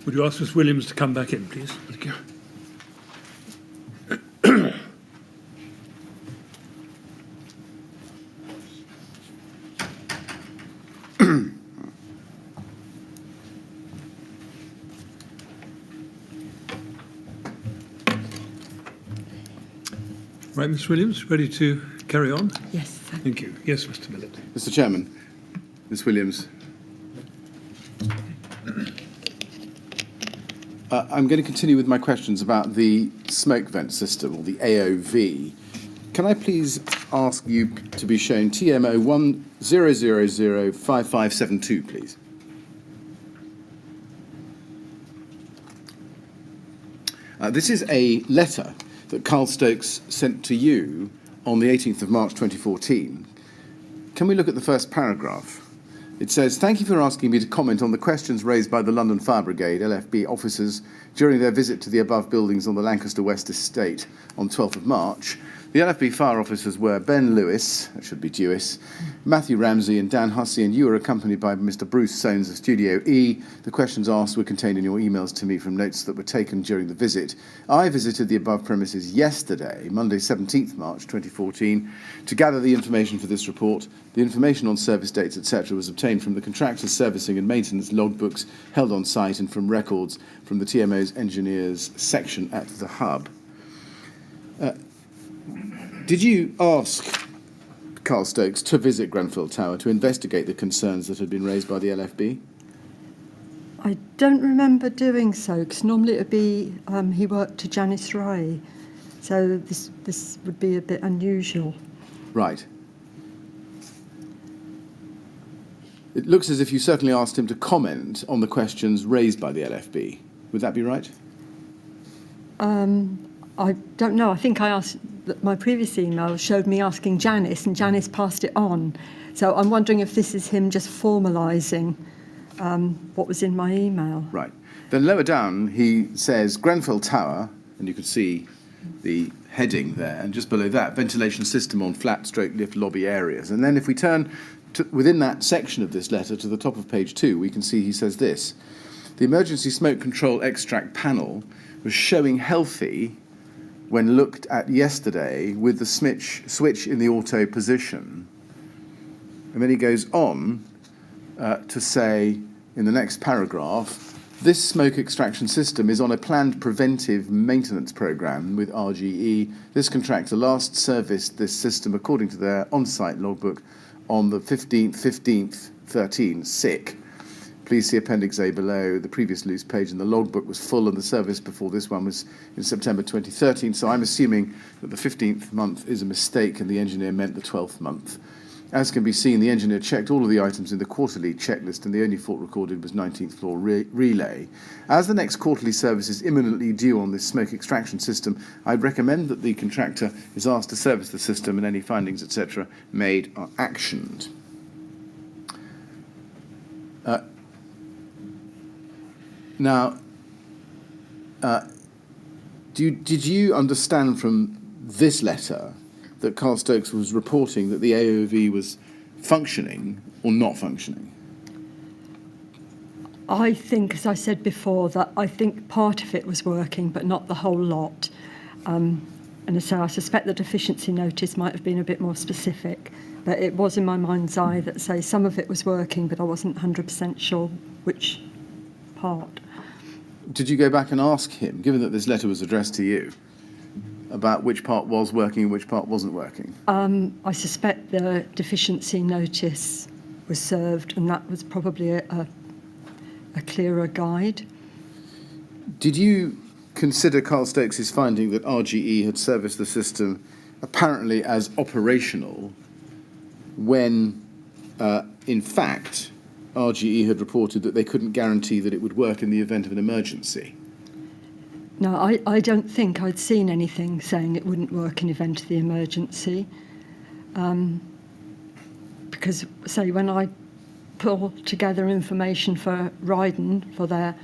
Would you ask Miss Williams to come back in, please? Thank you. Right, Miss Williams, ready to carry on? Yes. Thank you. Yes, Mr. Millett. Mr. Chairman, Ms. Williams, I'm going to continue with my questions about the smoke vent system, or the AOV. Can I please ask you to be shown TMO 10005572, please? This is a letter that Carl Stokes sent to you on the 18th of March 2014. Can we look at the first paragraph? It says, "Thank you for asking me to comment on the questions raised by the London Fire Brigade, LFB officers, during their visit to the above buildings on the Lancaster West Estate on 12th of March. The LFB fire officers were Ben Lewis, that should be Dewis, Matthew Ramsey and Dan Hussey, and you were accompanied by Mr. Bruce Soanes of Studio E. The questions asked were contained in your emails to me from notes that were taken during the visit. I visited the above premises yesterday, Monday 17th March 2014, to gather the information for this report. The information on service dates, etc. was obtained from the contractor's servicing and maintenance logbooks held on site and from records from the TMO's engineers section at the hub." Did you ask Carl Stokes to visit Grenfell Tower to investigate the concerns that had been raised by the LFB? I don't remember doing so, because normally it would be he worked to Janice Ray, so this would be a bit unusual. Right. It looks as if you certainly asked him to comment on the questions raised by the LFB. Would that be right? I don't know. I think I asked. My previous email showed me asking Janice, and Janice passed it on. So I'm wondering if this is him just formalising what was in my email. Right. Then lower down, he says Grenfell Tower, and you can see the heading there, and just below that, ventilation system on flat/lift lobby areas. And then if we turn within that section of this letter to the top of page 2, we can see he says this: "The emergency smoke control extract panel was showing healthy when looked at yesterday with the switch in the auto position." And then he goes on to say in the next paragraph, "This smoke extraction system is on a planned preventive maintenance programme with RGE. This contractor last serviced this system according to their on-site logbook on the 15/15/13 sick. Please see Appendix A below. The previous loose page in the logbook was full, and the service before this one was in September 2013. So I'm assuming that the 15th month is a mistake and the engineer meant the 12th month. As can be seen, the engineer checked all of the items in the quarterly checklist, and the only fault recorded was 19th floor relay. As the next quarterly service is imminently due on this smoke extraction system, I recommend that the contractor is asked to service the system, and any findings, etc., made are actioned." Now, did you understand from this letter that Carl Stokes was reporting that the AOV was functioning or not functioning? I think, as I said before, that I think part of it was working, but not the whole lot. And so I suspect the deficiency notice might have been a bit more specific, but it was in my mind's eye that, say, some of it was working, but I wasn't 100% sure which part. Did you go back and ask him, given that this letter was addressed to you, about which part was working and which part wasn't working? I suspect the deficiency notice was served, and that was probably a clearer guide. Did you consider Carl Stokes' finding that RGE had serviced the system apparently as operational when, in fact, RGE had reported that they couldn't guarantee that it would work in the event of an emergency? No, I don't think I'd seen anything saying it wouldn't work in event of the emergency. Because, say, when I pull together information for Ryden for their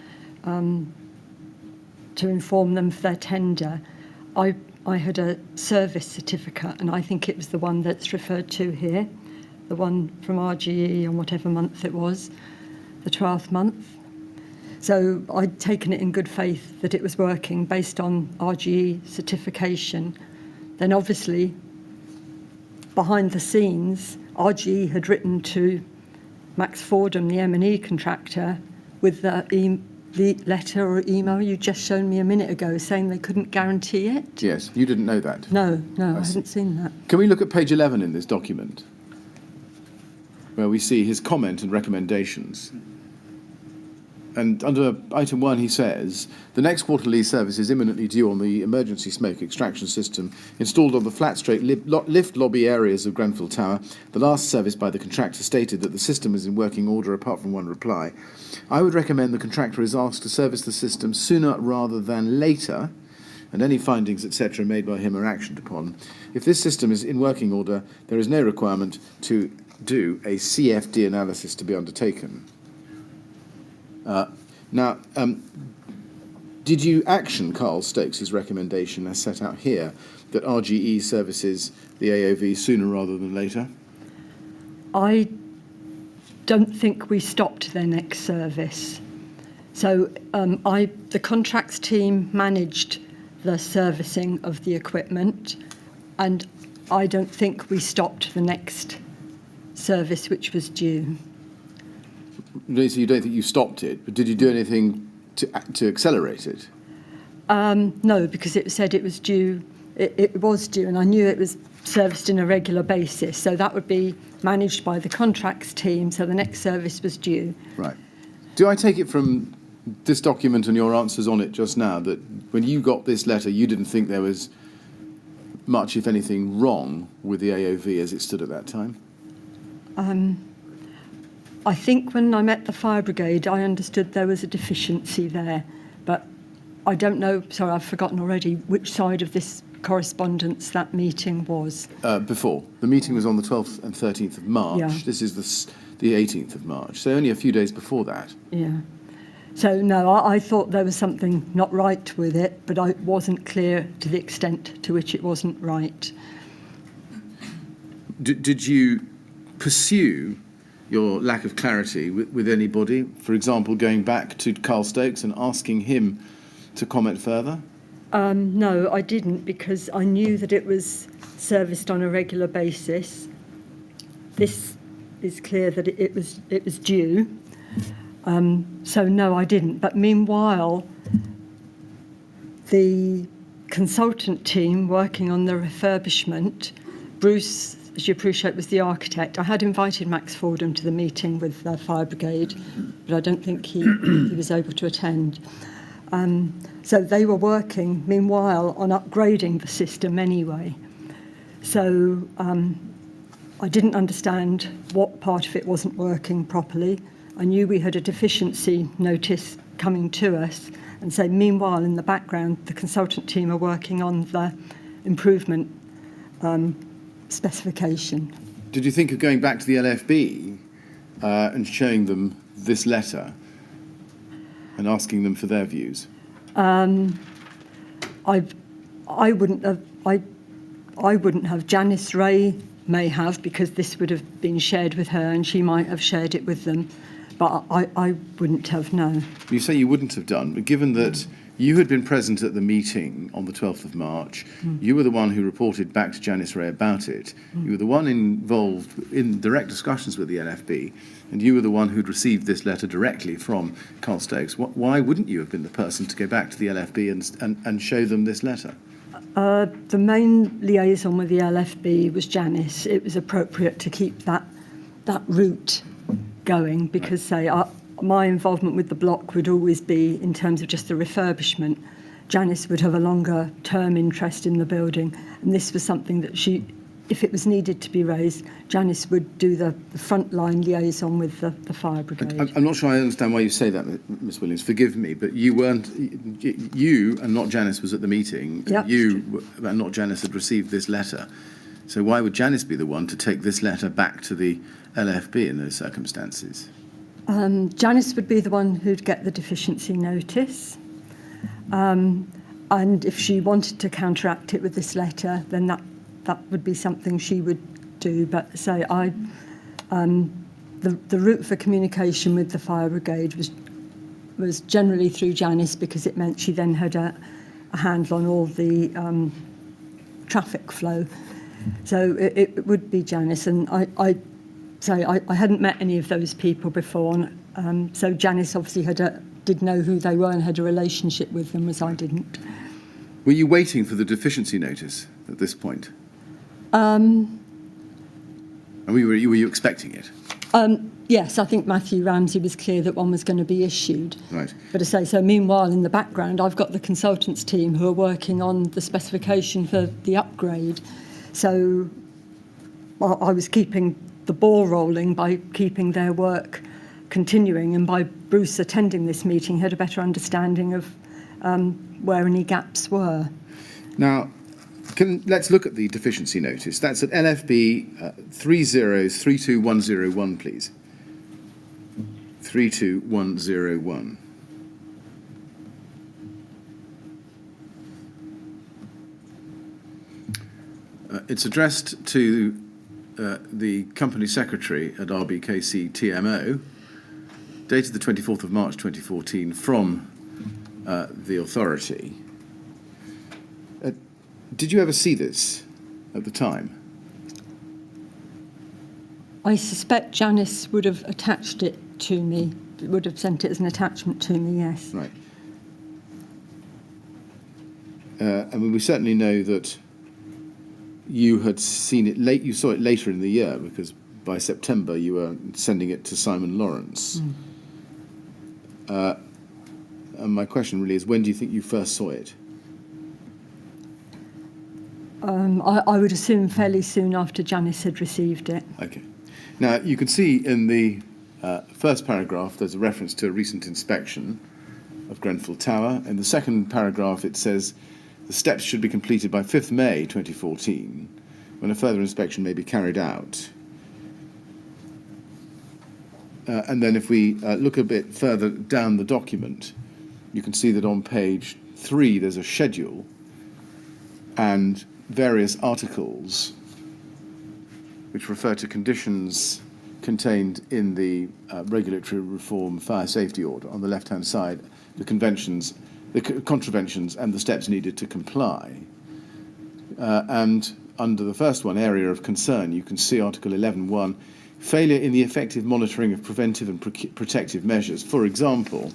to inform them for their tender, I had a service certificate, and I think it was the one that's referred to here, the one from RGE on whatever month it was, the 12th month. So I'd taken it in good faith that it was working based on RGE certification. Then obviously, behind the scenes, RGE had written to Max Fordham, the M&E contractor, with the letter or email you just shown me a minute ago saying they couldn't guarantee it. Yes, you didn't know that. No, I hadn't seen that. Can we look at page 11 in this document, where we see his comment and recommendations? And under item 1, he says, the next quarterly service is imminently due on the emergency smoke extraction system installed on the flat straight lift lobby areas of Grenfell Tower. The last service by the contractor stated that the system is in working order apart from one reply. I would recommend the contractor is asked to service the system sooner rather than later, and any findings, etc., made by him are actioned upon. If this system is in working order, there is no requirement to do a CFD analysis to be undertaken. Now, did you action Carl Stokes' recommendation as set out here that RGE services the AOV sooner rather than later? I don't think we stopped their next service. So the contracts team managed the servicing of the equipment, and I don't think we stopped the next service which was due. So you don't think you stopped it, but did you do anything to accelerate it? No, because it said it was due. It was due, and I knew it was serviced on a regular basis. So that would be managed by the contracts team. So the next service was due. Right. Do I take it from this document and your answers on it just now that when you got this letter, you didn't think there was much, if anything, wrong with the AOV as it stood at that time? I think when I met the fire brigade, I understood there was a deficiency there, but I don't know, sorry, I've forgotten already, which side of this correspondence that meeting was. Before. The meeting was on the 12th and 13th of March. Yeah. This is the 18th of March, so only a few days before that. Yeah. So, no, I thought there was something not right with it, but I wasn't clear to the extent to which it wasn't right. Did you pursue your lack of clarity with anybody, for example, going back to Carl Stokes and asking him to comment further? No, I didn't, because I knew that it was serviced on a regular basis. This is clear that it was due. So no, I didn't. But meanwhile, the consultant team working on the refurbishment, Bruce, as you appreciate, was the architect. I had invited Max Fordham to the meeting with the fire brigade, but I don't think he was able to attend. So they were working, meanwhile, on upgrading the system anyway. So I didn't understand what part of it wasn't working properly. I knew we had a deficiency notice coming to us, and so meanwhile, in the background, the consultant team are working on the improvement specification. Did you think of going back to the LFB and showing them this letter and asking them for their views? I wouldn't have. I wouldn't have. Janice Ray may have, because this would have been shared with her, and she might have shared it with them. But I wouldn't have. No. You say you wouldn't have done, but given that you had been present at the meeting on the 12th of March, you were the one who reported back to Janice Ray about it. You were the one involved in direct discussions with the LFB, and you were the one who'd received this letter directly from Carl Stokes. Why wouldn't you have been the person to go back to the LFB and show them this letter? The main liaison with the LFB was Janice. It was appropriate to keep that route going, because, say, my involvement with the block would always be in terms of just the refurbishment. Janice would have a longer term interest in the building, and this was something that she, if it was needed to be raised, Janice would do the frontline liaison with the fire brigade. I'm not sure I understand why you say that, Miss Williams. Forgive me, but you and not Janice was at the meeting. Yep. You and not Janice had received this letter. So why would Janice be the one to take this letter back to the LFB in those circumstances? Janice would be the one who'd get the deficiency notice. And if she wanted to counteract it with this letter, then that would be something she would do. But say the route for communication with the fire brigade was generally through Janice, because it meant she then had a handle on all the traffic flow. So it would be Janice, and I hadn't met any of those people before, and so Janice obviously did know who they were and had a relationship with them, as I didn't. Were you waiting for the deficiency notice at this point? And were you expecting it? Yes, I think Matthew Ramsey was clear that one was going to be issued. Right. But I say, so meanwhile, in the background, I've got the consultants team who are working on the specification for the upgrade. So I was keeping the ball rolling by keeping their work continuing, and by Bruce attending this meeting, had a better understanding of where any gaps were. Now, let's look at the deficiency notice. That's at LFB 3032101, please. 32101. It's addressed to the company secretary at RBKC TMO, dated the 24th of March 2014, from the authority. Did you ever see this at the time? I suspect Janice would have attached it to me, would have sent it as an attachment to me, yes. Right. I mean, we certainly know that you had seen it late. You saw it later in the year, because by September you were sending it to Simon Lawrence. And my question really is, when do you think you first saw it? I would assume fairly soon after Janice had received it. Okay. Now, you can see in the first paragraph there's a reference to a recent inspection of Grenfell Tower. In the second paragraph it says the steps should be completed by 5th May 2014, when a further inspection may be carried out. And then if we look a bit further down the document, you can see that on page 3 there's a schedule and various articles which refer to conditions contained in the regulatory reform fire safety order. On the left-hand side, the conventions, the contraventions and the steps needed to comply. And under the first one, area of concern, you can see Article 11.1, failure in the effective monitoring of preventive and protective measures. For example,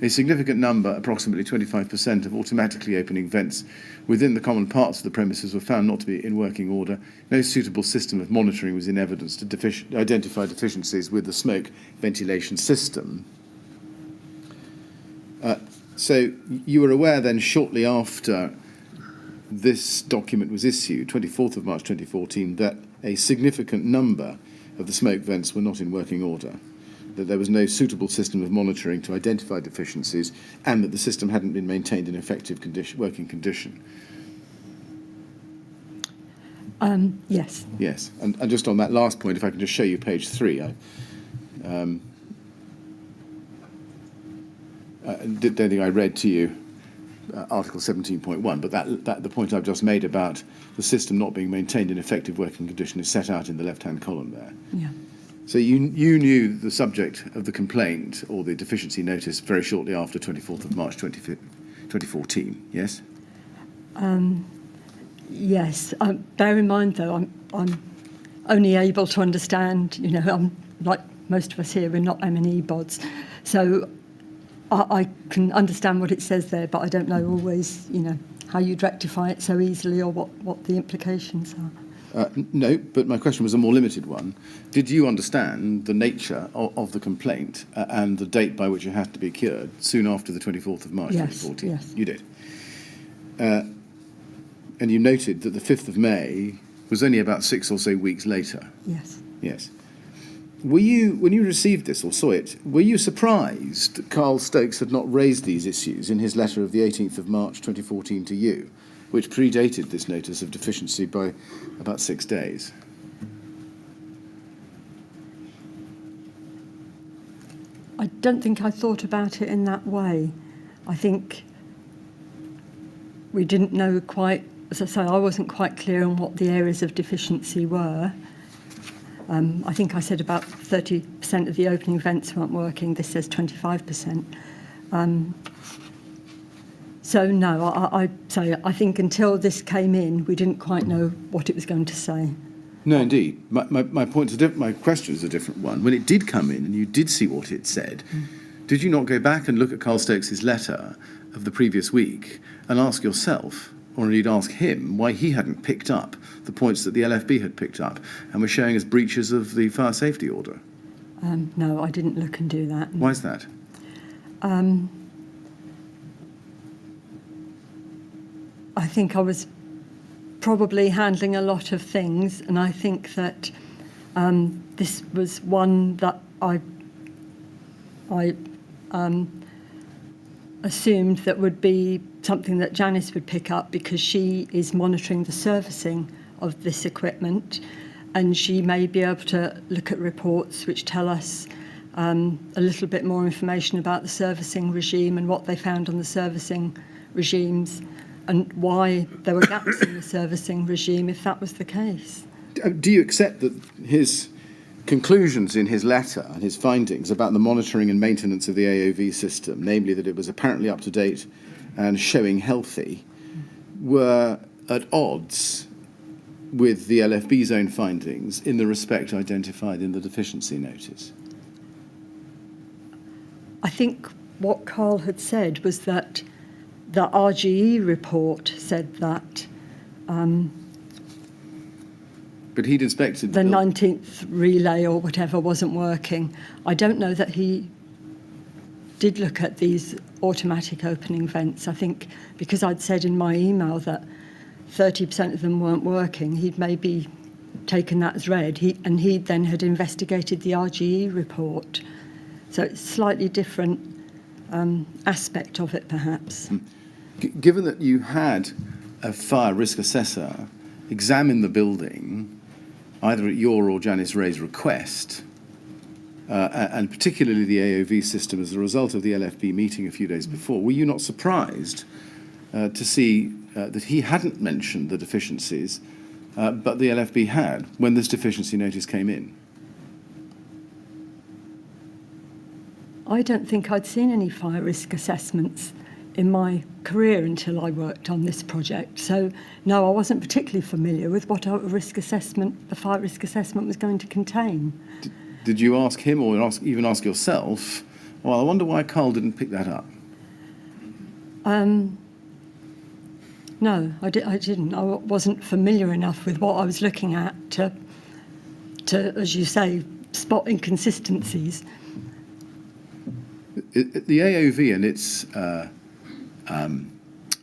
a significant number, approximately 25%, of automatically opening vents within the common parts of the premises were found not to be in working order. No suitable system of monitoring was in evidence to identify deficiencies with the smoke ventilation system. So you were aware then, shortly after this document was issued, 24th of March 2014, that a significant number of the smoke vents were not in working order, that there was no suitable system of monitoring to identify deficiencies, and that the system hadn't been maintained in effective working condition. Yes. Yes, and just on that last point, if I can just show you page 3. I don't think I read to you Article 17.1, but that the point I've just made about the system not being maintained in effective working condition is set out in the left-hand column there. Yeah. So you knew the subject of the complaint or the deficiency notice very shortly after 24th of March 2014, yes? Yes. Bear in mind, though, I'm only able to understand, I'm like most of us here, we're not M&E bods. So I can understand what it says there, but I don't know always, how you'd rectify it so easily or what the implications are. No, but my question was a more limited one. Did you understand the nature of the complaint and the date by which it had to be cured soon after the 24th of March 2014? Yes. You did. And you noted that the 5th of May was only about 6 or so weeks later. Yes. Yes. Were you, when you received this or saw it, were you surprised that Carl Stokes had not raised these issues in his letter of the 18th of March 2014 to you, which predated this notice of deficiency by about 6 days? I don't think I thought about it in that way. I think we didn't know quite, as I say, I wasn't quite clear on what the areas of deficiency were. I think I said about 30% of the opening vents weren't working. This says 25%. So no, I think until this came in, we didn't quite know what it was going to say. No, indeed. My question is a different one. When it did come in and you did see what it said, did you not go back and look at Carl Stokes' letter of the previous week and ask yourself, or indeed ask him, why he hadn't picked up the points that the LFB had picked up and were showing as breaches of the fire safety order? No, I didn't look and do that. Why is that? I think I was probably handling a lot of things, and I think that this was one that I assumed that would be something that Janice would pick up, because she is monitoring the servicing of this equipment, and she may be able to look at reports which tell us a little bit more information about the servicing regime and what they found on the servicing regimes and why there were gaps in the servicing regime, if that was the case. Do you accept that his conclusions in his letter and his findings about the monitoring and maintenance of the AOV system, namely that it was apparently up to date and showing healthy, were at odds with the LFB's own findings in the respect identified in the deficiency notice? I think what Carl had said was that the RGE report said that But he'd inspected the 19th relay or whatever wasn't working. I don't know that he did look at these automatic opening vents. I think because I'd said in my email that 30% of them weren't working, he'd maybe taken that as read. He then had investigated the RGE report. So it's a slightly different aspect of it, perhaps. Given that you had a fire risk assessor examine the building, either at your or Janice Ray's request, and particularly the AOV system as a result of the LFB meeting a few days before, were you not surprised to see that he hadn't mentioned the deficiencies, but the LFB had, when this deficiency notice came in? I don't think I'd seen any fire risk assessments in my career until I worked on this project. So, no, I wasn't particularly familiar with what a risk assessment, the fire risk assessment was going to contain. Did you ask him or even ask yourself, well, I wonder why Carl didn't pick that up? No, I didn't. I wasn't familiar enough with what I was looking at to as you say, spot inconsistencies. The AOV and its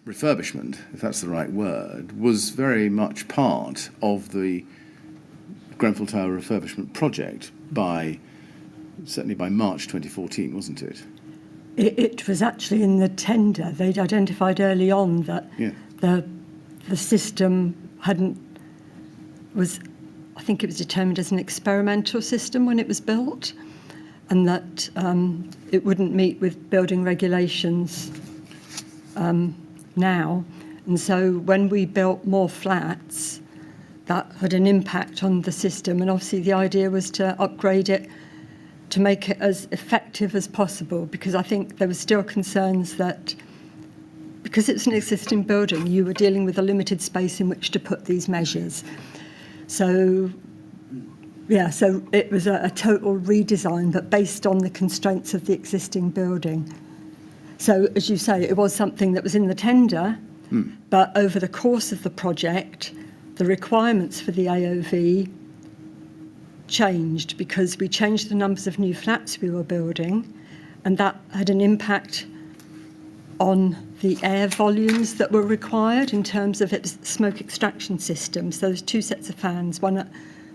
refurbishment, if that's the right word, was very much part of the Grenfell Tower refurbishment project certainly by March 2014, wasn't it? It was actually in the tender. They'd identified early on that the system I think it was determined as an experimental system when it was built, and that it wouldn't meet with building regulations now. And so when we built more flats, that had an impact on the system, and obviously the idea was to upgrade it to make it as effective as possible, because I think there were still concerns that because it's an existing building, you were dealing with a limited space in which to put these measures. So it was a total redesign, but based on the constraints of the existing building. So, as you say, it was something that was in the tender, but over the course of the project, the requirements for the AOV changed because we changed the numbers of new flats we were building, and that had an impact on the air volumes that were required in terms of its smoke extraction systems. So there's two sets of fans, one at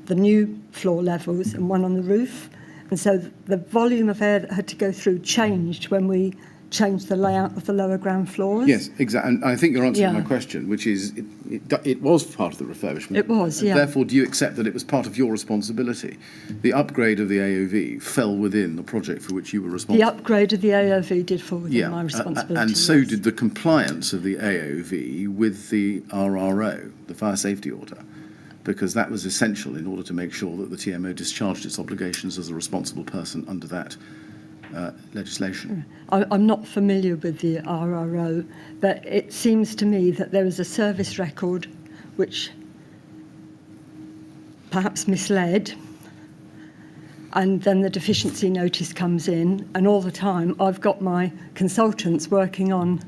the new floor levels and one on the roof. And so the volume of air that had to go through changed when we changed the layout of the lower ground floors. Yes, exactly. And I think you're answering my question, which is it was part of the refurbishment. It was, yeah. Therefore, do you accept that it was part of your responsibility? The upgrade of the AOV fell within the project for which you were responsible. The upgrade of the AOV did fall within my responsibility. And so did the compliance of the AOV with the RRO, the fire safety order, because that was essential in order to make sure that the TMO discharged its obligations as a responsible person under that legislation. I'm not familiar with the RRO, but it seems to me that there was a service record which perhaps misled, and then the deficiency notice comes in, and all the time I've got my consultants working on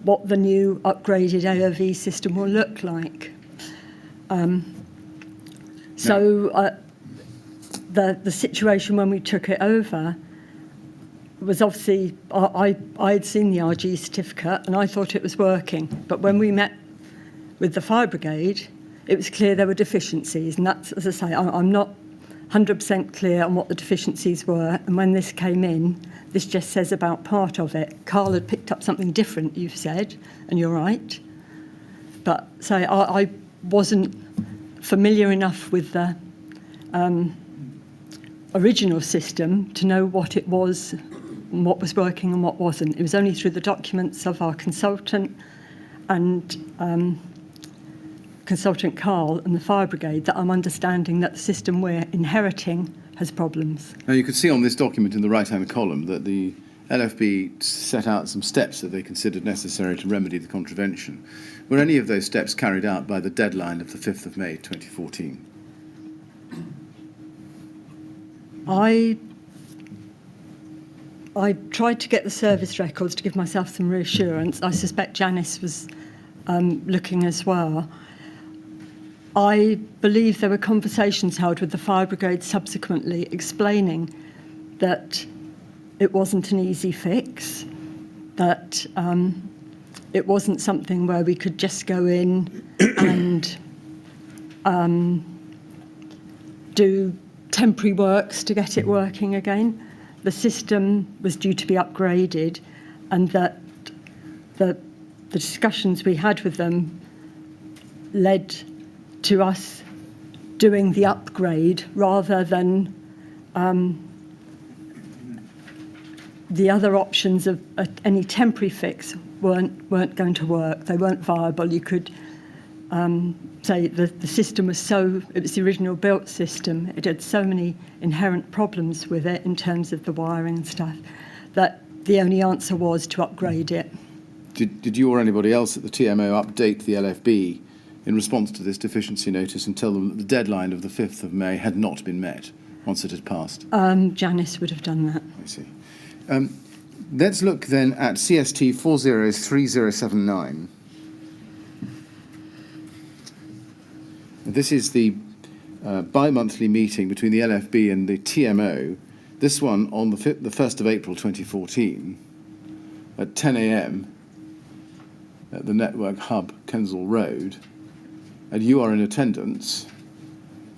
what the new upgraded AOV system will look like. The situation when we took it over was obviously, I'd seen the RG certificate and I thought it was working, but when we met with the fire brigade, it was clear there were deficiencies, and that's, as I say, I'm not 100% clear on what the deficiencies were, and when this came in, this just says about part of it. Carl had picked up something different, you've said, and you're right, but so I wasn't familiar enough with the original system to know what it was and what was working and what wasn't. It was only through the documents of our consultant and consultant Carl and the fire brigade that I'm understanding that the system we're inheriting has problems. Now you can see on this document in the right-hand column that the LFB set out some steps that they considered necessary to remedy the contravention. Were any of those steps carried out by the deadline of the 5th of May 2014? I tried to get the service records to give myself some reassurance. I suspect Janice was looking as well. I believe there were conversations held with the fire brigade subsequently explaining that it wasn't an easy fix, that it wasn't something where we could just go in and do temporary works to get it working again. The system was due to be upgraded, and that the discussions we had with them led to us doing the upgrade rather than the other options of any temporary fix weren't going to work. They weren't viable. You could say the system was it was the original built system. It had so many inherent problems with it in terms of the wiring and stuff that the only answer was to upgrade it. Did you or anybody else at the TMO update the LFB in response to this deficiency notice and tell them that the deadline of the 5th of May had not been met once it had passed? Janice would have done that. I see. Let's look then at CST 403079. This is the bi-monthly meeting between the LFB and the TMO. This one on the 1st of April 2014 at 10 a.m. at the Network Hub, Kensal Road. And you are in attendance.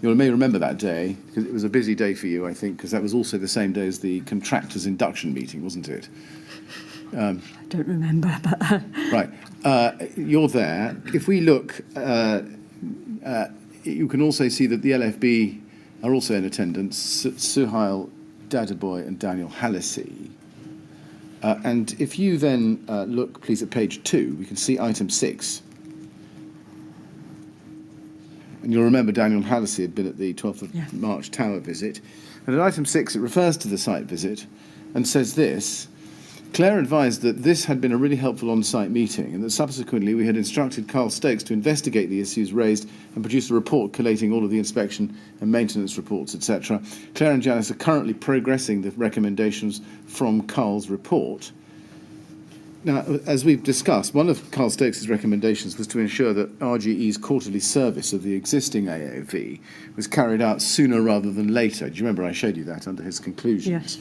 You may remember that day, because it was a busy day for you, I think, because that was also the same day as the contractors' induction meeting, wasn't it? I don't remember, but... Right. You're there. If we look, you can also see that the LFB are also in attendance, Suhail Dadaboy and Daniel Hallisey. And if you then look, please, at page 2, we can see item 6. And you'll remember Daniel Hallisey had been at the 12th of March tower visit. And at item 6, it refers to the site visit and says this: Claire advised that this had been a really helpful on-site meeting and that subsequently we had instructed Carl Stokes to investigate the issues raised and produce a report collating all of the inspection and maintenance reports, etc. Claire and Janice are currently progressing the recommendations from Carl's report. Now, as we've discussed, one of Carl Stokes' recommendations was to ensure that RGE's quarterly service of the existing AOV was carried out sooner rather than later. Do you remember I showed you that under his conclusions? Yes.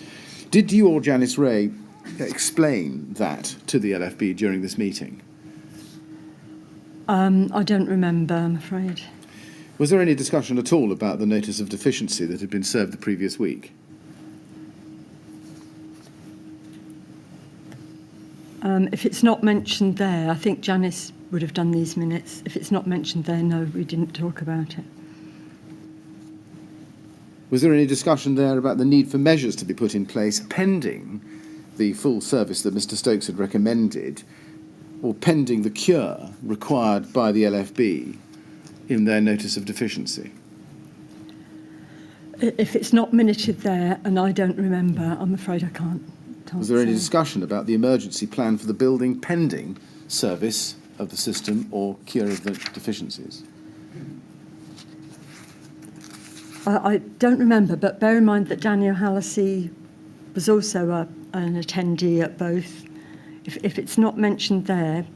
Did you or Janice Ray explain that to the LFB during this meeting? I don't remember, I'm afraid. Was there any discussion at all about the notice of deficiency that had been served the previous week? If it's not mentioned there, I think Janice would have done these minutes. If it's not mentioned there, no, we didn't talk about it. Was there any discussion there about the need for measures to be put in place pending the full service that Mr. Stokes had recommended, or pending the cure required by the LFB in their notice of deficiency? If it's not minuted there and I don't remember, I'm afraid I can't. Was there any say. discussion about the emergency plan for the building pending service of the system or cure of the deficiencies? I don't remember, but bear in mind that Daniel Hallisey was also an attendee at both. If it's not mentioned there,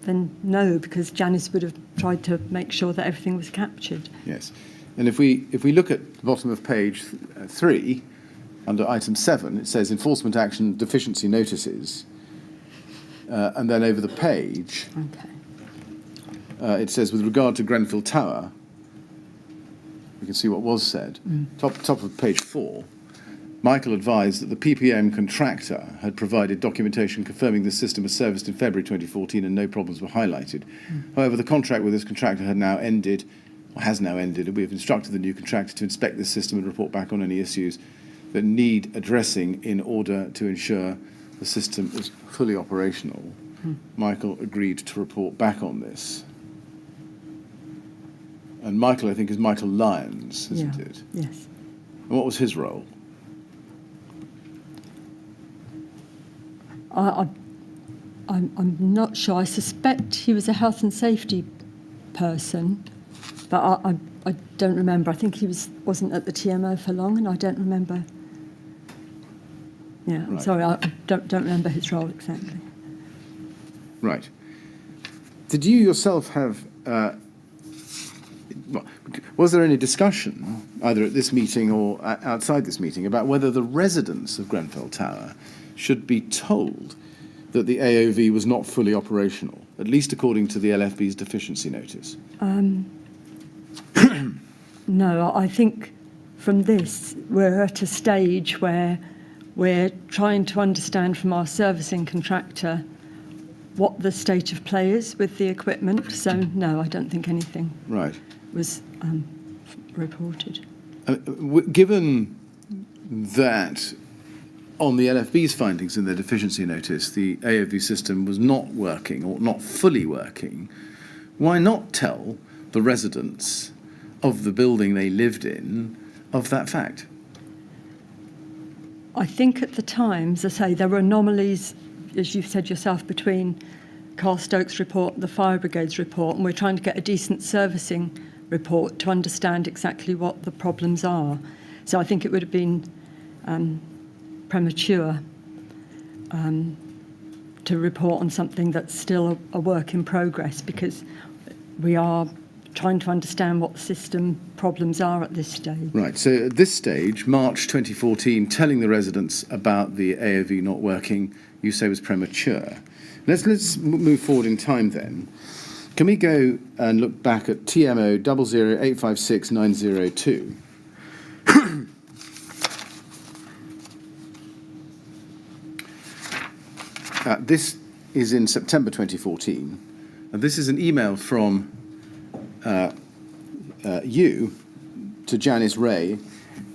then no, because Janice would have tried to make sure that everything was captured. Yes. And if we look at the bottom of page 3, under item 7, it says enforcement action deficiency notices. And then over the page, Okay. it says with regard to Grenfell Tower, we can see what was said. Top of page 4, Michael advised that the PPM contractor had provided documentation confirming the system was serviced in February 2014 and no problems were highlighted. However, the contract with this contractor had now ended, or has now ended, and we have instructed the new contractor to inspect this system and report back on any issues that need addressing in order to ensure the system is fully operational. Michael agreed to report back on this. And Michael, I think, is Michael Lyons, isn't it? Yes. And what was his role? I'm not sure. I suspect he was a health and safety person, but I don't remember. I think he wasn't at the TMO for long, and I don't remember. Yeah, I'm Right. sorry, I don't remember his role exactly. Right. Did you yourself have... was there any discussion, either at this meeting or outside this meeting, about whether the residents of Grenfell Tower should be told that the AOV was not fully operational, at least according to the LFB's deficiency notice? No, I think from this we're at a stage where we're trying to understand from our servicing contractor what the state of play is with the equipment. So no, I don't think anything Right. was reported. Given that on the LFB's findings in their deficiency notice, the AOV system was not working or not fully working, why not tell the residents of the building they lived in of that fact? I think at the time, as I say, there were anomalies, as you've said yourself, between Carl Stokes' report and the Fire Brigade's report, and we're trying to get a decent servicing report to understand exactly what the problems are. So I think it would have been premature to report on something that's still a work in progress, because we are trying to understand what the system problems are at this stage. Right, so at this stage, March 2014, telling the residents about the AOV not working, you say was premature. Let's move forward in time then. Can we go and look back at TMO 00856-902? This is in September 2014, and this is an email from you to Janice Ray,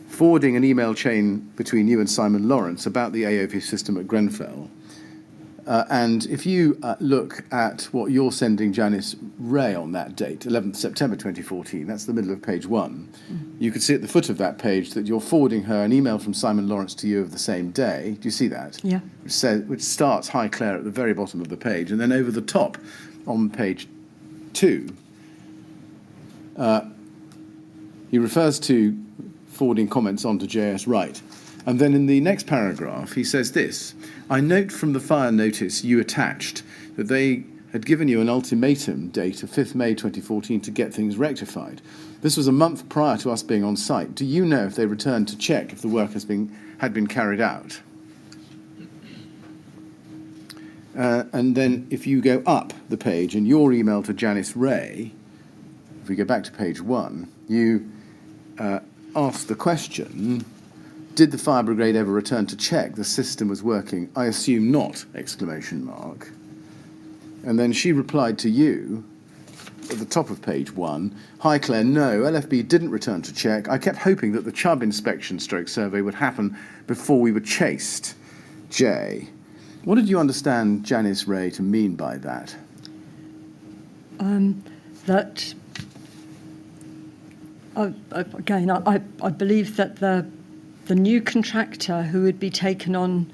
forwarding an email chain between you and Simon Lawrence about the AOV system at Grenfell. And if you look at what you're sending Janice Ray on that date, 11th September 2014, that's the middle of page 1, you can see at the foot of that page that you're forwarding her an email from Simon Lawrence to you of the same day. Do you see that? Yeah. Which starts Hi Claire at the very bottom of the page, and then over the top on page 2, he refers to forwarding comments on to J.S. Wright. And then in the next paragraph, he says this: I note from the fire notice you attached that they had given you an ultimatum date of 5th May 2014 to get things rectified. This was a month prior to us being on site. Do you know if they returned to check if the work had been carried out? And then if you go up the page in your email to Janice Ray, if we go back to page 1, you ask the question, did the fire brigade ever return to check the system was working? I assume not, exclamation mark. And then she replied to you at the top of page 1, Hi Claire, no, LFB didn't return to check. I kept hoping that the Chubb inspection stroke survey would happen before we were chased. J. What did you understand Janice Ray to mean by that? That Again, I believe that the new contractor who would be taken on,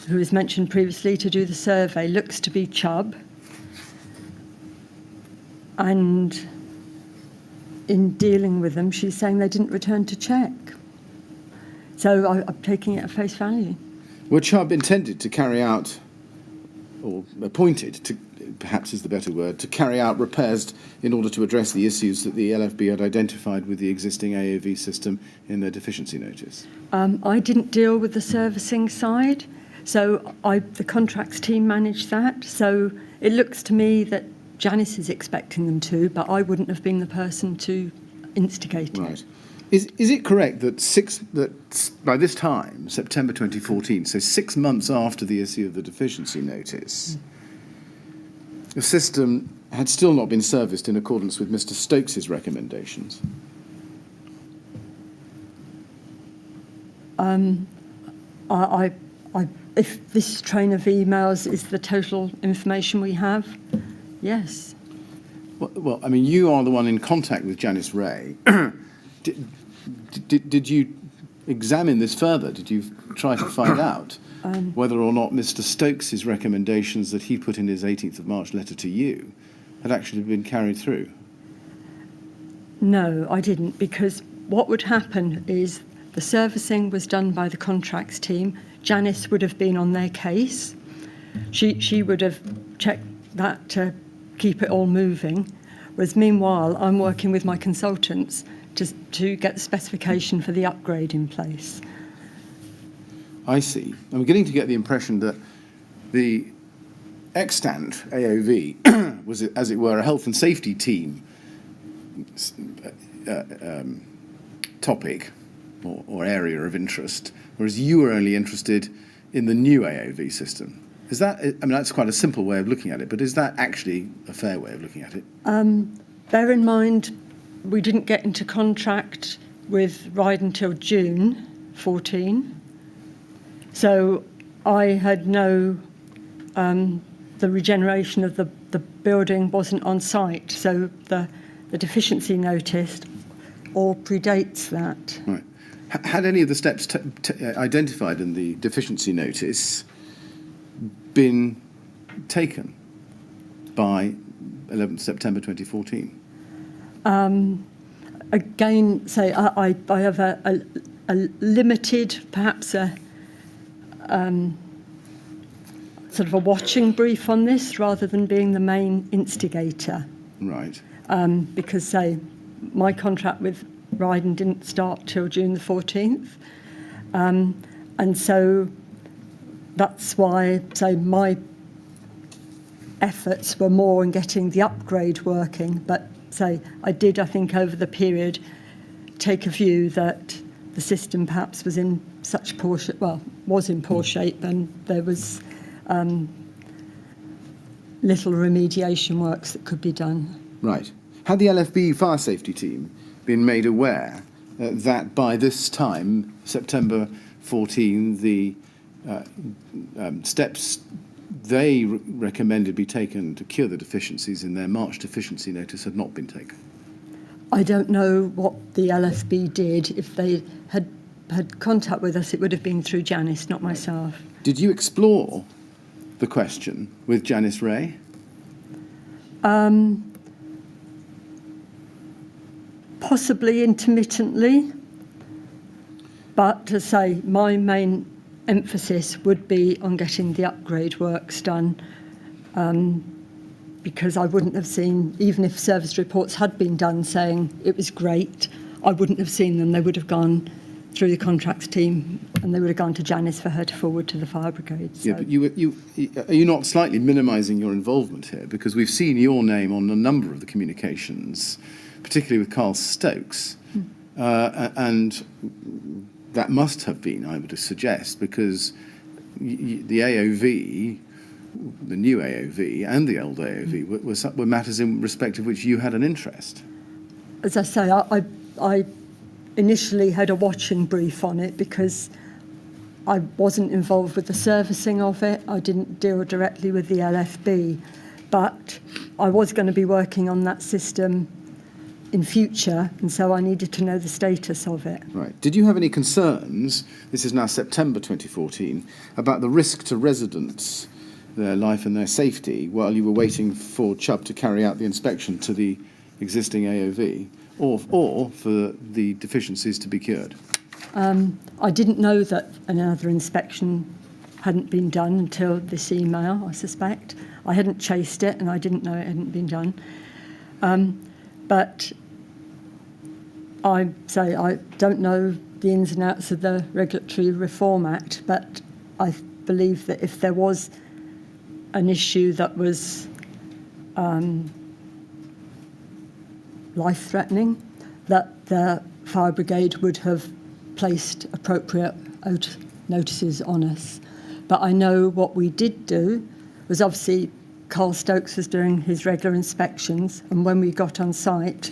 who was mentioned previously to do the survey, looks to be Chubb. And in dealing with them, she's saying they didn't return to check. So I'm taking it at face value. Were Chubb intended to carry out, or appointed to, perhaps is the better word, to carry out repairs in order to address the issues that the LFB had identified with the existing AOV system in their deficiency notice? I didn't deal with the servicing side, so the contracts team managed that. So it looks to me that Janice is expecting them to, but I wouldn't have been the person to instigate it. Right. Is it correct that by this time, September 2014, so 6 months after the issue of the deficiency notice, the system had still not been serviced in accordance with Mr. Stokes's recommendations? If this train of emails is the total information we have, yes. Well, I mean, you are the one in contact with Janice Ray. Did you examine this further? Did you try to find out whether or not Mr. Stokes's recommendations that he put in his 18th of March letter to you had actually been carried through? No, I didn't, because what would happen is the servicing was done by the contracts team. Janice would have been on their case. She would have checked that to keep it all moving, whereas meanwhile I'm working with my consultants to get the specification for the upgrade in place. I see. I'm beginning to get the impression that the extant AOV was, as it were, a health and safety team topic or area of interest, whereas you were only interested in the new AOV system. Is that, I mean, that's quite a simple way of looking at it, but is that actually a fair way of looking at it? Bear in mind, we didn't get into contract with Ride until June 14. So I had the regeneration of the building wasn't on site. So the deficiency notice all predates that. Right. Had any of the steps identified in the deficiency notice been taken by 11th September 2014? Again, say I have a limited, perhaps sort of a watching brief on this rather than being the main instigator. Right. Because, say, my contract with Ryden didn't start till June the 14th. And so that's why, say, my efforts were more in getting the upgrade working. But, say, I think, over the period, take a view that the system perhaps was in such poor shape, and there was little remediation works that could be done. Right. Had the LFB fire safety team been made aware that by this time, September 14, the steps they recommended be taken to cure the deficiencies in their March deficiency notice had not been taken? I don't know what the LFB did. If they had contact with us, it would have been through Janice, not myself. Did you explore the question with Janice Ray? Possibly intermittently, but to say my main emphasis would be on getting the upgrade works done, because I wouldn't have seen, even if service reports had been done saying it was great, I wouldn't have seen them. They would have gone through the contracts team and they would have gone to Janice for her to forward to the fire brigade. So. Yeah, but are you not slightly minimising your involvement here? Because we've seen your name on a number of the communications, particularly with Carl Stokes, and that must have been, I would suggest, because the AOV, the new AOV and the old AOV were matters in respect of which you had an interest. As I say, I initially had a watching brief on it because I wasn't involved with the servicing of it. I didn't deal directly with the LFB, but I was going to be working on that system in future, and so I needed to know the status of it. Right. Did you have any concerns, this is now September 2014, about the risk to residents, their life and their safety, while you were waiting for Chubb to carry out the inspection to the existing AOV, or for the deficiencies to be cured? I didn't know that another inspection hadn't been done until this email, I suspect. I hadn't chased it, and I didn't know it hadn't been done. But I don't know the ins and outs of the Regulatory Reform Act, but I believe that if there was an issue that was life-threatening, that the fire brigade would have placed appropriate notices on us. But I know what we did do was, obviously Carl Stokes was doing his regular inspections, and when we got on site,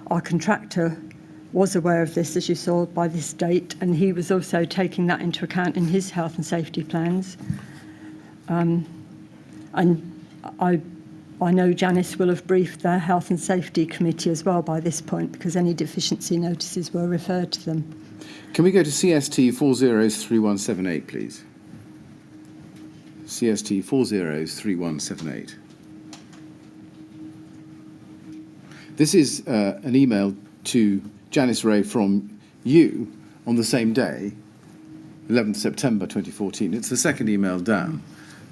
our contractor was aware of this, as you saw, by this date, and he was also taking that into account in his health and safety plans. And I know Janice will have briefed their health and safety committee as well by this point, because any deficiency notices were referred to them. Can we go to CST 403178, please? CST 403178. This is an email to Janice Ray from you on the same day, 11th September 2014. It's the second email down.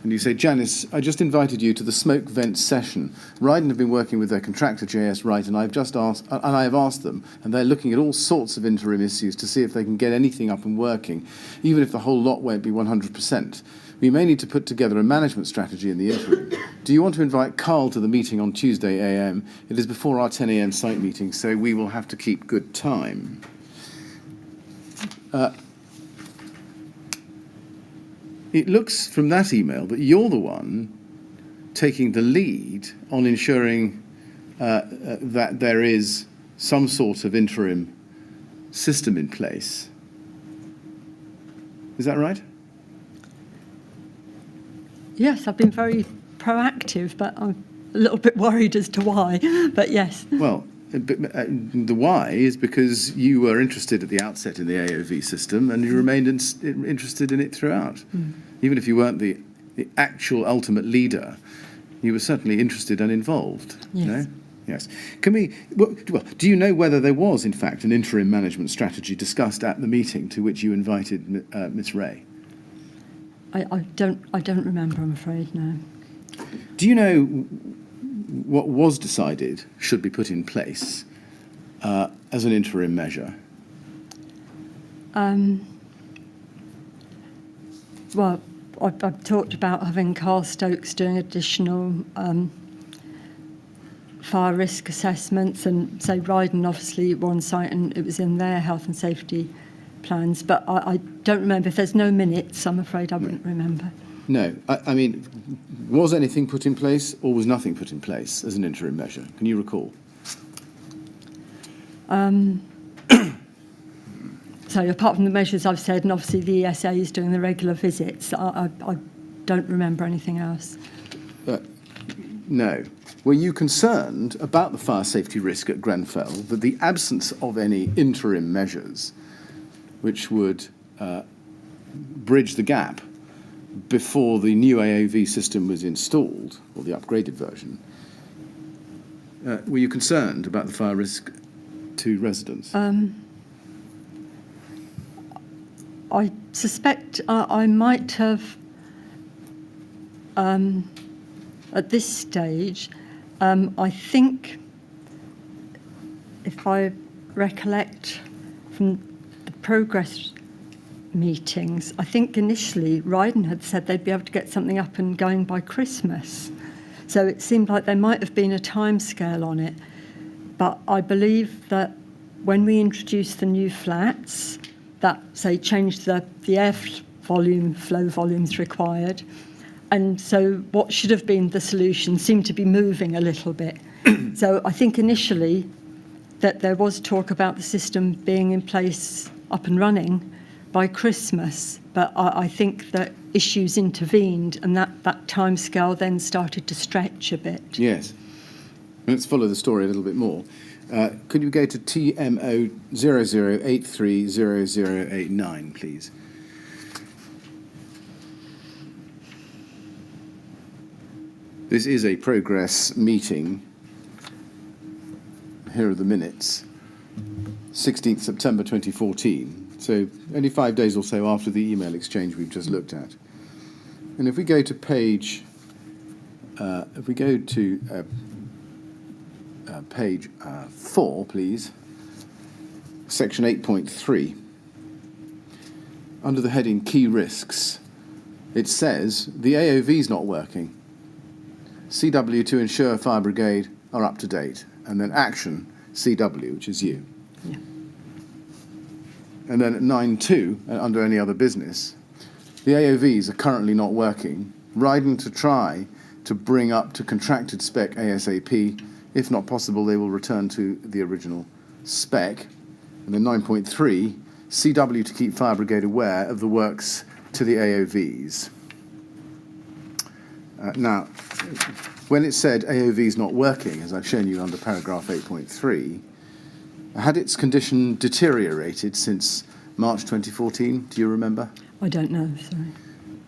And you say, Janice, I just invited you to the smoke vent session. Ryden have been working with their contractor, JS Wright, and I have asked them, and they're looking at all sorts of interim issues to see if they can get anything up and working, even if the whole lot won't be 100%. We may need to put together a management strategy in the interim. Do you want to invite Carl to the meeting on Tuesday AM? It is before our 10 AM site meeting, so we will have to keep good time. It looks from that email that you're the one taking the lead on ensuring that there is some sort of interim system in place. Is that right? Yes, I've been very proactive, but I'm a little bit worried as to why. But yes. Well, the why is because you were interested at the outset in the AOV system, and you remained interested in it throughout. Even if you weren't the actual ultimate leader, you were certainly interested and involved. Yes. No? Yes. Can we? Well, do you know whether there was, in fact, an interim management strategy discussed at the meeting to which you invited Miss Ray? I don't remember, I'm afraid, no. Do you know what was decided should be put in place as an interim measure? Well, I've talked about having Carl Stokes doing additional fire risk assessments, and say Ryden obviously were on site and it was in their health and safety plans, but I don't remember. If there's no minutes, I'm afraid I wouldn't remember. No, I mean, was anything put in place or was nothing put in place as an interim measure? Can you recall? So apart from the measures I've said, and obviously the ESA is doing the regular visits, I don't remember anything else. No. Were you concerned about the fire safety risk at Grenfell, that the absence of any interim measures which would bridge the gap before the new AOV system was installed, or the upgraded version, were you concerned about the fire risk to residents? I suspect I might have, at this stage, I think, if I recollect from the progress meetings, I think initially Ryden had said they'd be able to get something up and going by Christmas. So it seemed like there might have been a timescale on it. But I believe that when we introduced the new flats, that, say, changed the air flow volumes required. And so what should have been the solution seemed to be moving a little bit. So I think initially that there was talk about the system being in place, up and running, by Christmas. But I think that issues intervened, and that timescale then started to stretch a bit. Yes. Let's follow the story a little bit more. Could you go to TMO 00830089, please? This is a progress meeting. Here are the minutes. 16th September 2014. So only 5 days or so after the email exchange we've just looked at. And if we go to page 4, please, section 8.3, under the heading Key Risks, it says the AOV is not working. CW to ensure fire brigade are up to date, and then action CW, which is you. Yeah. And then at 9.2, under any other business, the AOVs are currently not working. Riding to try to bring up to contracted spec ASAP. If not possible, they will return to the original spec. And then 9.3, CW to keep fire brigade aware of the works to the AOVs. Now, when it said AOV is not working, as I've shown you under paragraph 8.3, had its condition deteriorated since March 2014? Do you remember? I don't know, sorry.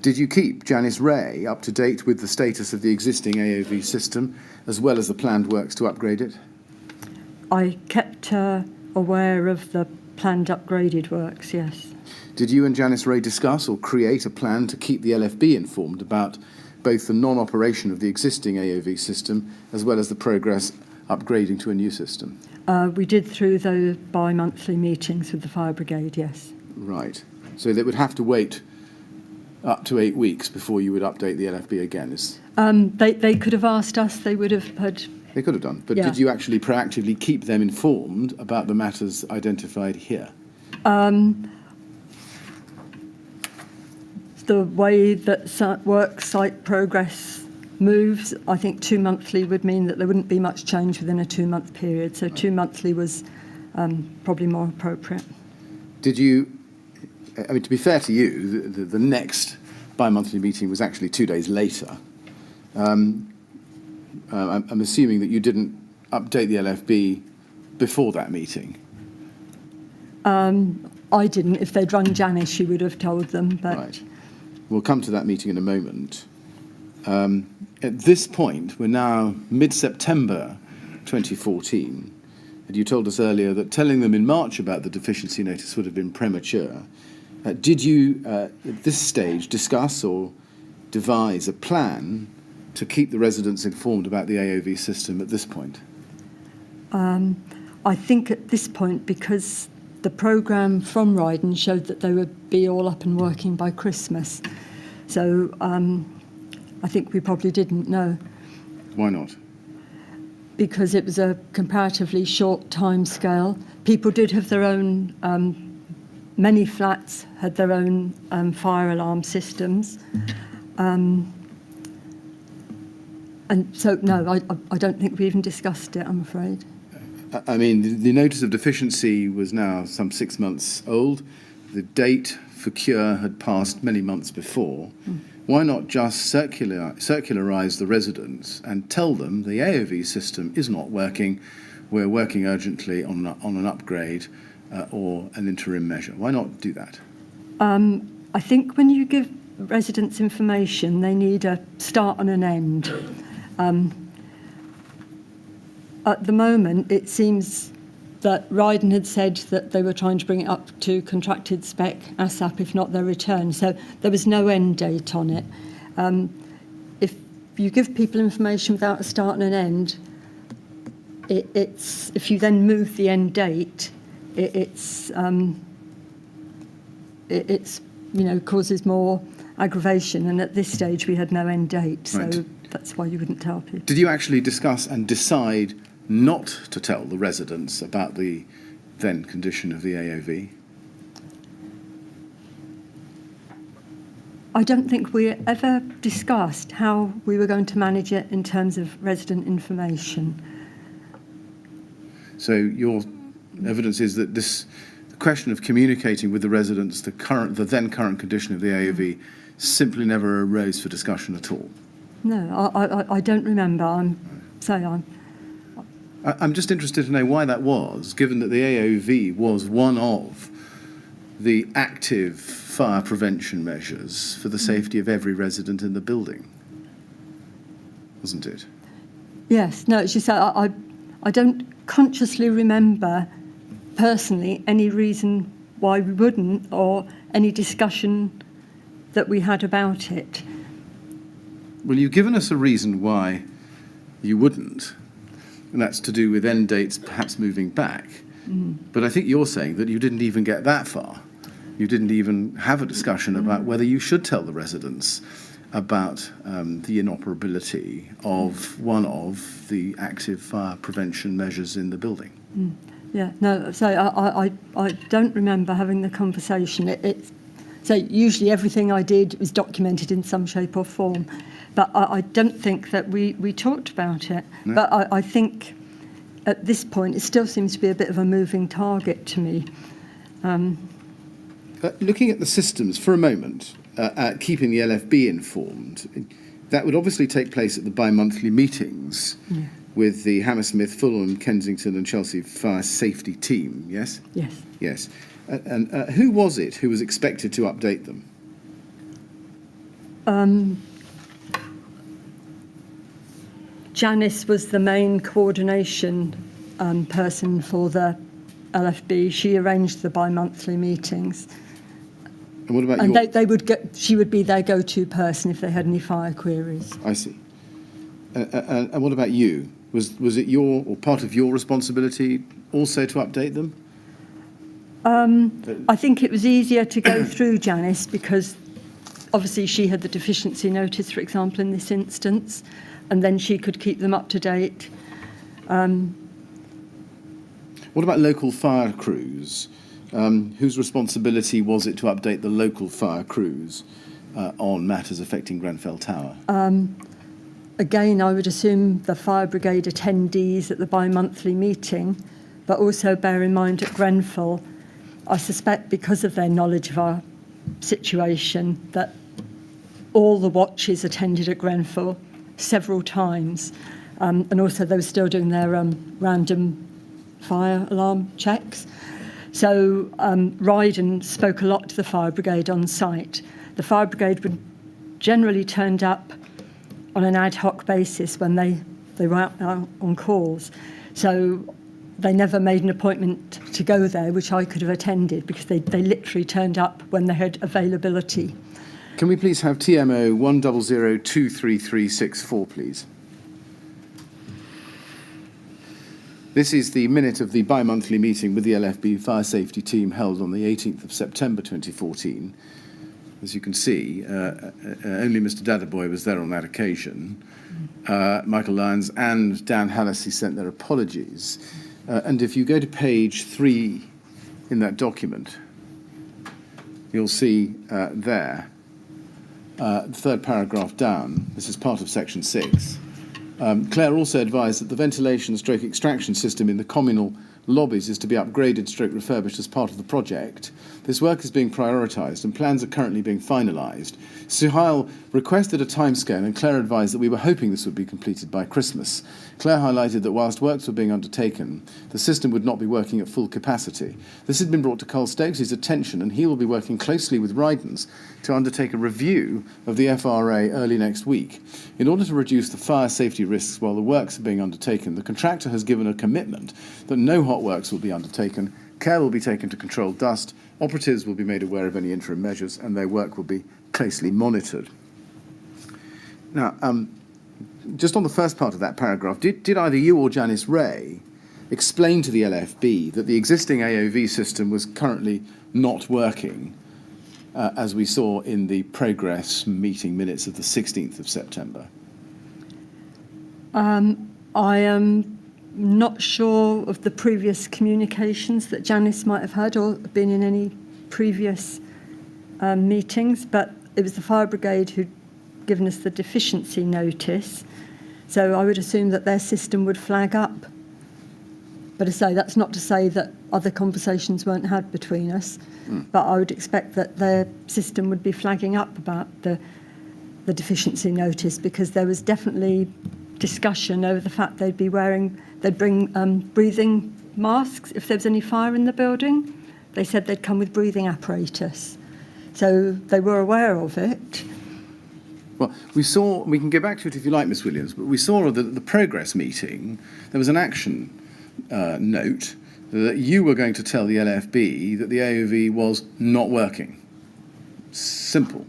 Did you keep Janice Ray up to date with the status of the existing AOV system, as well as the planned works to upgrade it? I kept her aware of the planned upgraded works, yes. Did you and Janice Ray discuss or create a plan to keep the Lfb informed about both the non-operation of the existing AOV system, as well as the progress upgrading to a new system? We did through the bi-monthly meetings with the fire brigade, yes. Right. So they would have to wait up to 8 weeks before you would update the Lfb again? They could have asked us, they would have had... They could have done, but yeah. Did you actually proactively keep them informed about the matters identified here? The way that work site progress moves, I think 2 monthly would mean that there wouldn't be much change within a 2 month period. So 2 monthly was probably more appropriate. Did you, I mean, to be fair to you, the next bi-monthly meeting was actually 2 days later. I'm assuming that you didn't update the Lfb before that meeting. I didn't. If they'd rung Janice, she would have told them. But Right. We'll come to that meeting in a moment. At this point, we're now mid-September 2014, and you told us earlier that telling them in March about the deficiency notice would have been premature. Did you, at this stage, discuss or devise a plan to keep the residents informed about the AOV system at this point? I think at this point, because the programme from Ryden showed that they would be all up and working by Christmas. So I think we probably didn't know. Why not? Because it was a comparatively short time scale. People did have their own, many flats had their own fire alarm systems. And so, no, I don't think we even discussed it, I'm afraid. I mean, the notice of deficiency was now some 6 months old. The date for cure had passed many months before. Why not just circularise the residents and tell them the AOV system is not working, we're working urgently on an upgrade or an interim measure? Why not do that? I think when you give residents information, they need a start and an end. At the moment, it seems that Ryden had said that they were trying to bring it up to contracted spec ASAP, if not their return. So there was no end date on it. If you give people information without a start and an end, it's if you then move the end date, it's causes more aggravation. And at this stage, we had no end date, so Right. that's why you wouldn't tell people. Did you actually discuss and decide not to tell the residents about the then condition of the AOV? I don't think we ever discussed how we were going to manage it in terms of resident information. So your evidence is that the question of communicating with the residents the then current condition of the AOV simply never arose for discussion at all? No, I don't remember. I'm just interested to know why that was, given that the AOV was one of the active fire prevention measures for the safety of every resident in the building, wasn't it? Yes, no, it's just I don't consciously remember personally any reason why we wouldn't, or any discussion that we had about it. Well, you've given us a reason why you wouldn't, and that's to do with end dates perhaps moving back. But I think you're saying that you didn't even get that far. You didn't even have a discussion about whether you should tell the residents about the inoperability of one of the active fire prevention measures in the building. Yeah, no, so I don't remember having the conversation. So usually everything I did was documented in some shape or form, but I don't think that we talked about it. No. But I think at this point it still seems to be a bit of a moving target to me. Looking at the systems for a moment, keeping the LFB informed, that would obviously take place at the bi-monthly meetings with the Hammersmith, Fulham, Kensington and Chelsea fire safety team, yes? Yes. Yes. And who was it who was expected to update them? Janice was the main coordination person for the LFB. She arranged the bi-monthly meetings. And what about And your... she would be their go-to person if they had any fire queries. I see. And what about you? Was it your, or part of your responsibility also to update them? I think it was easier to go through Janice because obviously she had the deficiency notice, for example, in this instance, and then she could keep them up to date. What about local fire crews? Whose responsibility was it to update the local fire crews on matters affecting Grenfell Tower? Again, I would assume the fire brigade attendees at the bi-monthly meeting, but also bear in mind at Grenfell, I suspect because of their knowledge of our situation, that all the watches attended at Grenfell several times, and also they were still doing their random fire alarm checks. So Ryden spoke a lot to the fire brigade on site. The fire brigade would generally turned up on an ad hoc basis when they were out on calls. So they never made an appointment to go there, which I could have attended because they literally turned up when they had availability. Can we please have TMO 100233364, please? This is the minute of the bi-monthly meeting with the LFB fire safety team held on the 18th of September 2014. As you can see, only Mr. Dadaboy was there on that occasion. Michael Lyons and Dan Hallisey sent their apologies. And if you go to page 3 in that document, you'll see there, the third paragraph down, this is part of section 6. Claire also advised that the ventilation/extraction system in the communal lobbies is to be upgraded/refurbished as part of the project. This work is being prioritised and plans are currently being finalised. Suhail requested a timescale and Claire advised that we were hoping this would be completed by Christmas. Claire highlighted that whilst works were being undertaken, the system would not be working at full capacity. This had been brought to Carl Stokes' attention and he will be working closely with Rydens to undertake a review of the FRA early next week. In order to reduce the fire safety risks while the works are being undertaken, the contractor has given a commitment that no hot works will be undertaken, care will be taken to control dust, operatives will be made aware of any interim measures, and their work will be closely monitored. Now, just on the first part of that paragraph, did either you or Janice Ray explain to the LFB that the existing AOV system was currently not working, as we saw in the progress meeting minutes of the 16th of September? I am not sure of the previous communications that Janice might have had or been in any previous meetings, but it was the fire brigade who'd given us the deficiency notice, so I would assume that their system would flag up. But I say that's not to say that other conversations weren't had between us, but I would expect that their system would be flagging up about the deficiency notice, because there was definitely discussion over the fact they'd bring breathing masks if there was any fire in the building. They said they'd come with breathing apparatus. So they were aware of it. Well, we can go back to it if you like, Miss Williams, but we saw at the progress meeting, there was an action note that you were going to tell the LFB that the AOV was not working. Simple.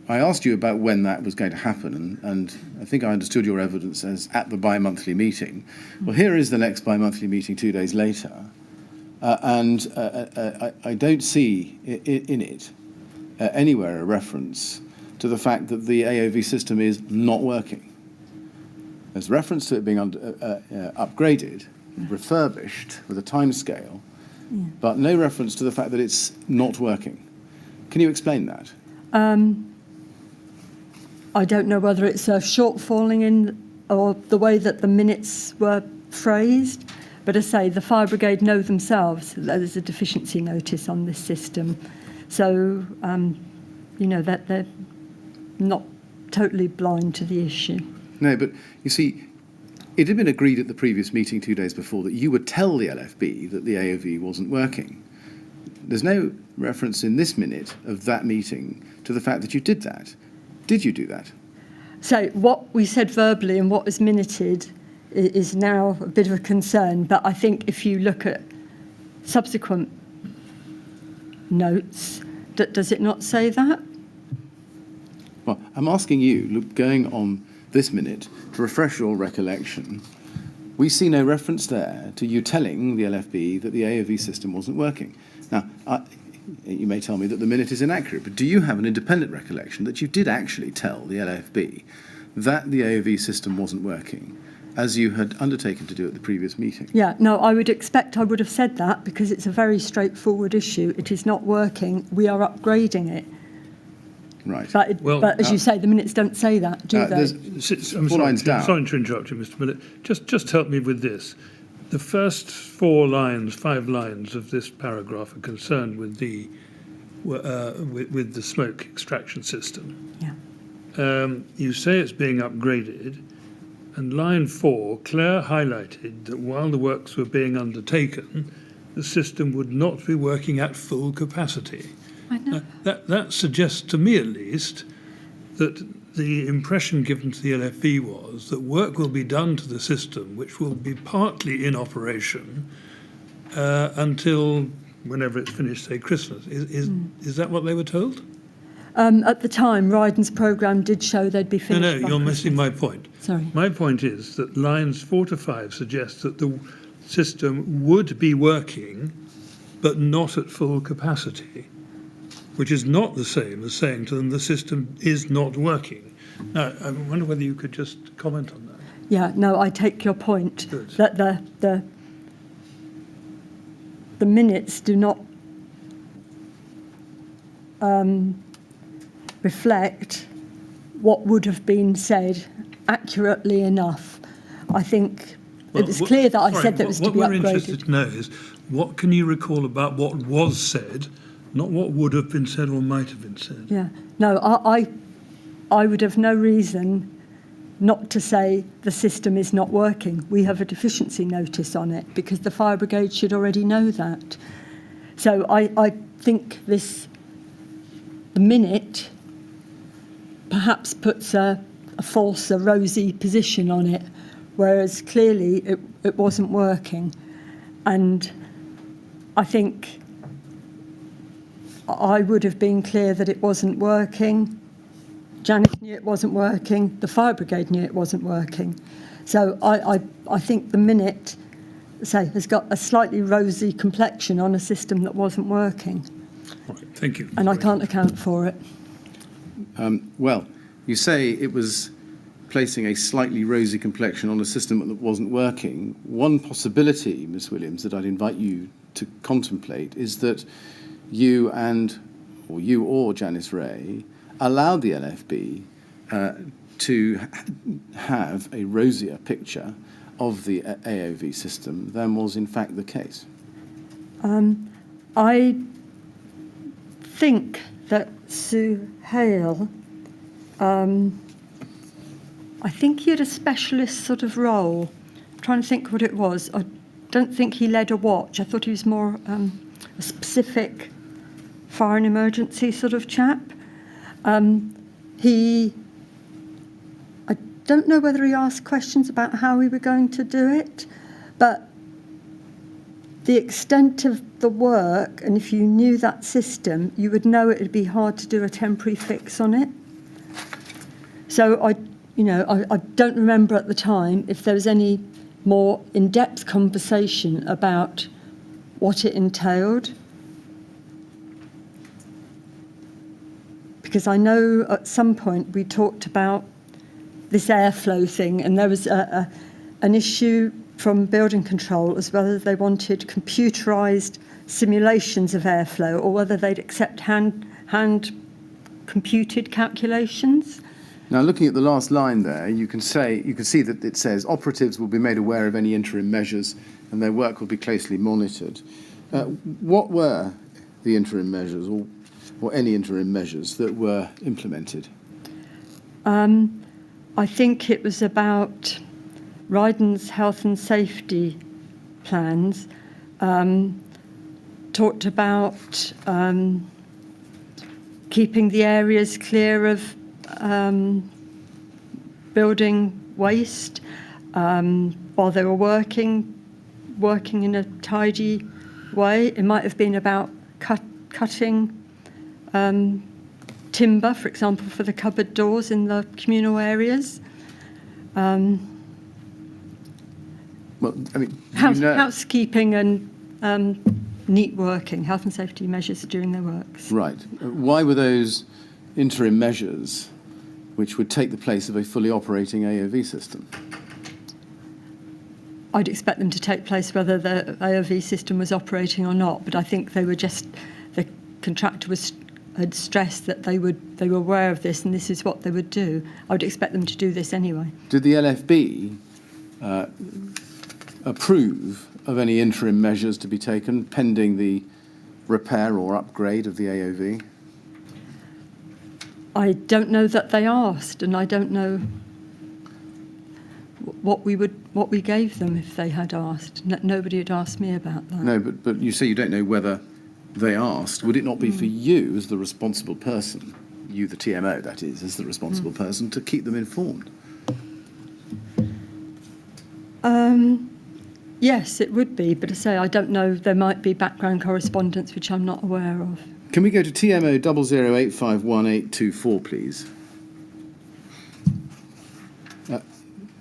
I asked you about when that was going to happen, and I think I understood your evidence as at the bi-monthly meeting. Well, here is the next bi-monthly meeting 2 days later, and I don't see in it anywhere a reference to the fact that the AOV system is not working. There's reference to it being upgraded, refurbished with a timescale, but no reference to the fact that it's not working. Can you explain that? I don't know whether it's a shortfalling in or the way that the minutes were phrased, but as I say, the fire brigade know themselves that there's a deficiency notice on this system. So, that they're not totally blind to the issue. No, but you see, it had been agreed at the previous meeting 2 days before that you would tell the LFB that the AOV wasn't working. There's no reference in this minute of that meeting to the fact that you did that. Did you do that? So what we said verbally and what was minuted is now a bit of a concern, but I think if you look at subsequent notes, does it not say that? Well, I'm asking you, going on this minute, to refresh your recollection, we see no reference there to you telling the LFB that the AOV system wasn't working. Now, you may tell me that the minute is inaccurate, but do you have an independent recollection that you did actually tell the LFB that the AOV system wasn't working, as you had undertaken to do at the previous meeting? Yeah, no, I would expect I would have said that because it's a very straightforward issue. It is not working. We are upgrading it. Right. But as you say, the minutes don't say that, do they? I'm sorry to interrupt you, Mr. Millett. Just help me with this. The first 5 lines of this paragraph are concerned with the smoke extraction system. Yeah. You say it's being upgraded, and line 4, Claire highlighted that while the works were being undertaken, the system would not be working at full capacity. I know. That suggests to me, at least, that the impression given to the LFB was that work will be done to the system, which will be partly in operation until whenever it's finished, say Christmas. Is that what they were told? At the time, Ryden's programme did show they'd be finished. No, you're missing my point. Sorry. My point is that lines 4 to 5 suggest that the system would be working, but not at full capacity, which is not the same as saying to them the system is not working. Now, I wonder whether you could just comment on that. Yeah, no, I take your point. Good. That the minutes do not reflect what would have been said accurately enough. I think it was clear that I said that was to be upgraded. What we're interested to know is, what can you recall about what was said, not what would have been said or might have been said? Yeah, no, I would have no reason not to say the system is not working. We have a deficiency notice on it because the fire brigade should already know that. So I think the minute perhaps puts a false, a rosy position on it, whereas clearly it wasn't working. And I think I would have been clear that it wasn't working. Janice knew it wasn't working. The fire brigade knew it wasn't working. So I think the minute, has got a slightly rosy complexion on a system that wasn't working. Right, thank you. And I can't account for it. Well, you say it was placing a slightly rosy complexion on a system that wasn't working. One possibility, Ms. Williams, that I'd invite you to contemplate is that you or Janice Ray allowed the LFB to have a rosier picture of the AOV system than was in fact the case. I think that Sue Hale I think he had a specialist sort of role. I'm trying to think what it was. I don't think he led a watch. I thought he was more a specific fire and emergency sort of chap. I don't know whether he asked questions about how we were going to do it, but the extent of the work, and if you knew that system, you would know it would be hard to do a temporary fix on it. So I don't remember at the time if there was any more in-depth conversation about what it entailed. Because I know at some point we talked about this airflow thing, and there was an issue from building control as whether they wanted computerised simulations of airflow or whether they'd accept hand computed calculations. Now, looking at the last line there, you can see that it says operatives will be made aware of any interim measures and their work will be closely monitored. What were the interim measures or any interim measures that were implemented? I think it was about Ryden's health and safety plans, talked about keeping the areas clear of building waste while they were working in a tidy way. It might have been about cutting timber, for example, for the cupboard doors in the communal areas. Well, I mean, housekeeping and neat working, health and safety measures during their works. Right. Why were those interim measures which would take the place of a fully operating AOV system? I'd expect them to take place whether the AOV system was operating or not, but I think they were just, the contractor had stressed that they were aware of this and this is what they would do. I would expect them to do this anyway. Did the LFB approve of any interim measures to be taken pending the repair or upgrade of the AOV? I don't know that they asked, and I don't know what we gave them if they had asked. Nobody had asked me about that. No, but you say you don't know whether they asked. Would it not be for you as the responsible person, you the TMO that is, as the responsible person, to keep them informed? Yes, it would be, but I say I don't know. There might be background correspondence which I'm not aware of. Can we go to TMO 00851824, please?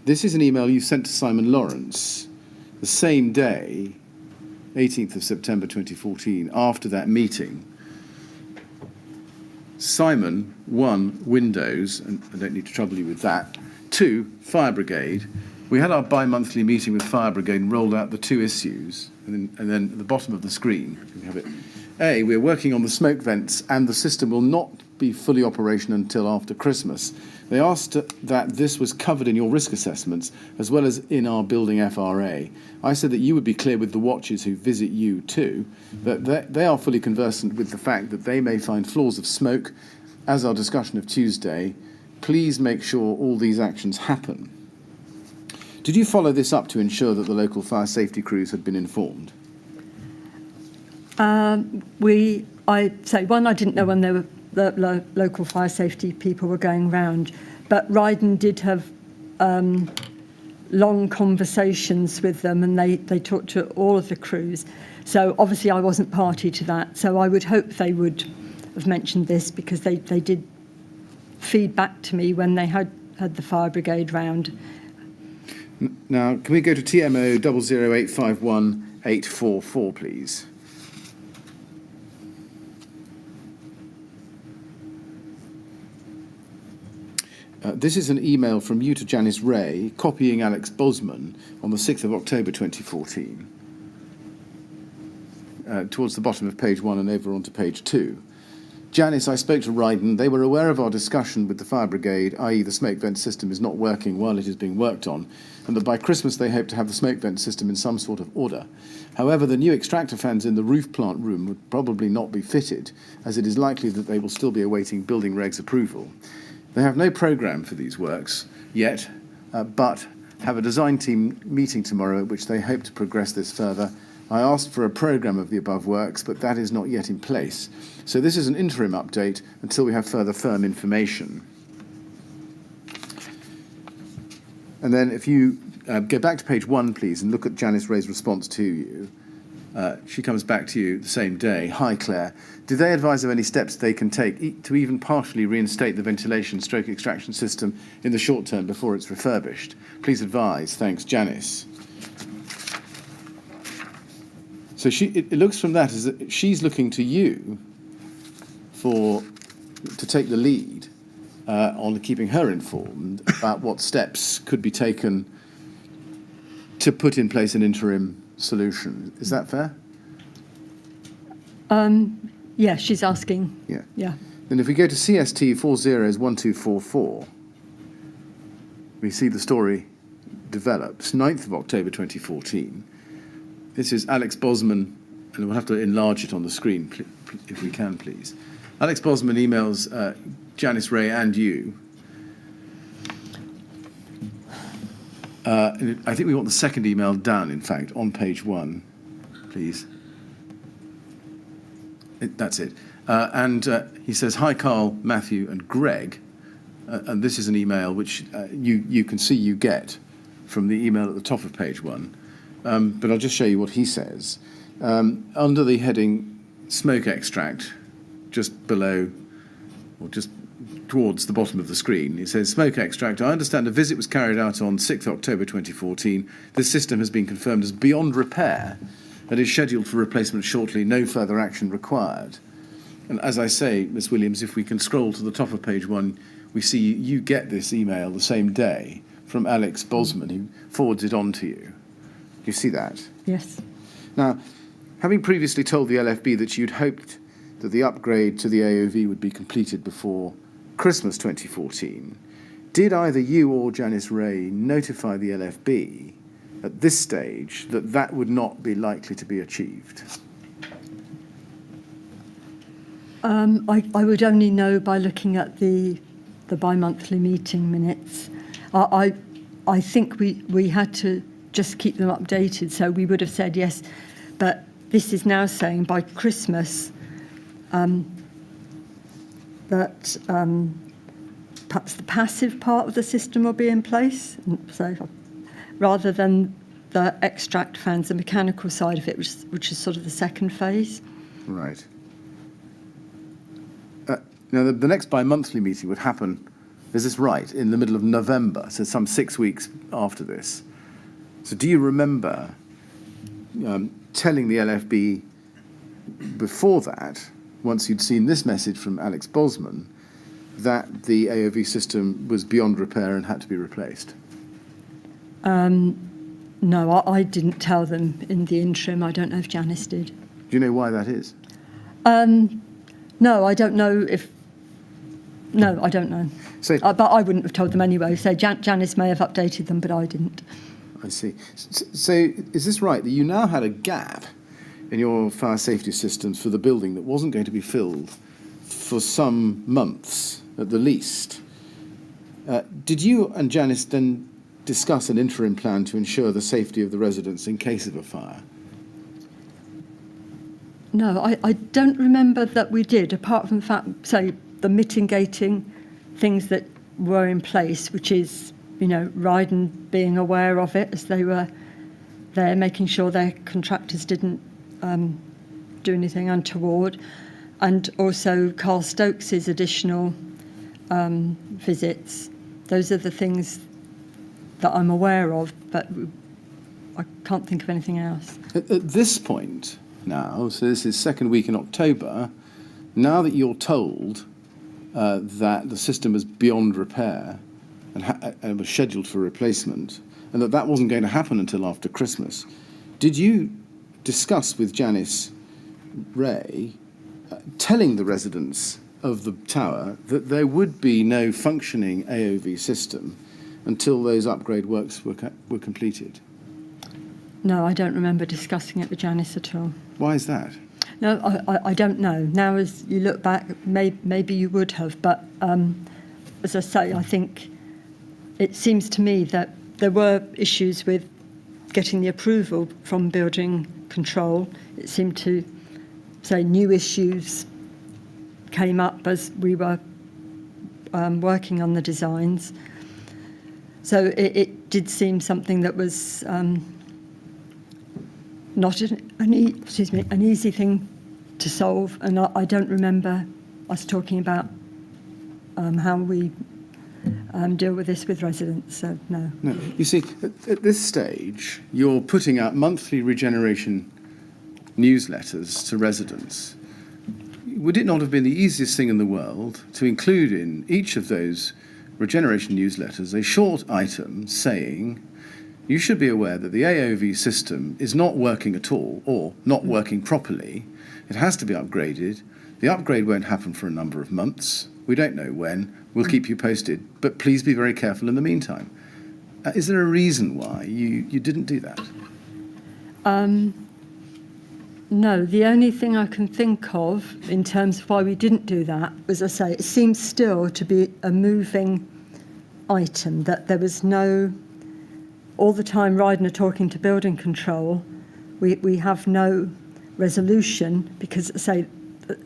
This is an email you sent to Simon Lawrence the same day, 18th of September 2014, after that meeting. Simon, 1, Windows, and I don't need to trouble you with that. 2, Fire Brigade. We had our bi-monthly meeting with Fire Brigade and rolled out the 2 issues, and then at the bottom of the screen, we have it. A, we're working on the smoke vents and the system will not be fully operational until after Christmas. They asked that this was covered in your risk assessments as well as in our building FRA. I said that you would be clear with the watchers who visit you too, but they are fully conversant with the fact that they may find flaws of smoke, as our discussion of Tuesday. Please make sure all these actions happen. Did you follow this up to ensure that the local fire safety crews had been informed? I didn't know when the local fire safety people were going round, but Ryden did have long conversations with them, and they talked to all of the crews. So obviously I wasn't party to that, so I would hope they would have mentioned this, because they did feed back to me when they had the fire brigade round. Now, can we go to TMO 00851844, please? This is an email from you to Janice Ray, copying Alex Bosman on the 6th of October 2014. Towards the bottom of page 1 and over onto page 2. Janice, I spoke to Ryden. They were aware of our discussion with the fire brigade, i.e. the smoke vent system is not working while it is being worked on, and that by Christmas they hope to have the smoke vent system in some sort of order. However, the new extractor fans in the roof plant room would probably not be fitted, as it is likely that they will still be awaiting building regs approval. They have no programme for these works yet, but have a design team meeting tomorrow at which they hope to progress this further. I asked for a programme of the above works, but that is not yet in place. So this is an interim update until we have further firm information. And then if you go back to page 1, please, and look at Janice Ray's response to you. She comes back to you the same day. Hi, Claire. Do they advise of any steps they can take to even partially reinstate the ventilation/extraction system in the short term before it's refurbished? Please advise. Thanks, Janice. So it looks from that as that she's looking to you to take the lead on keeping her informed about what steps could be taken to put in place an interim solution. Is that fair? Yeah, she's asking. Yeah. Yeah. Then if we go to CST 401244, we see the story develops. 9th of October 2014. This is Alex Bosman, and we'll have to enlarge it on the screen if we can, please. Alex Bosman emails Janice Ray and you. I think we want the second email down, in fact, on page 1, please. That's it. And he says, hi, Carl, Matthew, and Greg. And this is an email which you can see you get from the email at the top of page 1. But I'll just show you what he says. Under the heading smoke extract, just below, or just towards the bottom of the screen, it says, smoke extract. I understand a visit was carried out on 6th October 2014. This system has been confirmed as beyond repair and is scheduled for replacement shortly. No further action required. And as I say, Ms. Williams, if we can scroll to the top of page 1, we see you get this email the same day from Alex Bosman, who forwards it on to you. Do you see that? Yes. Now, having previously told the LFB that you'd hoped that the upgrade to the AOV would be completed before Christmas 2014, did either you or Janice Ray notify the LFB at this stage that that would not be likely to be achieved? I would only know by looking at the bi-monthly meeting minutes. I think we had to just keep them updated, so we would have said yes, but this is now saying by Christmas that perhaps the passive part of the system will be in place, so rather than the extract fans, the mechanical side of it, which is sort of the second phase. Right. Now, the next bi-monthly meeting would happen, is this right, in the middle of November, so some 6 weeks after this. So do you remember telling the LFB before that, once you'd seen this message from Alex Bosman, that the AOV system was beyond repair and had to be replaced? No, I didn't tell them in the interim. I don't know if Janice did. Do you know why that is? No, I don't know if... No, I don't know. So, but I wouldn't have told them anyway. So Janice may have updated them, but I didn't. I see. So is this right, that you now had a gap in your fire safety systems for the building that wasn't going to be filled for some months at the least? Did you and Janice then discuss an interim plan to ensure the safety of the residents in case of a fire? No, I don't remember that we did, apart from the fact, say, the mitigating things that were in place, which is, Ryden being aware of it as they were there, making sure their contractors didn't do anything untoward, and also Carl Stokes' additional visits. Those are the things that I'm aware of, but I can't think of anything else. At this point now, so this is second week in October, now that you're told that the system was beyond repair and was scheduled for replacement, and that wasn't going to happen until after Christmas, did you discuss with Janice Ray telling the residents of the tower that there would be no functioning AOV system until those upgrade works were completed? No, I don't remember discussing it with Janice at all. Why is that? No, I don't know. Now, as you look back, maybe you would have, but as I say, I think it seems to me that there were issues with getting the approval from building control. It seemed to say new issues came up as we were working on the designs. So it did seem something that was not an easy thing to solve, and I don't remember us talking about how we deal with this with residents, so no. No. You see, at this stage, you're putting out monthly regeneration newsletters to residents. Would it not have been the easiest thing in the world to include in each of those regeneration newsletters a short item saying, you should be aware that the AOV system is not working at all or not working properly. It has to be upgraded. The upgrade won't happen for a number of months. We don't know when. We'll keep you posted, but please be very careful in the meantime. Is there a reason why you didn't do that? No, the only thing I can think of in terms of why we didn't do that was, as I say, it seems still to be a moving item, that there was no, all the time Ryden are talking to building control, we have no resolution because, say,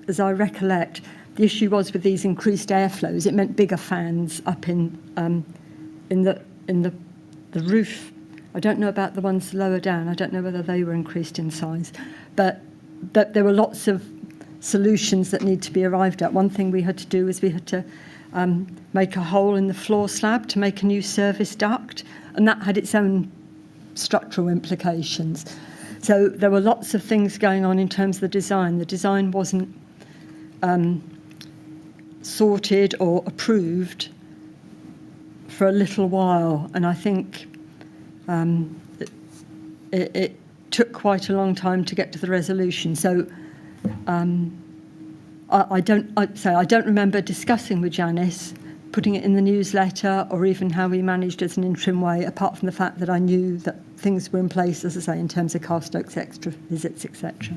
as I recollect, the issue was with these increased airflows. It meant bigger fans up in the roof. I don't know about the ones lower down. I don't know whether they were increased in size, but there were lots of solutions that need to be arrived at. One thing we had to do was we had to make a hole in the floor slab to make a new service duct, and that had its own structural implications. So there were lots of things going on in terms of the design. The design wasn't sorted or approved for a little while, and I think it took quite a long time to get to the resolution. So I don't remember discussing with Janice, putting it in the newsletter, or even how we managed as an interim way, apart from the fact that I knew that things were in place, as I say, in terms of Stokes extra visits, etc.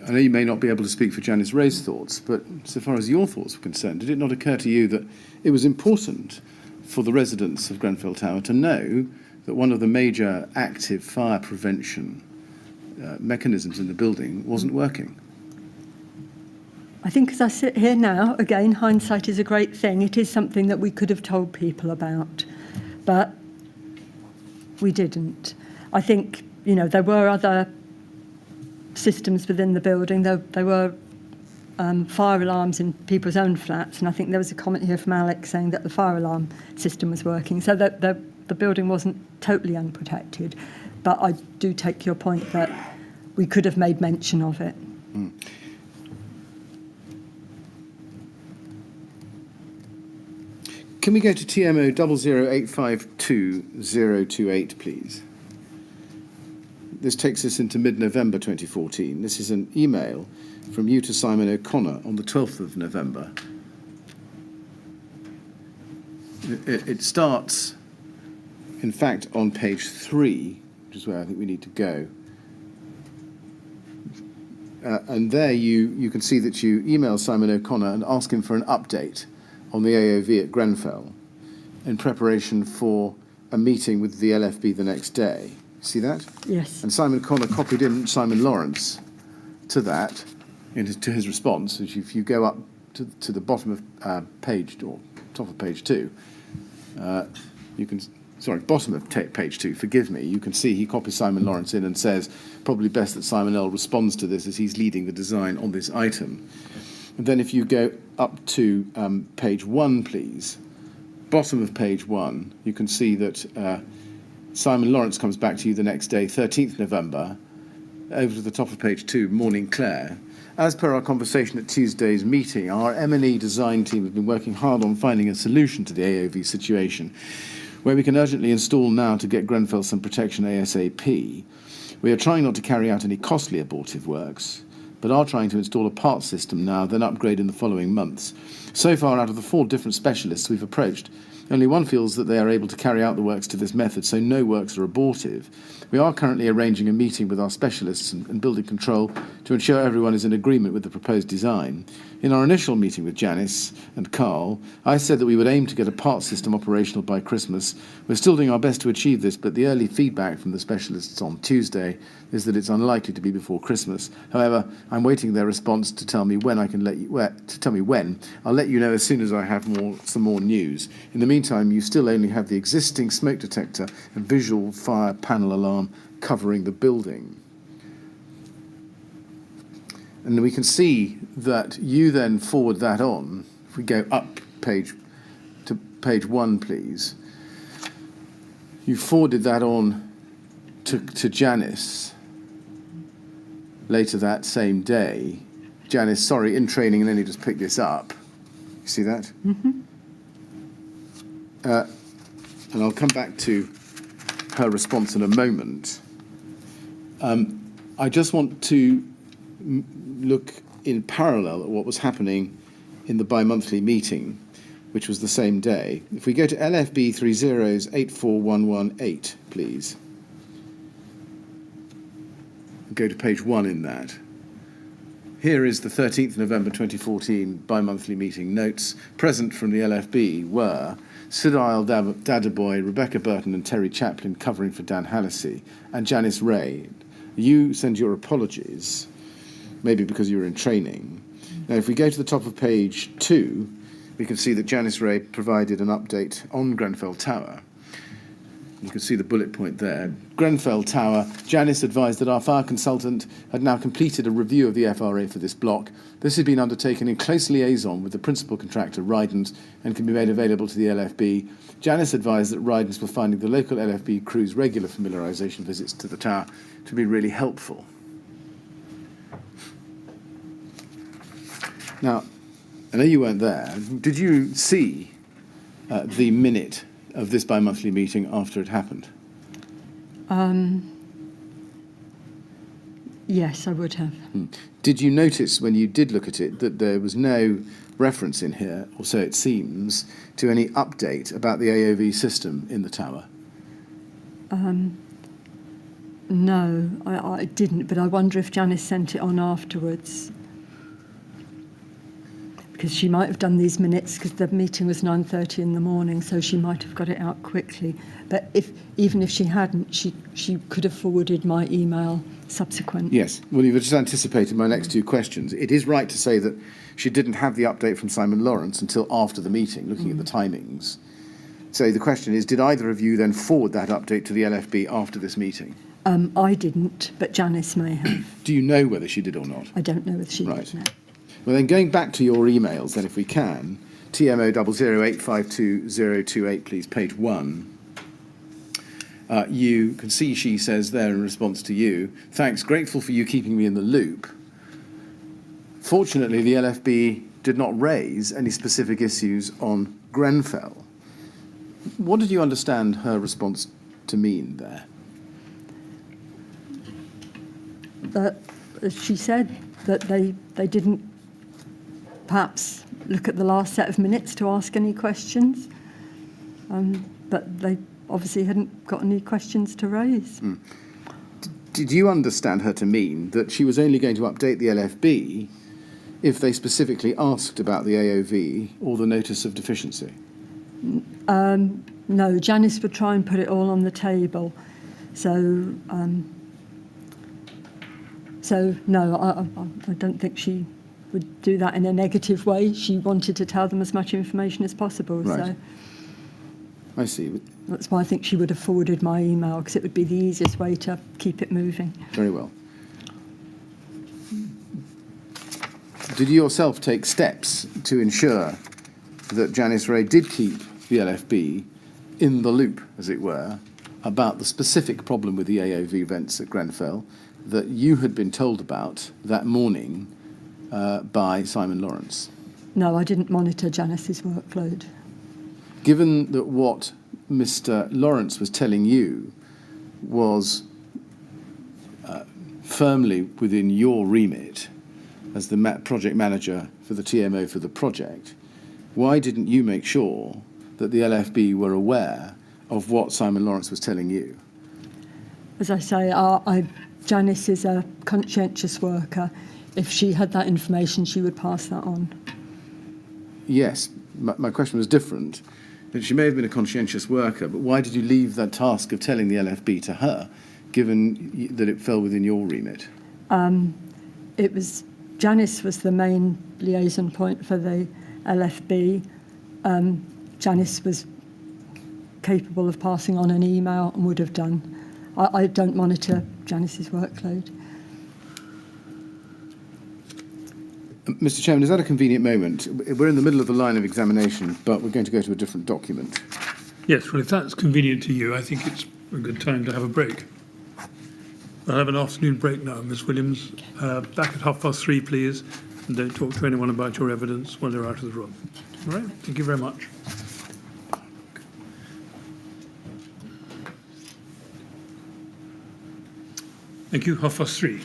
I know you may not be able to speak for Janice Ray's thoughts, but so far as your thoughts were concerned, did it not occur to you that it was important for the residents of Grenfell Tower to know that one of the major active fire prevention mechanisms in the building wasn't working? I think as I sit here now, again, hindsight is a great thing. It is something that we could have told people about, but we didn't. I think, there were other systems within the building. There were fire alarms in people's own flats, and I think there was a comment here from Alex saying that the fire alarm system was working, so that the building wasn't totally unprotected. But I do take your point that we could have made mention of it. Can we go to TMO 008522028, please? This takes us into mid-November 2014. This is an email from you to Simon O'Connor on the 12th of November. It starts, in fact, on page 3, which is where I think we need to go. And there you can see that you email Simon O'Connor and ask him for an update on the AOV at Grenfell in preparation for a meeting with the LFB the next day. See that? Yes. And Simon O'Connor copied in Simon Lawrence to that, to his response, which if you go up to the bottom of page, or top of page 2, you can, bottom of page 2, forgive me, you can see he copies Simon Lawrence in and says, probably best that Simon L. responds to this as he's leading the design on this item. And then if you go up to page 1, please, bottom of page 1, you can see that Simon Lawrence comes back to you the next day, 13th November, over to the top of page 2, Morning Claire. As per our conversation at Tuesday's meeting, our M&E design team has been working hard on finding a solution to the AOV situation, where we can urgently install now to get Grenfell some protection ASAP. We are trying not to carry out any costly abortive works, but are trying to install a part system now, then upgrade in the following months. So far, out of the 4 different specialists we've approached, Only one feels that they are able to carry out the works to this method, so no works are abortive. We are currently arranging a meeting with our specialists and building control to ensure everyone is in agreement with the proposed design. In our initial meeting with Janice and Carl, I said that we would aim to get a part system operational by Christmas. We're still doing our best to achieve this, but the early feedback from the specialists on Tuesday is that it's unlikely to be before Christmas. However, I'm waiting their response to tell me when I'll let you know as soon as I have some more news. In the meantime, you still only have the existing smoke detector and visual fire panel alarm covering the building. And we can see that you then forward that on. If we go up to page 1, please. You forwarded that on to Janice later that same day. Janice, sorry, in training, and then you just picked this up. You see that? Mm-hmm. And I'll come back to her response in a moment. I just want to look in parallel at what was happening in the bi-monthly meeting, which was the same day. If we go to LFB 3084118, please. Go to page 1 in that. Here is the 13th November 2014 bi-monthly meeting notes. Present from the LFB were Sidile Dadaboy, Rebecca Burton and Terry Chaplin covering for Dan Hallisey, and Janice Ray. You send your apologies, maybe because you were in training. Now, if we go to the top of page 2, we can see that Janice Ray provided an update on Grenfell Tower. You can see the bullet point there. Grenfell Tower, Janice advised that our fire consultant had now completed a review of the FRA for this block. This had been undertaken in close liaison with the principal contractor, Rydens, and can be made available to the LFB. Janice advised that Rydens were finding the local LFB crew's regular familiarisation visits to the tower to be really helpful. Now, I know you weren't there. Did you see the minute of this bi-monthly meeting after it happened? Yes, I would have. Did you notice when you did look at it that there was no reference in here, or so it seems, to any update about the AOV system in the tower? No, I didn't, but I wonder if Janice sent it on afterwards. Because she might have done these minutes, because the meeting was 9:30 in the morning, so she might have got it out quickly. But even if she hadn't, she could have forwarded my email subsequent. Yes. Well, you've just anticipated my next two questions. It is right to say that she didn't have the update from Simon Lawrence until after the meeting, looking at the timings. So the question is, did either of you then forward that update to the LFB after this meeting? I didn't, but Janice may have. Do you know whether she did or not? I don't know whether she Right. did now. Well, then going back to your emails, then, if we can, TMO 008520028, please, page 1. You can see she says there in response to you, thanks, grateful for you keeping me in the loop. Fortunately, the LFB did not raise any specific issues on Grenfell. What did you understand her response to mean there? That she said that they didn't perhaps look at the last set of minutes to ask any questions, but they obviously hadn't got any questions to raise. Did you understand her to mean that she was only going to update the LFB if they specifically asked about the AOV or the notice of deficiency? No, Janice would try and put it all on the table. So no, I don't think she would do that in a negative way. She wanted to tell them as much information as possible. Right. So I see. that's why I think she would have forwarded my email, because it would be the easiest way to keep it moving. Very well. Did you yourself take steps to ensure that Janice Ray did keep the LFB in the loop, as it were, about the specific problem with the AOV vents at Grenfell that you had been told about that morning by Simon Lawrence? No, I didn't monitor Janice's workload. Given that what Mr. Lawrence was telling you was firmly within your remit as the project manager for the TMO for the project, why didn't you make sure that the LFB were aware of what Simon Lawrence was telling you? As I say, Janice is a conscientious worker. If she had that information, she would pass that on. Yes, my question was different. That she may have been a conscientious worker, but why did you leave that task of telling the LFB to her, given that it fell within your remit? Janice was the main liaison point for the LFB. Janice was capable of passing on an email and would have done. I don't monitor Janice's workload. Mr. Chairman, is that a convenient moment? We're in the middle of the line of examination, but we're going to go to a different document. Yes, well, if that's convenient to you, I think it's a good time to have a break. I'll have an afternoon break now, Miss Williams. Back at 3:30, please, and don't talk to anyone about your evidence while they're out of the room. All right, thank you very much. Thank you, 3:30.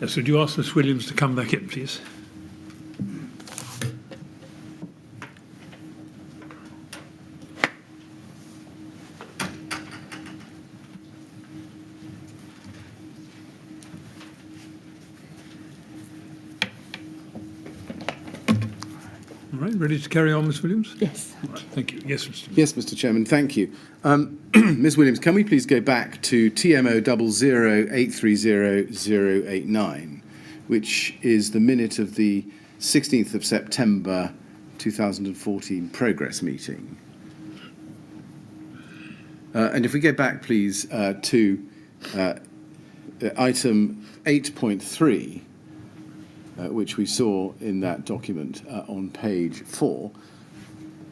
Yes, would you ask Miss Williams to come back in, please? All right, ready to carry on, Miss Williams? Yes. All right, thank you. Yes, Mr. Yes, Mr. Chairman, thank you. Ms. Williams, can we please go back to TMO 00830089, which is the minute of the 16th of September 2014 progress meeting? And if we go back, please, to item 8.3, which we saw in that document on page 4,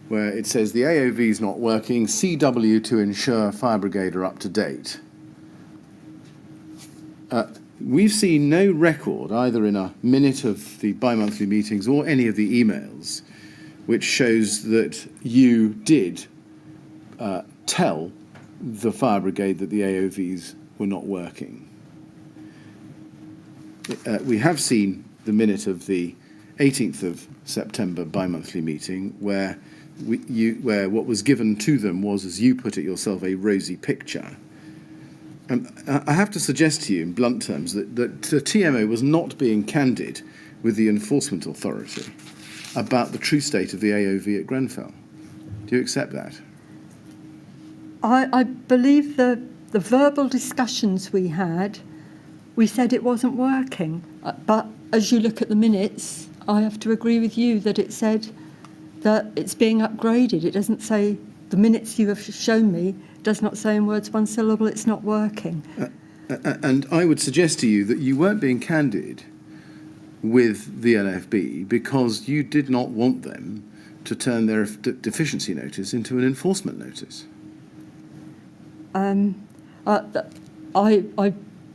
where it says the AOV is not working, CW to ensure fire brigade are up to date. We've seen no record, either in a minute of the bi-monthly meetings or any of the emails, which shows that you did tell the fire brigade that the AOVs were not working. We have seen the minute of the 18th of September bi-monthly meeting where where what was given to them was, as you put it yourself, a rosy picture. I have to suggest to you in blunt terms that the TMO was not being candid with the enforcement authority about the true state of the AOV at Grenfell. Do you accept that? I believe the verbal discussions we had, we said it wasn't working. But as you look at the minutes, I have to agree with you that it said that it's being upgraded. It doesn't say, the minutes you have shown me does not say in words one syllable, it's not working. And I would suggest to you that you weren't being candid with the LFB because you did not want them to turn their deficiency notice into an enforcement notice. I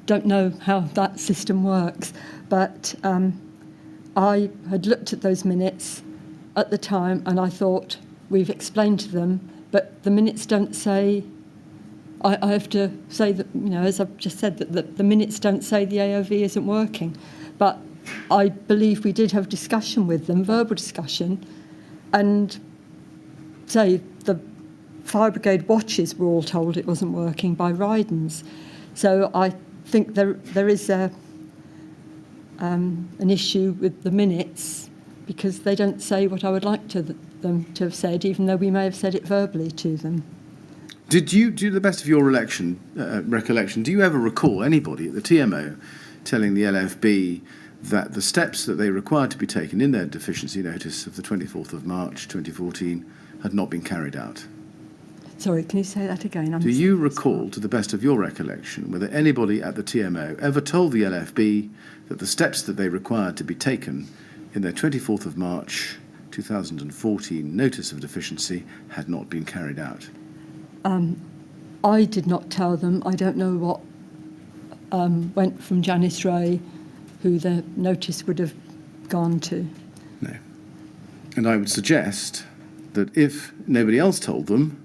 don't know how that system works, but I had looked at those minutes at the time and I thought, we've explained to them, but the minutes don't say, I have to say that, as I've just said, that the minutes don't say the AOV isn't working. But I believe we did have discussion with them, verbal discussion, and say the fire brigade watches were all told it wasn't working by Rydens. So I think there is an issue with the minutes because they don't say what I would like them to have said, even though we may have said it verbally to them. Did you, to the best of your recollection, do you ever recall anybody at the TMO telling the LFB that the steps that they required to be taken in their deficiency notice of the 24th of March 2014 had not been carried out? Sorry, can you say that again? Do you recall, to the best of your recollection, whether anybody at the TMO ever told the LFB that the steps that they required to be taken in their 24th of March 2014 notice of deficiency had not been carried out? I did not tell them. I don't know what went from Janice Ray, who the notice would have gone to. No. And I would suggest that if nobody else told them,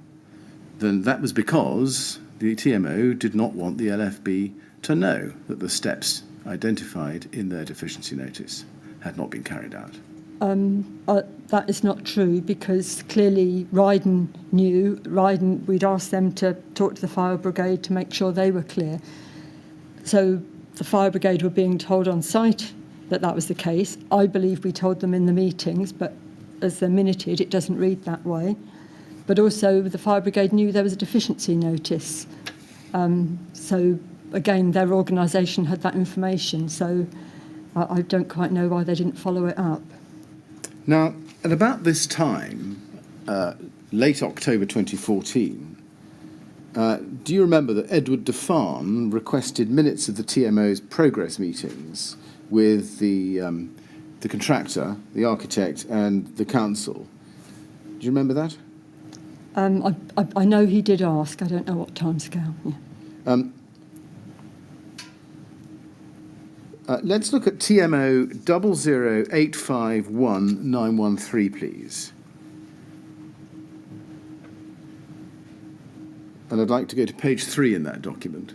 then that was because the TMO did not want the LFB to know that the steps identified in their deficiency notice had not been carried out. That is not true because clearly Ryden knew. We'd asked them to talk to the fire brigade to make sure they were clear. So the fire brigade were being told on site that was the case. I believe we told them in the meetings, but as they're minuted, it doesn't read that way. But also the fire brigade knew there was a deficiency notice. So again, their organisation had that information. So I don't quite know why they didn't follow it up. Now, at about this time, late October 2014, do you remember that Edward DeFarn requested minutes of the TMO's progress meetings with the contractor, the architect, and the council? Do you remember that? I know he did ask. I don't know what timescale. Yeah. Let's look at TMO 00851-913, please. And I'd like to go to page 3 in that document.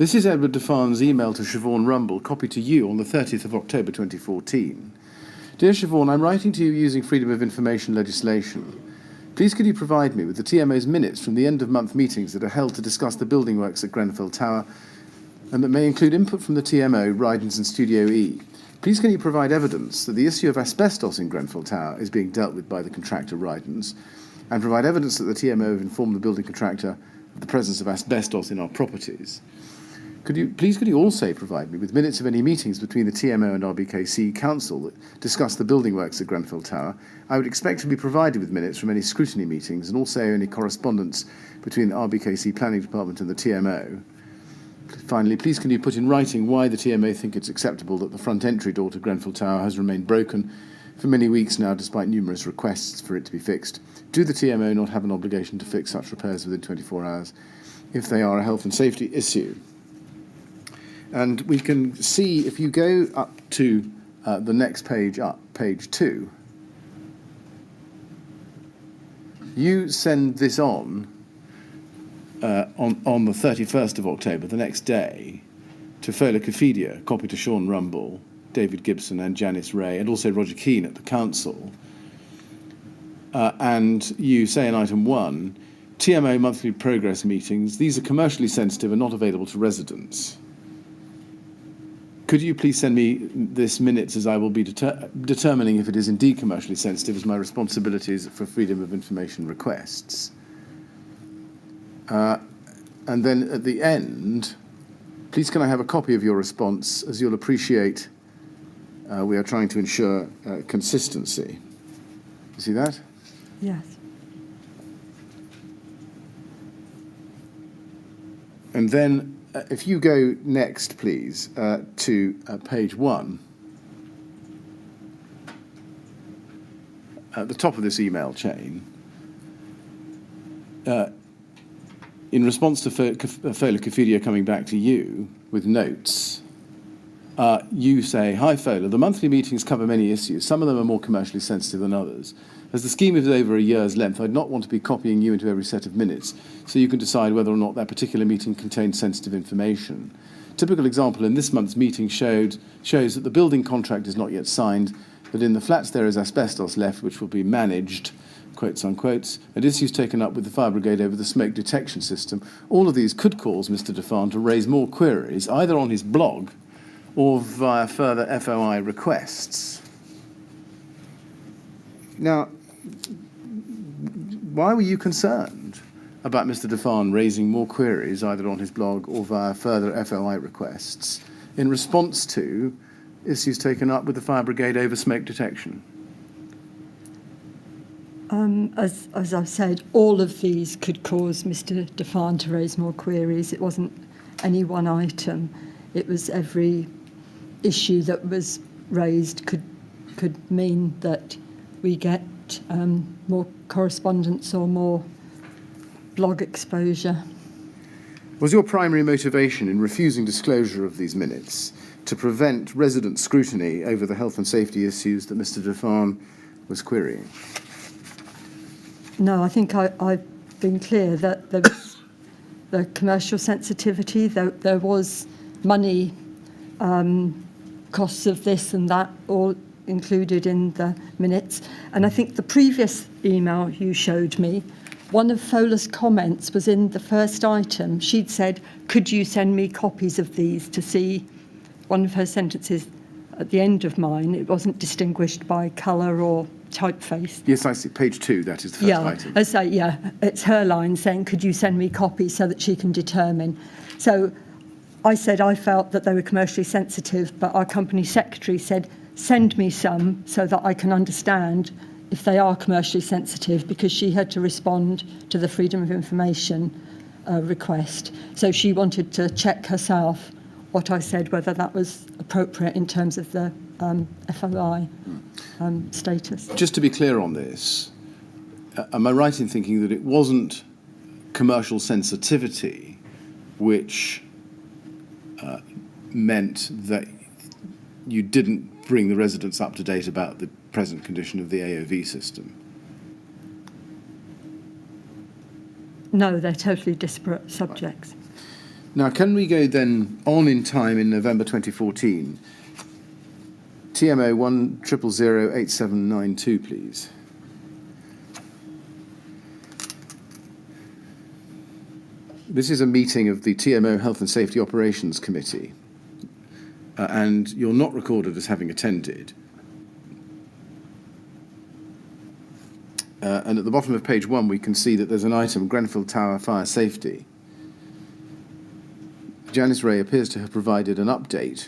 This is Edward Defarn's email to Siobhan Rumble, copied to you on the 30th of October 2014. Dear Siobhan, I'm writing to you using freedom of information legislation. Please could you provide me with the TMO's minutes from the end-of-month meetings that are held to discuss the building works at Grenfell Tower and that may include input from the TMO, Rydens and Studio E. Please can you provide evidence that the issue of asbestos in Grenfell Tower is being dealt with by the contractor Rydens, and provide evidence that the TMO have informed the building contractor of the presence of asbestos in our properties. Could you also provide me with minutes of any meetings between the TMO and RBKC Council that discuss the building works at Grenfell Tower? I would expect to be provided with minutes from any scrutiny meetings and also any correspondence between the RBKC Planning Department and the TMO. Finally, please can you put in writing why the TMO think it's acceptable that the front entry door to Grenfell Tower has remained broken for many weeks now despite numerous requests for it to be fixed? Do the TMO not have an obligation to fix such repairs within 24 hours if they are a health and safety issue? And we can see, if you go up to the next page up, page 2, you send this on the 31st of October, the next day, to Fola Cofidia, copy to Sean Rumble, David Gibson and Janice Ray, and also Roger Keane at the council. And you say in item 1, TMO monthly progress meetings, these are commercially sensitive and not available to residents. Could you please send me this minutes, as I will be determining if it is indeed commercially sensitive as my responsibilities for freedom of information requests. And then at the end, please can I have a copy of your response, as you'll appreciate we are trying to ensure consistency. You see that? Yes. And then if you go next, please, to page 1, at the top of this email chain, in response to Fola Cofidia coming back to you with notes, you say, "Hi Fola, the monthly meetings cover many issues. Some of them are more commercially sensitive than others. As the scheme is over a year's length, I'd not want to be copying you into every set of minutes, so you can decide whether or not that particular meeting contains sensitive information. Typical example in this month's meeting shows that the building contract is not yet signed, that in the flats there is asbestos left which will be managed, quotes unquotes, and issues taken up with the fire brigade over the smoke detection system. All of these could cause Mr. Defan to raise more queries, either on his blog or via further FOI requests." Now, why were you concerned about Mr. Defan raising more queries, either on his blog or via further FOI requests, in response to issues taken up with the fire brigade over smoke detection? As I've said, all of these could cause Mr. Defan to raise more queries. It wasn't any one item. It was every issue that was raised could mean that we get more correspondence or more blog exposure. Was your primary motivation in refusing disclosure of these minutes to prevent resident scrutiny over the health and safety issues that Mr. Defan was querying? No, I think I've been clear that there was the commercial sensitivity, there was money, costs of this and that, all included in the minutes. And I think the previous email you showed me, one of Fola's comments was in the first item. She'd said, "Could you send me copies of these to see?" One of her sentences at the end of mine, it wasn't distinguished by colour or typeface. Yes, I see. Page 2, that is the first item. I say, yeah, it's her line saying, "Could you send me copies so that she can determine?" So I said I felt that they were commercially sensitive, but our company secretary said, "Send me some so that I can understand if they are commercially sensitive," because she had to respond to the Freedom of Information request. So she wanted to check herself what I said, whether that was appropriate in terms of the FOI status. Just to be clear on this, am I right in thinking that it wasn't commercial sensitivity which meant that you didn't bring the residents up to date about the present condition of the AOV system? No, they're totally disparate subjects. Now, can we go then on in time in November 2014? TMO 1008792, please. This is a meeting of the TMO Health and Safety Operations Committee, and you're not recorded as having attended. And at the bottom of page 1, we can see that there's an item, Grenfell Tower Fire Safety. Janice Ray appears to have provided an update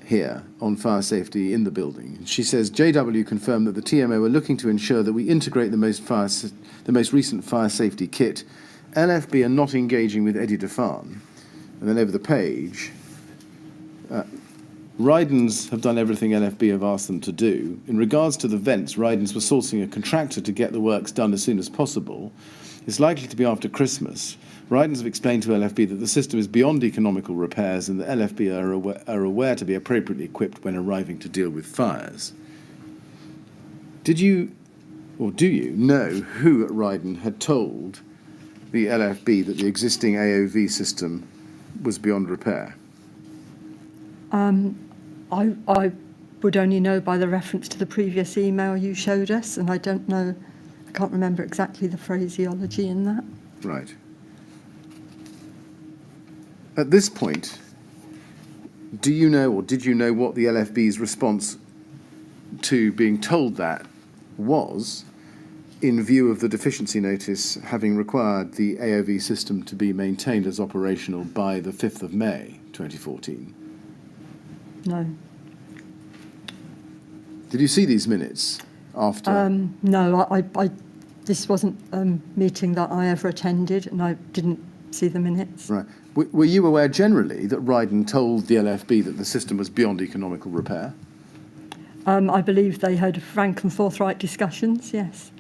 here on fire safety in the building. She says, JW confirmed that the TMO are looking to ensure that we integrate the most recent fire safety kit. LFB are not engaging with Eddie Defan. And then over the page, Rydens have done everything LFB have asked them to do. In regards to the vents, Rydens were sourcing a contractor to get the works done as soon as possible. It's likely to be after Christmas. Rydens have explained to LFB that the system is beyond economical repairs and that LFB are aware to be appropriately equipped when arriving to deal with fires. Did you, or do you, know who at Ryden had told the LFB that the existing AOV system was beyond repair? I would only know by the reference to the previous email you showed us, and I don't know, I can't remember exactly the phraseology in that. Right. At this point, do you know or did you know what the LFB's response to being told that was, in view of the deficiency notice having required the AOV system to be maintained as operational by the 5th of May 2014? No. Did you see these minutes after? No, I this wasn't a meeting that I ever attended, and I didn't see the minutes. Right. Were you aware generally that Ryden told the LFB that the system was beyond economical repair? I believe they had frank and forthright discussions, yes.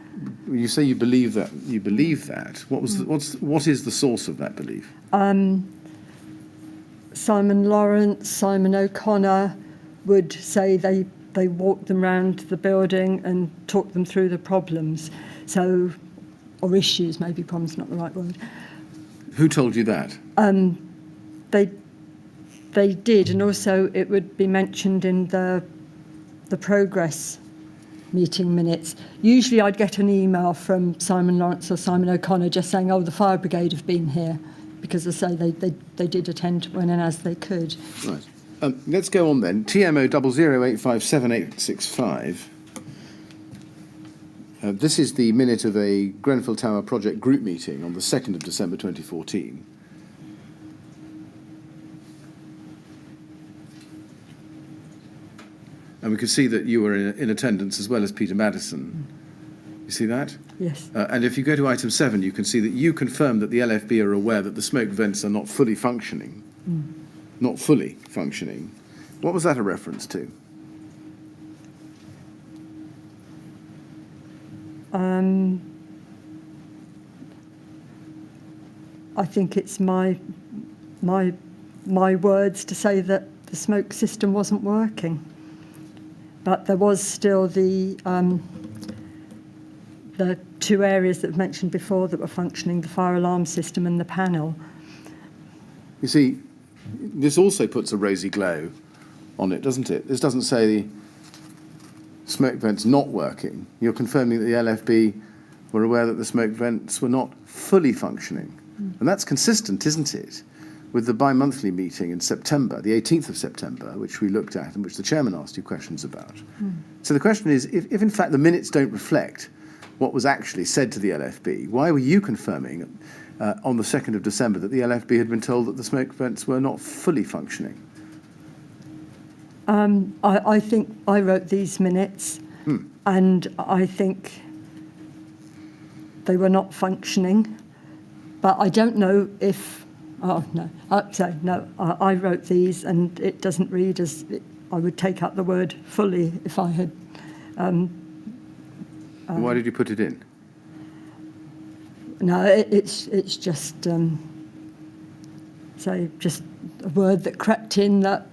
You say you believe that. You believe that. What is the source of that belief? Simon Lawrence, Simon O'Connor would say they walked them round the building and talked them through the problems. So, or issues, maybe problems not the right word. Who told you that? They did, and also it would be mentioned in the progress meeting minutes. Usually I'd get an email from Simon Lawrence or Simon O'Connor just saying, oh, the fire brigade have been here, because as I say, they did attend when and as they could. Right. Let's go on then. TMO 00857865. This is the minute of a Grenfell Tower project group meeting on the 2nd of December 2014. And we could see that you were in attendance as well as Peter Madison. You see that? Yes. And if you go to item 7, you can see that you confirmed that the LFB are aware that the smoke vents are not fully functioning. Not fully functioning. What was that a reference to? I think it's my words to say that the smoke system wasn't working, but there was still the 2 areas that I've mentioned before that were functioning: the fire alarm system and the panel. You see, this also puts a rosy glow on it, doesn't it? This doesn't say the smoke vents not working. You're confirming that the LFB were aware that the smoke vents were not fully functioning. And that's consistent, isn't it, with the bi-monthly meeting in September, the 18th of September, which we looked at and which the chairman asked you questions about. So the question is, if in fact the minutes don't reflect what was actually said to the LFB, why were you confirming on the 2nd of December that the LFB had been told that the smoke vents were not fully functioning? I think I wrote these minutes, and I think they were not functioning, but I don't know if, I wrote these, and it doesn't read as, I would take out the word fully if I had. Why did you put it in? No, it's just, just a word that crept in that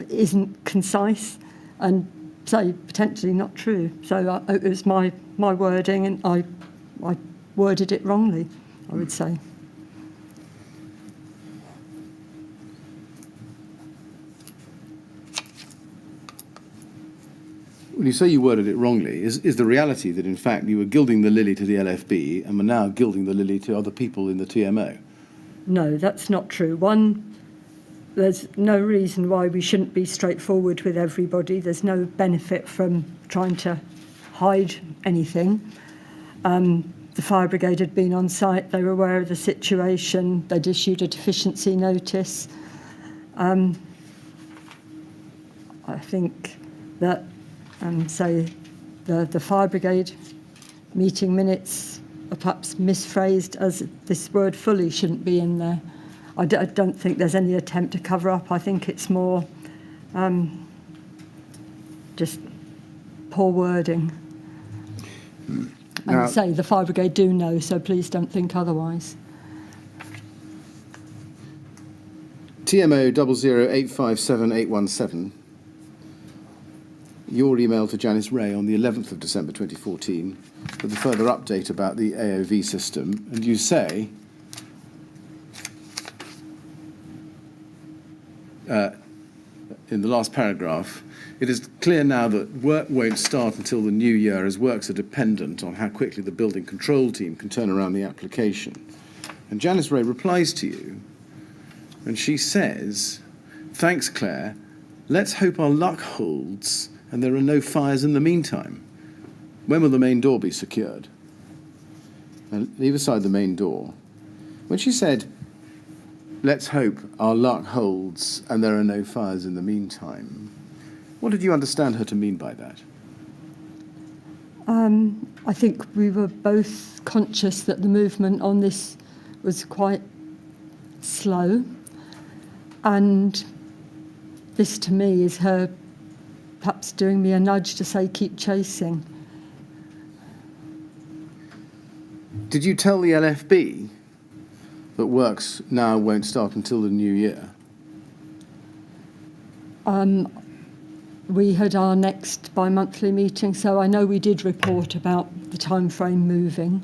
isn't concise and potentially not true. So it was my wording, and I worded it wrongly, I would say. when you say you worded it wrongly, is the reality that in fact you were gilding the lily to the LFB and were now gilding the lily to other people in the TMO? No, that's not true. One, there's no reason why we shouldn't be straightforward with everybody. There's no benefit from trying to hide anything. The fire brigade had been on site, they were aware of the situation, they'd issued a deficiency notice. I think that, say, the fire brigade meeting minutes are perhaps misphrased, as this word fully shouldn't be in there. I don't think there's any attempt to cover up. I think it's more just poor wording. Now, And say the fire brigade do know, so please don't think otherwise. TMO 00857 your email to Janice Ray on the 11th of December 2014 with a further update about the AOV system, and you say, in the last paragraph, it is clear now that work won't start until the new year, as works are dependent on how quickly the building control team can turn around the application. And Janice Ray replies to you, and she says, thanks, Claire. Let's hope our luck holds and there are no fires in the meantime. When will the main door be secured? And leave aside the main door. When she said, let's hope our luck holds and there are no fires in the meantime, what did you understand her to mean by that? I think we were both conscious that the movement on this was quite slow, and this to me is her perhaps doing me a nudge to say keep chasing. Did you tell the LFB that works now won't start until the new year? We had our next bi-monthly meeting, so I know we did report about the time frame moving.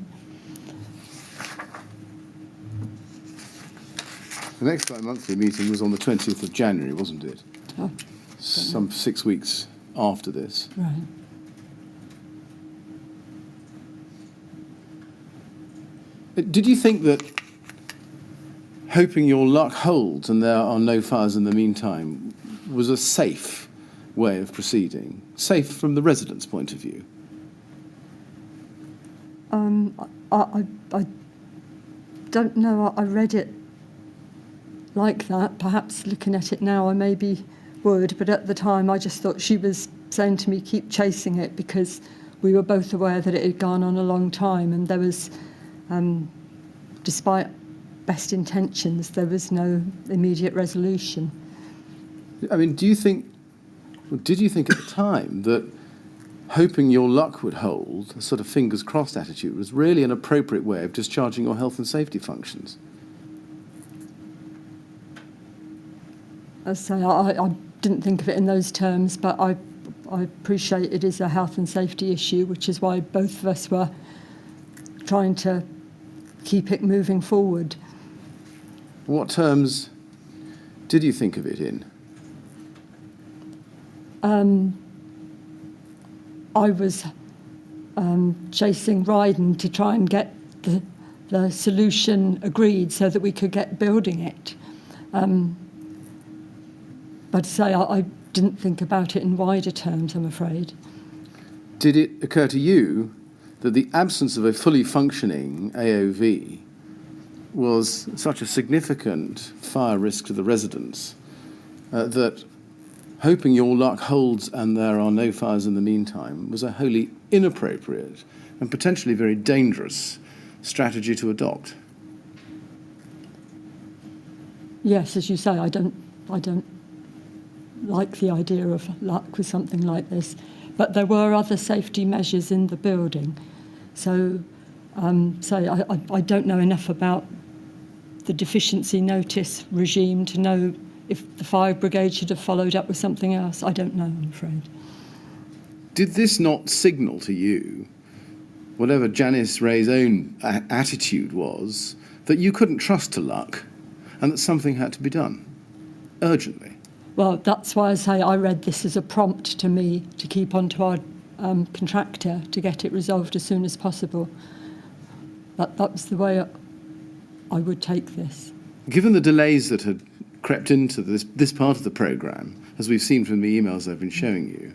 The next bi-monthly meeting was on the 20th of January, wasn't it? Oh, Some 6 weeks after this. right. Did you think that hoping your luck holds and there are no fires in the meantime was a safe way of proceeding? Safe from the residents' point of view? I don't know. I read it like that. Perhaps looking at it now, I maybe would, but at the time I just thought she was saying to me, keep chasing it, because we were both aware that it had gone on a long time, and there was, despite best intentions, there was no immediate resolution. I mean, did you think at the time that hoping your luck would hold, a sort of fingers crossed attitude, was really an appropriate way of discharging your health and safety functions? As I say, I didn't think of it in those terms, but I appreciate it is a health and safety issue, which is why both of us were trying to keep it moving forward. What terms did you think of it in? I was chasing Ryden to try and get the solution agreed so that we could get building it. But say I didn't think about it in wider terms, I'm afraid. Did it occur to you that the absence of a fully functioning AOV was such a significant fire risk to the residents that hoping your luck holds and there are no fires in the meantime was a wholly inappropriate and potentially very dangerous strategy to adopt? Yes, as you say, I don't like the idea of luck with something like this, but there were other safety measures in the building. So, I don't know enough about the deficiency notice regime to know if the fire brigade should have followed up with something else. I don't know, I'm afraid. Did this not signal to you, whatever Janice Ray's own attitude was, that you couldn't trust to luck and that something had to be done urgently? Well, that's why I say I read this as a prompt to me to keep on to our contractor to get it resolved as soon as possible. That was the way I would take this. Given the delays that had crept into this part of the programme, as we've seen from the emails I've been showing you,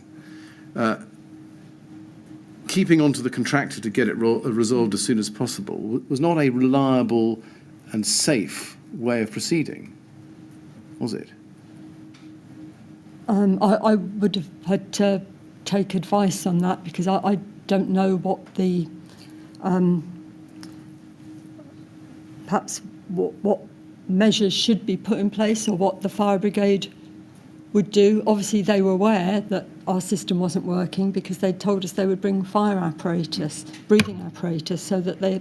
keeping on to the contractor to get it resolved as soon as possible was not a reliable and safe way of proceeding, was it? I would have had to take advice on that because I don't know what the perhaps what measures should be put in place or what the fire brigade would do. Obviously, they were aware that our system wasn't working because they told us they would bring fire apparatus, breathing apparatus, so that they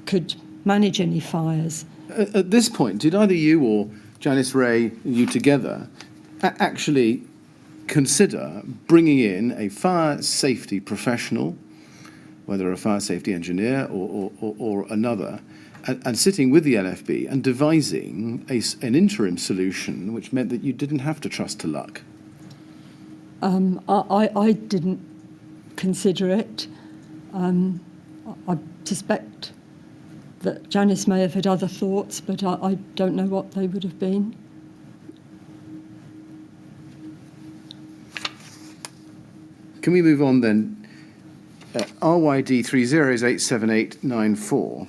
could manage any fires. At this point, did either you or Janice Ray, you together, actually consider bringing in a fire safety professional, whether a fire safety engineer or another, and sitting with the LFB and devising an interim solution which meant that you didn't have to trust to luck? I didn't consider it. I suspect that Janice may have had other thoughts, but I don't know what they would have been. Can we move on then? RYD 30887894.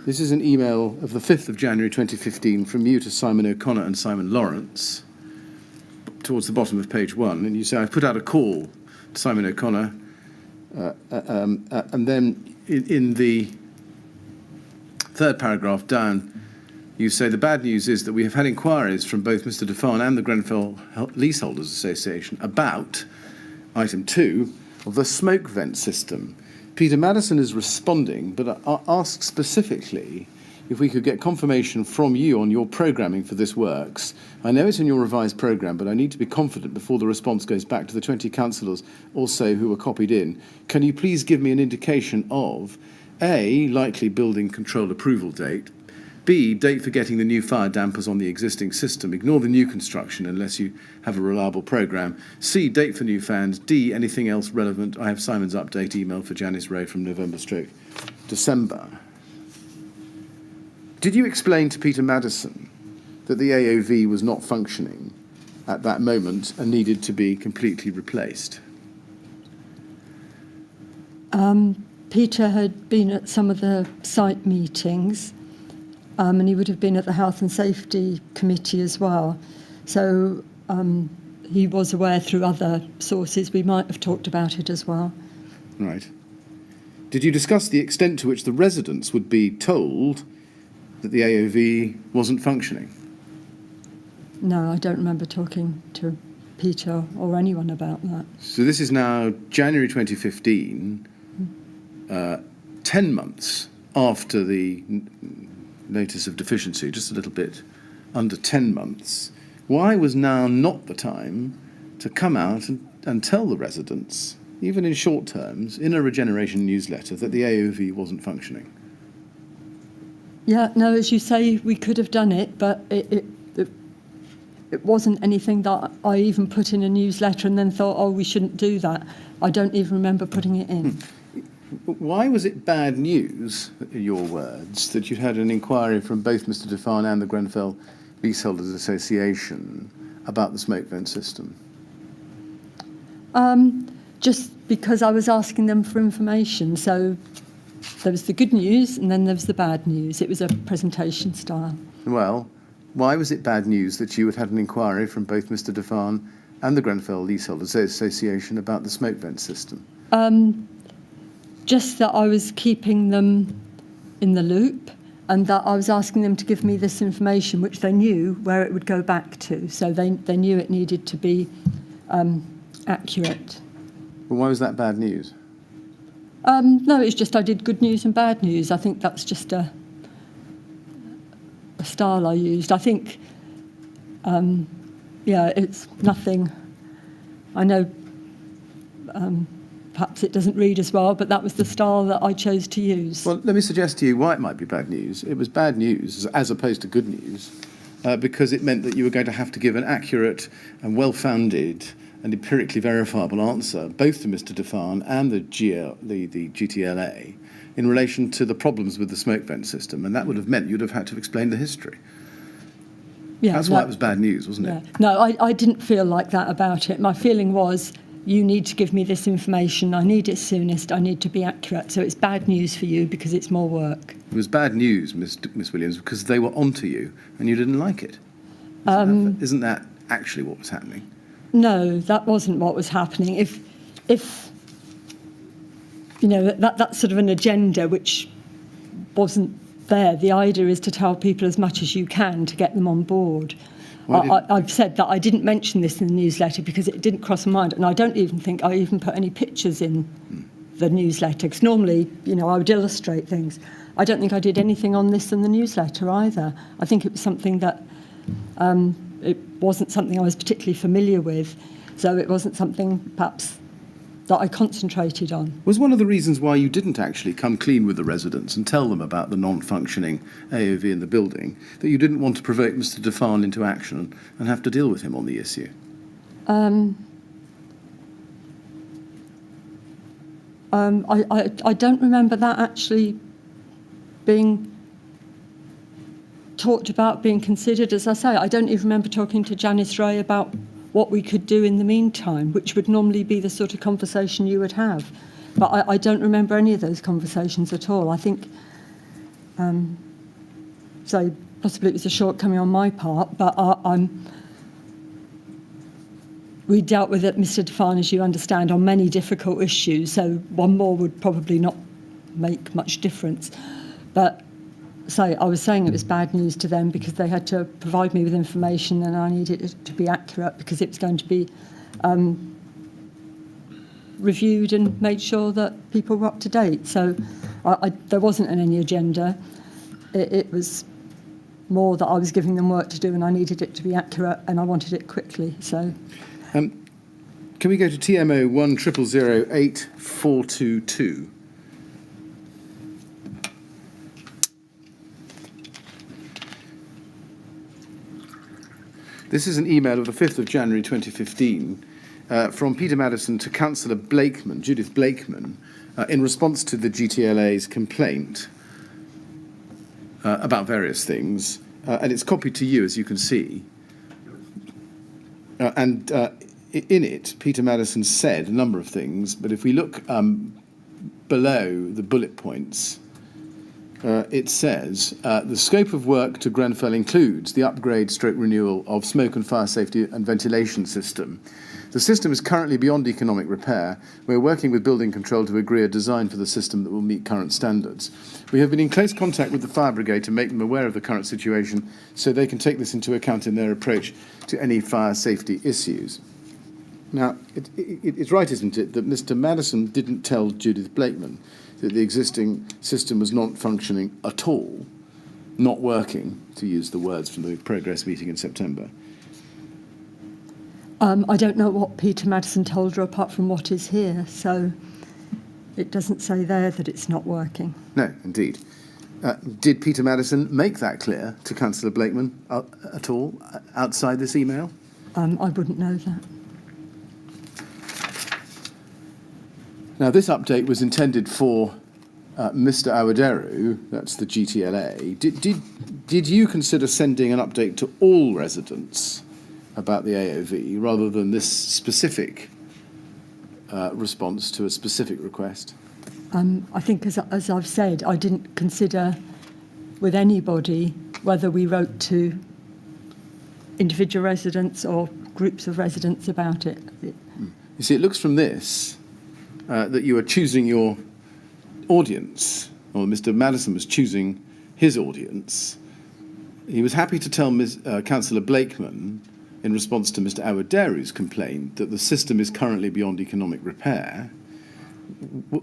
This is an email of the 5th of January 2015 from you to Simon O'Connor and Simon Lawrence, towards the bottom of page 1, and you say, I've put out a call to Simon O'Connor, and then in the third paragraph down, you say, the bad news is that we have had inquiries from both Mr. Defan and the Grenfell Leaseholders Association about item 2 of the smoke vent system. Peter Madison is responding, but asks specifically if we could get confirmation from you on your programming for this works. I know it's in your revised programme, but I need to be confident before the response goes back to the 20 councillors also who were copied in. Can you please give me an indication of A, likely building control approval date, B, date for getting the new fire dampers on the existing system, ignore the new construction unless you have a reliable programme, C, date for new fans, D, anything else relevant. I have Simon's update email for Janice Ray from November/December. Did you explain to Peter Madison that the AOV was not functioning at that moment and needed to be completely replaced? Peter had been at some of the site meetings, and he would have been at the Health and Safety Committee as well. So he was aware through other sources. We might have talked about it as well. Right. Did you discuss the extent to which the residents would be told that the AOV wasn't functioning? No, I don't remember talking to Peter or anyone about that. So this is now January 2015, 10 months after the notice of deficiency, just a little bit under 10 months. Why was now not the time to come out and tell the residents, even in short terms, in a regeneration newsletter, that the AOV wasn't functioning? Yeah, no, as you say, we could have done it, but it wasn't anything that I even put in a newsletter and then thought, oh, we shouldn't do that. I don't even remember putting it in. Why was it bad news, in your words, that you'd had an inquiry from both Mr. Defan and the Grenfell Leaseholders Association about the smoke vent system? Just because I was asking them for information. So there was the good news and then there was the bad news. It was a presentation style. Well, why was it bad news that you had had an inquiry from both Mr. Defan and the Grenfell Leaseholders Association about the smoke vent system? Just that I was keeping them in the loop and that I was asking them to give me this information, which they knew where it would go back to. So they knew it needed to be accurate. Well, why was that bad news? No, it's just I did good news and bad news. I think that's just a style I used. I think, it's nothing. I know perhaps it doesn't read as well, but that was the style that I chose to use. Well, let me suggest to you why it might be bad news. It was bad news as opposed to good news because it meant that you were going to have to give an accurate and well-founded and empirically verifiable answer both to Mr. Defan and the GTLA in relation to the problems with the smoke vent system, and that would have meant you'd have had to explain the history. Yeah, That's why it was bad news, wasn't it? No, I didn't feel like that about it. My feeling was, you need to give me this information. I need it soonest. I need to be accurate. So it's bad news for you because it's more work. It was bad news, Miss Williams, because they were onto you and you didn't like it. Isn't that actually what was happening? No, that wasn't what was happening. If you know, that's sort of an agenda which wasn't there. The idea is to tell people as much as you can to get them on board. I've said that I didn't mention this in the newsletter because it didn't cross my mind, and I don't even think I even put any pictures in the newsletter, because normally, you know, I would illustrate things. I don't think I did anything on this in the newsletter either. I think it was something that it wasn't something I was particularly familiar with, so it wasn't something perhaps that I concentrated on. Was one of the reasons why you didn't actually come clean with the residents and tell them about the non-functioning AOV in the building, that you didn't want to provoke Mr. Defan into action and have to deal with him on the issue? I don't remember that actually being talked about, being considered. As I say, I don't even remember talking to Janice Ray about what we could do in the meantime, which would normally be the sort of conversation you would have. But I don't remember any of those conversations at all. I think, so possibly it was a shortcoming on my part, but we dealt with it, Mr. Defan, as you understand, on many difficult issues, so one more would probably not make much difference. But so I was saying it was bad news to them because they had to provide me with information and I needed it to be accurate because it was going to be reviewed and made sure that people were up to date. So there wasn't any agenda. It was more that I was giving them work to do and I needed it to be accurate and I wanted it quickly. So, can we go to TMO 1000842? This is an email of the 5th of January 2015 from Peter Madison to Councillor Blakeman, Judith Blakeman, in response to the GTLA's complaint about various things. And it's copied to you, as you can see. And in it, Peter Madison said a number of things, but if we look below the bullet points, it says, the scope of work to Grenfell includes the upgrade/renewal of smoke and fire safety and ventilation system. The system is currently beyond economic repair. We're working with building control to agree a design for the system that will meet current standards. We have been in close contact with the fire brigade to make them aware of the current situation so they can take this into account in their approach to any fire safety issues. Now, it's right, isn't it, that Mr. Madison didn't tell Judith Blakeman that the existing system was not functioning at all, not working, to use the words from the progress meeting in September? I don't know what Peter Madison told her apart from what is here, so it doesn't say there that it's not working. No, indeed. Did Peter Madison make that clear to Councillor Blakeman at all outside this email? I wouldn't know that. Now, this update was intended for Mr. Awaderu, that's the GTLA. Did you consider sending an update to all residents about the AOV rather than this specific response to a specific request? I think, as I've said, I didn't consider with anybody whether we wrote to individual residents or groups of residents about it. You see, it looks from this that you are choosing your audience, or Mr. Madison was choosing his audience. He was happy to tell Councillor Blakeman, in response to Mr. Awaderu's complaint, that the system is currently beyond economic repair.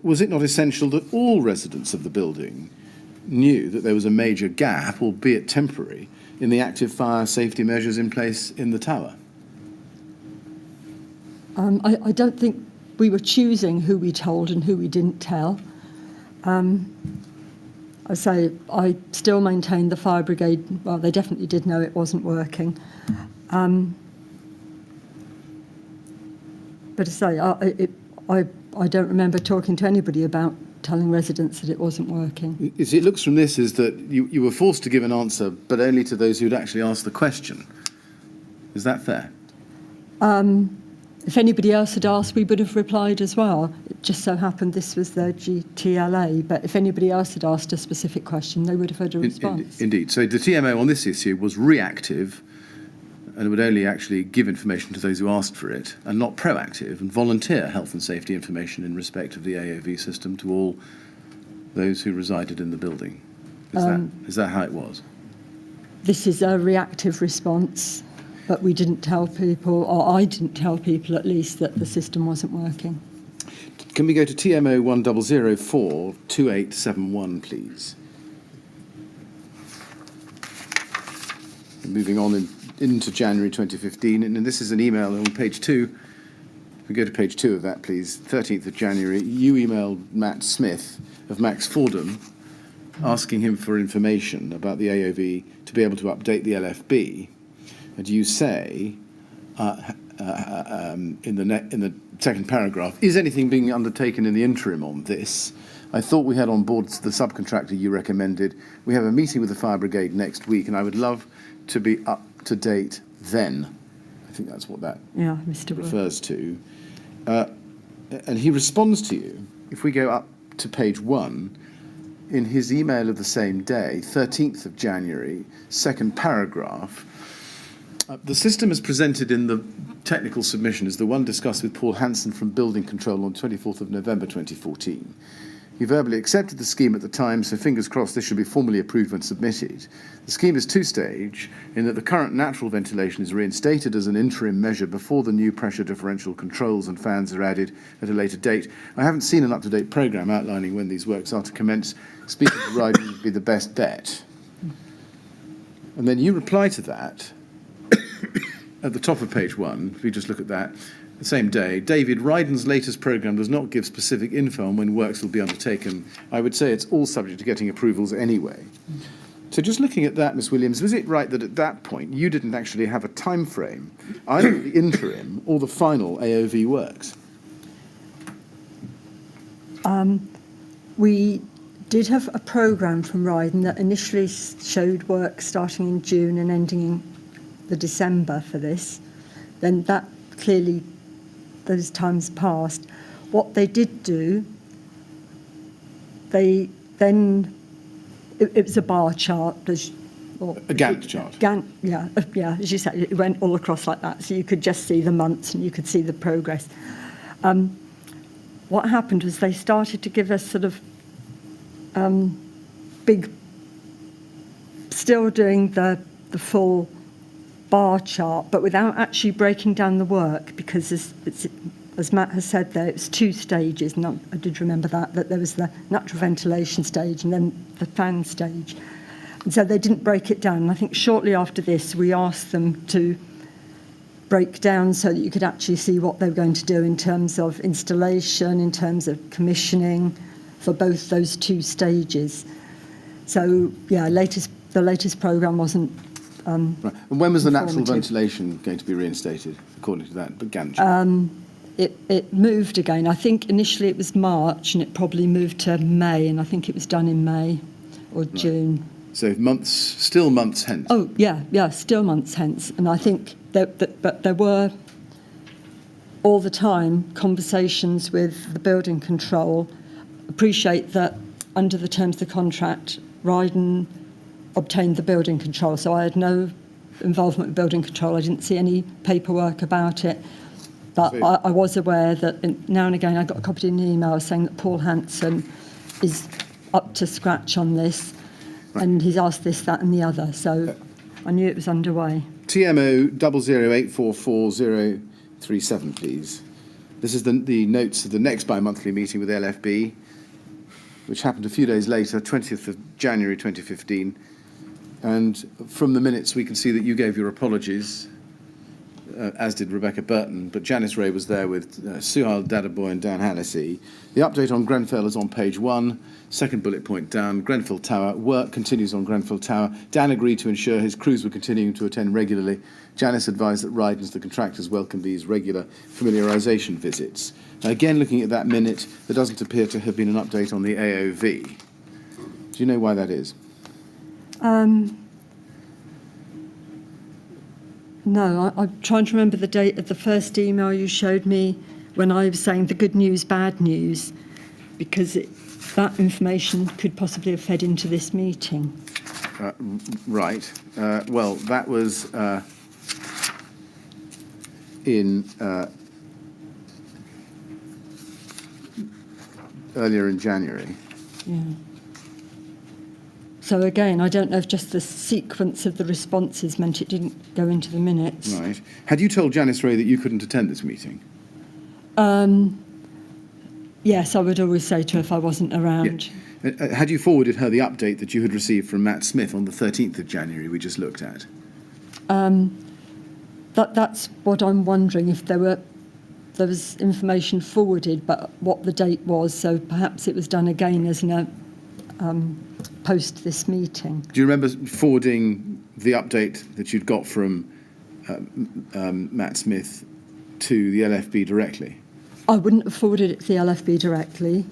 Was it not essential that all residents of the building knew that there was a major gap, albeit temporary, in the active fire safety measures in place in the tower? I don't think we were choosing who we told and who we didn't tell. I say I still maintain the fire brigade, well, they definitely did know it wasn't working. But I say, I don't remember talking to anybody about telling residents that it wasn't working. It looks from this is that you were forced to give an answer, but only to those who'd actually asked the question. Is that fair? If anybody else had asked, we would have replied as well. It just so happened this was their GTLA, but if anybody else had asked a specific question, they would have had a response. Indeed. So the TMO on this issue was reactive and would only actually give information to those who asked for it, and not proactive and volunteer health and safety information in respect of the AOV system to all those who resided in the building. Is that how it was? This is a reactive response, but we didn't tell people, or I didn't tell people at least, that the system wasn't working. Can we go to TMO 1004 2871, please? Moving on into January 2015, and this is an email on page 2. If we go to page 2 of that, please. 13th of January, you emailed Matt Smith of Max Fordham asking him for information about the AOV to be able to update the LFB. And you say, in the second paragraph, is anything being undertaken in the interim on this? I thought we had on board the subcontractor you recommended. We have a meeting with the fire brigade next week, and I would love to be up to date then. I think that's what that refers to. And he responds to you, if we go up to page 1, in his email of the same day, 13th of January, second paragraph, the system as presented in the technical submission is the one discussed with Paul Hanson from Building Control on 24th of November 2014. He verbally accepted the scheme at the time, so fingers crossed this should be formally approved when submitted. The scheme is two-stage in that the current natural ventilation is reinstated as an interim measure before the new pressure differential controls and fans are added at a later date. I haven't seen an up-to-date programme outlining when these works are to commence. Speaking to Ryden would be the best bet. And then you reply to that at the top of page 1, if we just look at that, the same day, David, Ryden's latest programme does not give specific info on when works will be undertaken. I would say it's all subject to getting approvals anyway. So just looking at that, Ms Williams, was it right that at that point you didn't actually have a time frame, either the interim or the final AOV works? We did have a programme from Ryden that initially showed work starting in June and ending in the December for this. Then that clearly, those times passed. What they did do, it was a bar chart. A Gantt chart. As you said, it went all across like that, so you could just see the months and you could see the progress. What happened was they started to give us sort of big, still doing the full bar chart, but without actually breaking down the work, because as Matt has said there, it's two stages, and I did remember that there was the natural ventilation stage and then the fan stage. And so they didn't break it down. And I think shortly after this, we asked them to break down so that you could actually see what they were going to do in terms of installation, in terms of commissioning for both those two stages. So, yeah, the latest programme wasn't right. And when was the natural ventilation going to be reinstated, according to that Gantt chart? It moved again. I think initially it was March, and it probably moved to May, and I think it was done in May or June. So still months hence. Oh, yeah, still months hence. And I think but there were all the time conversations with the building control. Appreciate that under the terms of the contract, Ryden obtained the building control, so I had no involvement with building control. I didn't see any paperwork about it, but I was aware that now and again I got copied in an email saying that Paul Hanson is up to scratch on this, and he's asked this, that and the other, so I knew it was underway. TMO 0084437, please. This is the notes of the next bi-monthly meeting with LFB, which happened a few days later, 20th of January 2015. And from the minutes, we can see that you gave your apologies as did Rebecca Burton, but Janice Ray was there with Suhail Dadaboy and Dan Hannessy. The update on Grenfell is on page 1, second bullet point down. Grenfell Tower, work continues on Grenfell Tower. Dan agreed to ensure his crews were continuing to attend regularly. Janice advised that Rydens, the contractors, welcomed these regular familiarisation visits. Again, looking at that minute, there doesn't appear to have been an update on the AOV. Do you know why that is? No, I'm trying to remember the date of the first email you showed me when I was saying the good news, bad news, because that information could possibly have fed into this meeting. Right. Well, that was in earlier in January. Yeah. So again, I don't know if just the sequence of the responses meant it didn't go into the minutes. Right. Had you told Janice Ray that you couldn't attend this meeting? Yes, I would always say to her if I wasn't around. Yeah. Had you forwarded her the update that you had received from Matt Smith on the 13th of January we just looked at? That's what I'm wondering, if there was information forwarded, but what the date was, so perhaps it was done again as post this meeting. Do you remember forwarding the update that you'd got from Matt Smith to the LFB directly? I wouldn't have forwarded it to the LFB directly.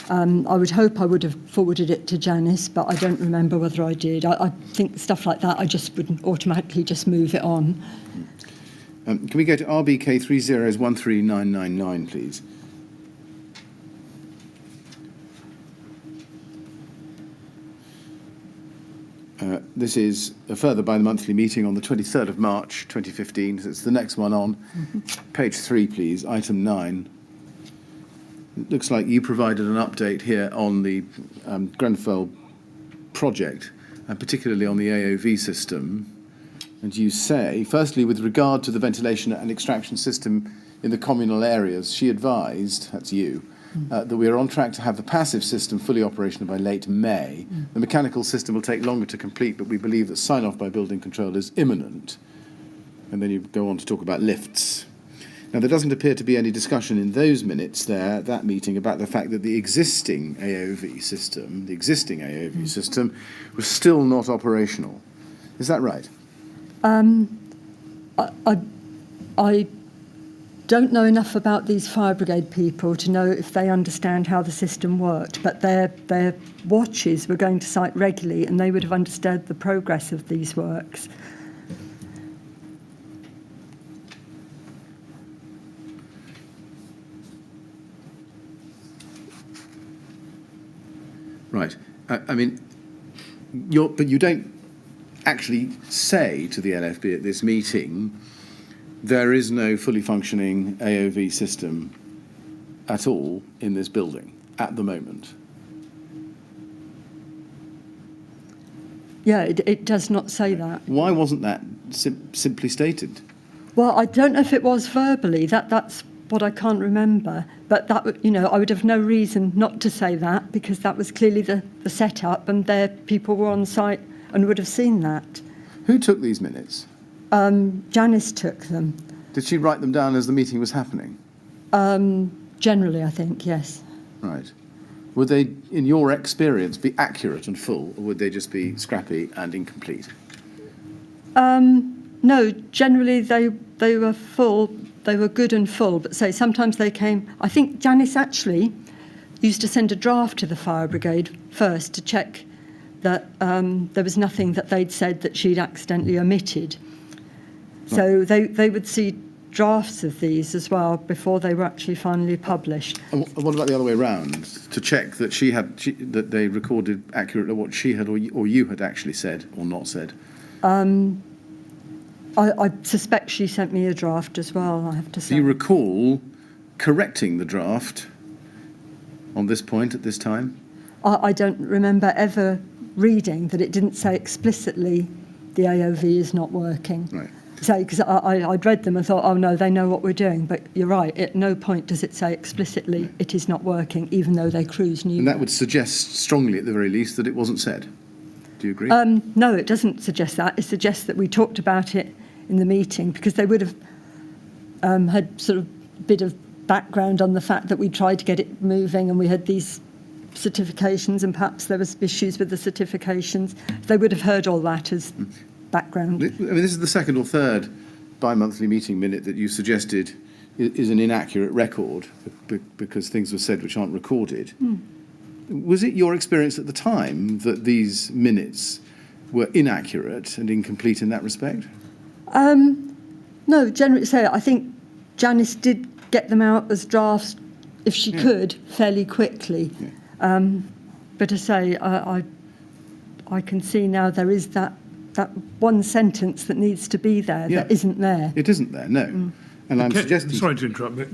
I would hope I would have forwarded it to Janice, but I don't remember whether I did. I think stuff like that, I just wouldn't automatically just move it on. Can we go to RBK 3013999, please? This is a further bi-monthly meeting on the 23rd of March 2015. So it's the next one on. Page 3, please, item 9. It looks like you provided an update here on the Grenfell project, and particularly on the AOV system. And you say, firstly, with regard to the ventilation and extraction system in the communal areas, she advised, that's you, that we are on track to have the passive system fully operational by late May. The mechanical system will take longer to complete, but we believe that sign-off by building control is imminent. And then you go on to talk about lifts. Now, there doesn't appear to be any discussion in those minutes there, that meeting, about the fact that the existing AOV system was still not operational. Is that right? I don't know enough about these fire brigade people to know if they understand how the system worked, but their watches were going to site regularly and they would have understood the progress of these works. Right. I mean, but you don't actually say to the LFB at this meeting, there is no fully functioning AOV system at all in this building at the moment. Yeah, it does not say that. Why wasn't that simply stated? Well, I don't know if it was verbally. That's what I can't remember. But that, I would have no reason not to say that, because that was clearly the setup, and their people were on site and would have seen that. Who took these minutes? Janice took them. Did she write them down as the meeting was happening? Generally, I think, yes. Right. Would they, in your experience, be accurate and full, or would they just be scrappy and incomplete? No, generally they were full. They were good and full, but say sometimes they came. I think Janice actually used to send a draft to the fire brigade first to check that there was nothing that they'd said that she'd accidentally omitted. So they would see drafts of these as well before they were actually finally published. And what about the other way around? To check that that they recorded accurately what she had or you had actually said or not said? I suspect she sent me a draft as well, I have to say. Do you recall correcting the draft on this point at this time? I don't remember ever reading that it didn't say explicitly the AOV is not working. Right. So, because I'd read them and thought, oh no, they know what we're doing. But you're right, at no point does it say explicitly it is not working, even though their crews knew. And that would suggest strongly, at the very least, that it wasn't said. Do you agree? No, it doesn't suggest that. It suggests that we talked about it in the meeting, because they would have, had sort of bit of background on the fact that we tried to get it moving and we had these certifications and perhaps there was issues with the certifications. They would have heard all that as background. I mean, this is the second or third bi-monthly meeting minute that you suggested is an inaccurate record because things were said which aren't recorded. Was it your experience at the time that these minutes were inaccurate and incomplete in that respect? No, generally so. I think Janice did get them out as drafts, if she could, fairly quickly. But to say, I can see now there is that one sentence that needs to be there that isn't there. It isn't there, no. And I'm suggesting... Sorry to interrupt, but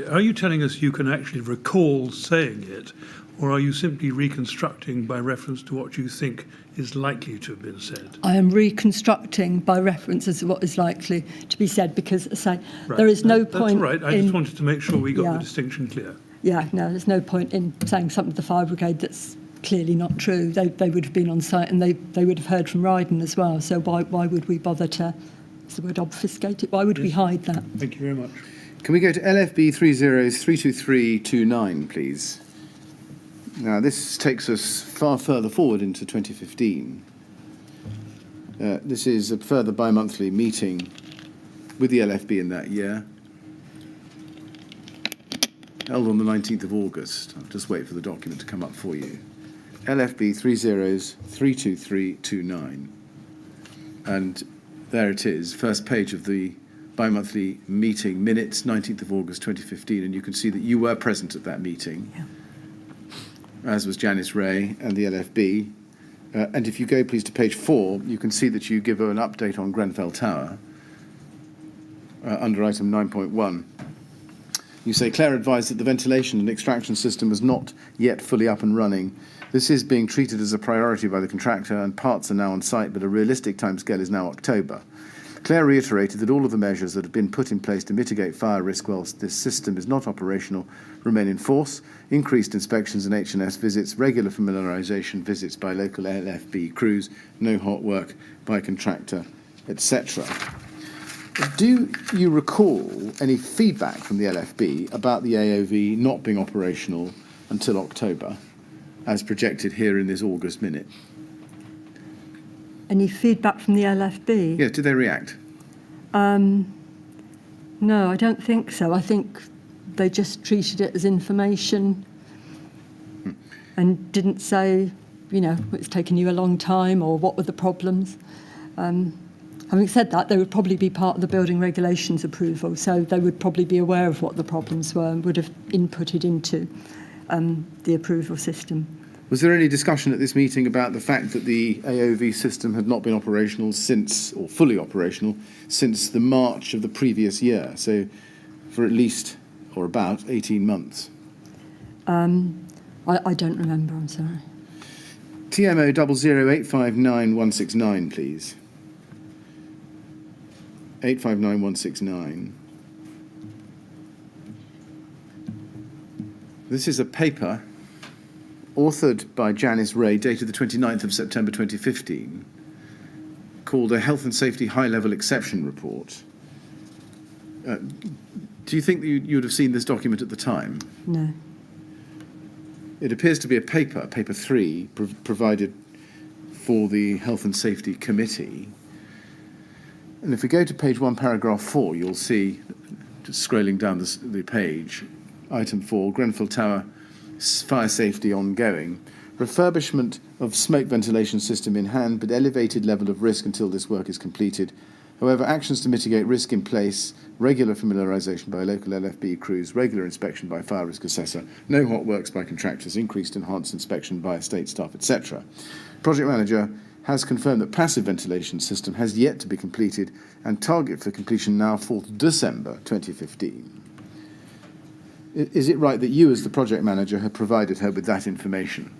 are you telling us you can actually recall saying it, or are you simply reconstructing by reference to what you think is likely to have been said? I am reconstructing by reference as what is likely to be said, because, as I say, Right. there is no point... That's all right. I just wanted to make sure we got the distinction clear. Yeah, no, there's no point in saying something to the fire brigade that's clearly not true. They would have been on site and they would have heard from Ryden as well. So why would we bother to, what's the word, obfuscate it? Why would we hide that? Thank you very much. Can we go to LFB 3032329, please? Now, this takes us far further forward into 2015. This is a further bi-monthly meeting with the LFB in that year, held on the 19th of August. I'll just wait for the document to come up for you. LFB 3032329. And there it is, first page of the bi-monthly meeting minutes, 19th of August 2015, and you can see that you were present at that meeting. Yeah. As was Janice Ray and the LFB. And if you go, please, to page 4, you can see that you give an update on Grenfell Tower under item 9.1. You say, Claire advised that the ventilation and extraction system was not yet fully up and running. This is being treated as a priority by the contractor and parts are now on site, but a realistic timescale is now October. Claire reiterated that all of the measures that have been put in place to mitigate fire risk whilst this system is not operational remain in force. Increased inspections and H&S visits, regular familiarisation visits by local LFB crews, no hot work by contractor, etc. Do you recall any feedback from the LFB about the AOV not being operational until October, as projected here in this August minute? Any feedback from the LFB? Yes, did they react? No, I don't think so. I think they just treated it as information and didn't say, it's taken you a long time or what were the problems. Having said that, they would probably be part of the building regulations approval, so they would probably be aware of what the problems were and would have inputted into the approval system. Was there any discussion at this meeting about the fact that the AOV system had not been operational since, or fully operational, since the March of the previous year, so for at least, or about, 18 months? I don't remember, I'm sorry. TMO 00859 please. 859169. This is a paper authored by Janice Ray, dated the 29th of September 2015, called a Health and Safety High-Level Exception Report. Do you think that you would have seen this document at the time? No. It appears to be a paper 3, provided for the Health and Safety Committee. And if we go to page 1, paragraph 4, you'll see, just scrolling down the page, item 4, Grenfell Tower fire safety ongoing. Refurbishment of smoke ventilation system in hand, but elevated level of risk until this work is completed. However, actions to mitigate risk in place, regular familiarisation by local LFB crews, regular inspection by fire risk assessor, no hot works by contractors, increased enhanced inspection by estate staff, etc. Project manager has confirmed that passive ventilation system has yet to be completed and target for completion now 4th December 2015. Is it right that you, as the project manager, have provided her with that information?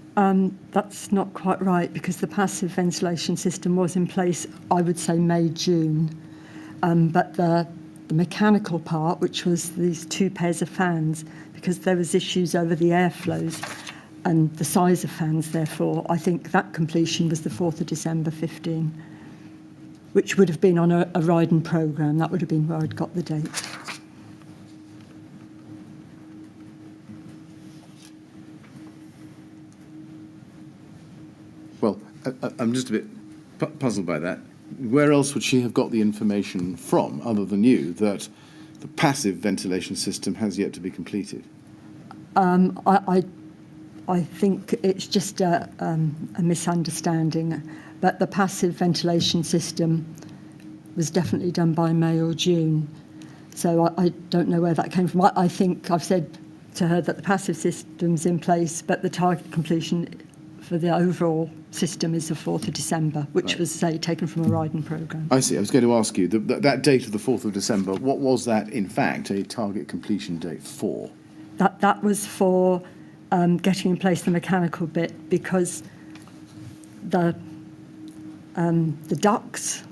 That's not quite right, because the passive ventilation system was in place, I would say, May, June. But the mechanical part, which was these 2 pairs of fans, because there was issues over the airflows and the size of fans, therefore, I think that completion was the 4th of December 15, which would have been on a Ryden programme. That would have been where I'd got the date. I'm just a bit puzzled by that. Where else would she have got the information from, other than you, that the passive ventilation system has yet to be completed? I think it's just a misunderstanding, but the passive ventilation system was definitely done by May or June. So I don't know where that came from. I think I've said to her that the passive system's in place, but the target completion for the overall system is the 4th of December, which Right. was, say, taken from a riding programme. I see. I was going to ask you, that date of the 4th of December, what was that, in fact, a target completion date for? That was for getting in place the mechanical bit, because the ducts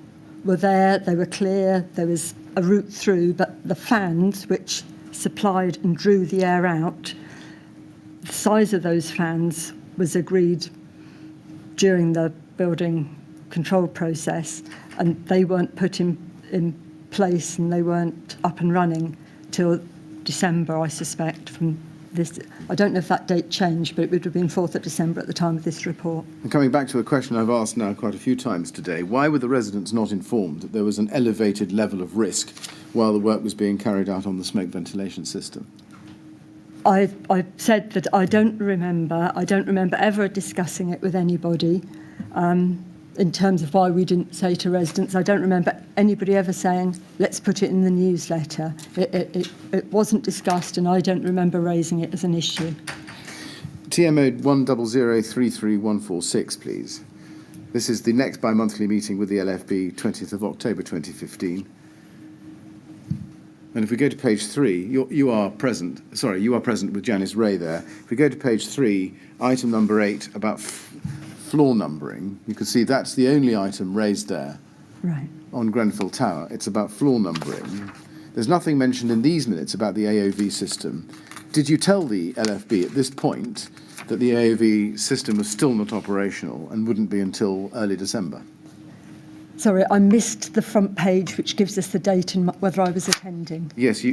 were there, they were clear, there was a route through, but the fans, which supplied and drew the air out, the size of those fans was agreed during the building control process, and they weren't put in place and they weren't up and running till December, I suspect, from this. I don't know if that date changed, but it would have been 4th of December at the time of this report. And coming back to a question I've asked now quite a few times today, why were the residents not informed that there was an elevated level of risk while the work was being carried out on the smoke ventilation system? I said that I don't remember ever discussing it with anybody in terms of why we didn't say to residents. I don't remember anybody ever saying, let's put it in the newsletter. It wasn't discussed, and I don't remember raising it as an issue. TMO 100333146, please. This is the next bi-monthly meeting with the LFB, 20th of October 2015. And if we go to page 3, you are present with Janice Ray there. If we go to page 3, item number 8 about floor numbering, you can see that's the only item raised there. Right. On Grenfell Tower. It's about floor numbering. There's nothing mentioned in these minutes about the AOV system. Did you tell the LFB at this point that the AOV system was still not operational and wouldn't be until early December? Sorry, I missed the front page, which gives us the date and whether I was attending. Yes,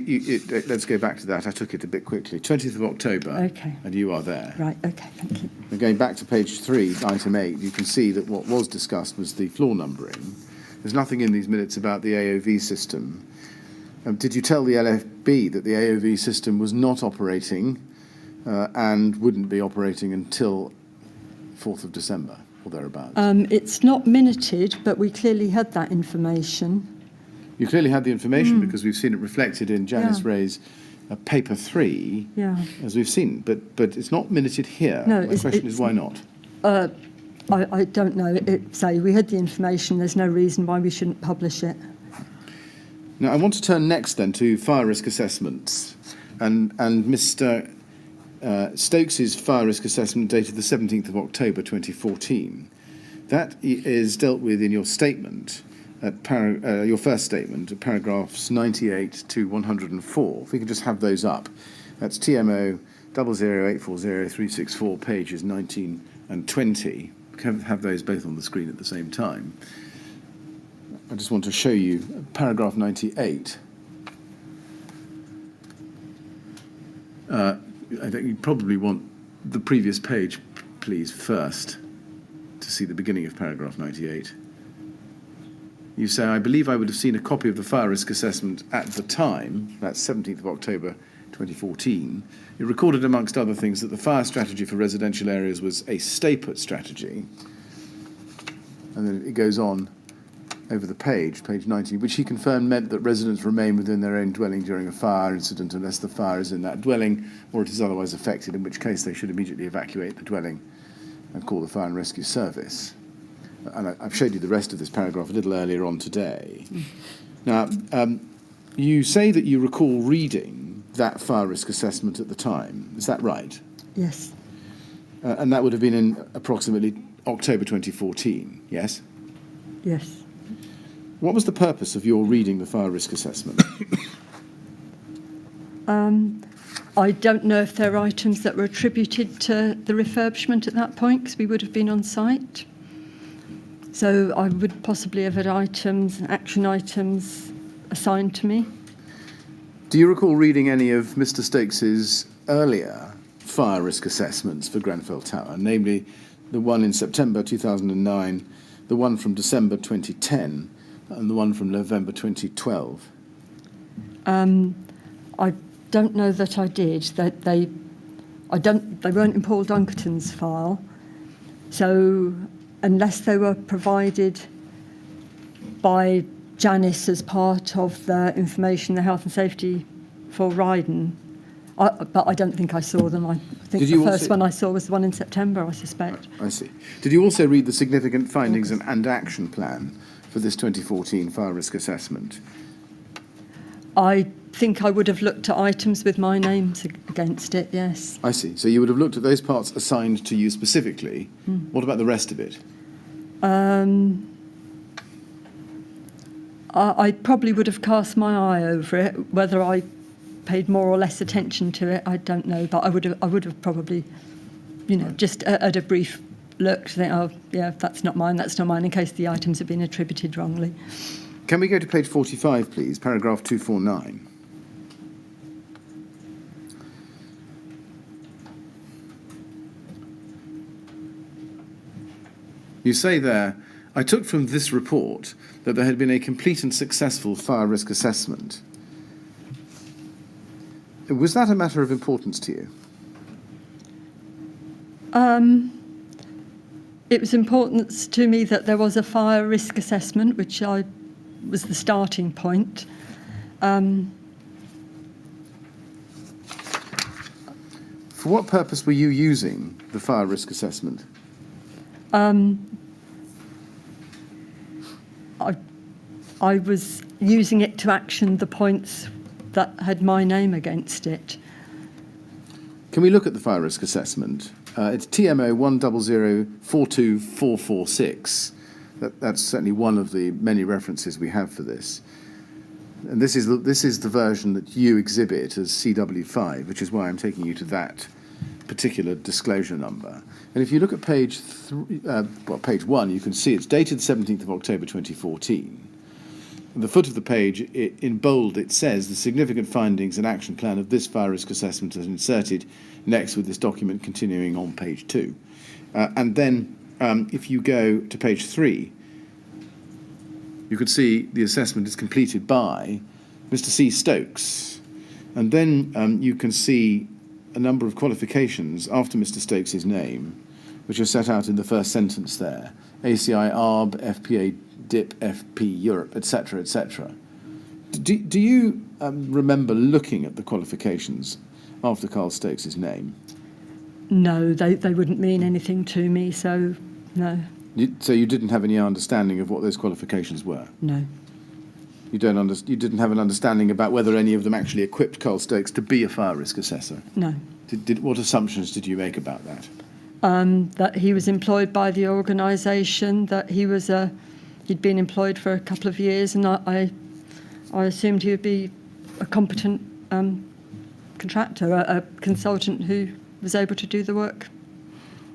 let's go back to that. I took it a bit quickly. 20th of October. Okay. And you are there. Right, okay, thank you. And going back to page 3, item 8, you can see that what was discussed was the floor numbering. There's nothing in these minutes about the AOV system. Did you tell the LFB that the AOV system was not operating and wouldn't be operating until 4th of December or thereabouts? It's not minuted, but we clearly had that information. You clearly had the information because we've seen it reflected in Janice Yeah. Ray's paper 3, Yeah. as we've seen, but it's not minuted here. No, My question is, why not? I don't know. Say we had the information. There's no reason why we shouldn't publish it. Now, I want to turn next then to fire risk assessments. And Mr. Stokes' fire risk assessment dated the 17th of October 2014. That is dealt with in your statement, your first statement, at paragraphs 98 to 104. If we could just have those up. That's TMO 00840-364, pages 19 and 20. We can have those both on the screen at the same time. I just want to show you paragraph 98. I think you probably want the previous page, please, first, to see the beginning of paragraph 98. You say, I believe I would have seen a copy of the fire risk assessment at the time, that's 17th of October 2014. It recorded, amongst other things, that the fire strategy for residential areas was a stay-put strategy. And then it goes on over the page 90, which he confirmed meant that residents remain within their own dwelling during a fire incident unless the fire is in that dwelling or it is otherwise affected, in which case they should immediately evacuate the dwelling and call the fire and rescue service. And I've showed you the rest of this paragraph a little earlier on today. Now, you say that you recall reading that fire risk assessment at the time. Is that right? Yes. And that would have been in approximately October 2014, yes? Yes. What was the purpose of your reading the fire risk assessment? I don't know if there are items that were attributed to the refurbishment at that point, because we would have been on site. So I would possibly have had action items assigned to me. Do you recall reading any of Mr. Stokes's earlier fire risk assessments for Grenfell Tower, namely the one in September 2009, the one from December 2010, and the one from November 2012? I don't know that I did. They weren't in Paul Dunkerton's file. So unless they were provided by Janice as part of the information, the health and safety for Ryden, but I don't think I saw them. I think the first one I saw was the one in September, I suspect. I see. Did you also read the significant findings and action plan for this 2014 fire risk assessment? I think I would have looked at items with my names against it, yes. I see. So you would have looked at those parts assigned to you specifically. What about the rest of it? I probably would have cast my eye over it. Whether I paid more or less attention to it, I don't know. But I would have probably, just at a brief look, think, oh, yeah, that's not mine, in case the items have been attributed wrongly. Can we go to page 45, please, paragraph 249? You say there, I took from this report that there had been a complete and successful fire risk assessment. Was that a matter of importance to you? It was important to me that there was a fire risk assessment, which was the starting point. For what purpose were you using the fire risk assessment? I was using it to action the points that had my name against it. Can we look at the fire risk assessment? It's TMO 100424446. That's certainly one of the many references we have for this. And this is the version that you exhibit as CW5, which is why I'm taking you to that particular disclosure number. And if you look at page 1, you can see it's dated 17th of October 2014. At the foot of the page, in bold, it says the significant findings and action plan of this fire risk assessment is inserted next with this document continuing on page 2. And then if you go to page 3, you could see the assessment is completed by Mr. C. Stokes. And then you can see a number of qualifications after Mr. Stokes' name, which are set out in the first sentence there. ACI ARB, FPA DIP, FP Europe, etc., etc. Do you remember looking at the qualifications after Carl Stokes' name? No, they wouldn't mean anything to me, so no. So you didn't have any understanding of what those qualifications were? No. You didn't have an understanding about whether any of them actually equipped Carl Stokes to be a fire risk assessor? No. What assumptions did you make about that? That he was employed by the organisation, that he'd been employed for a couple of years, and I assumed he would be a competent contractor, a consultant who was able to do the work.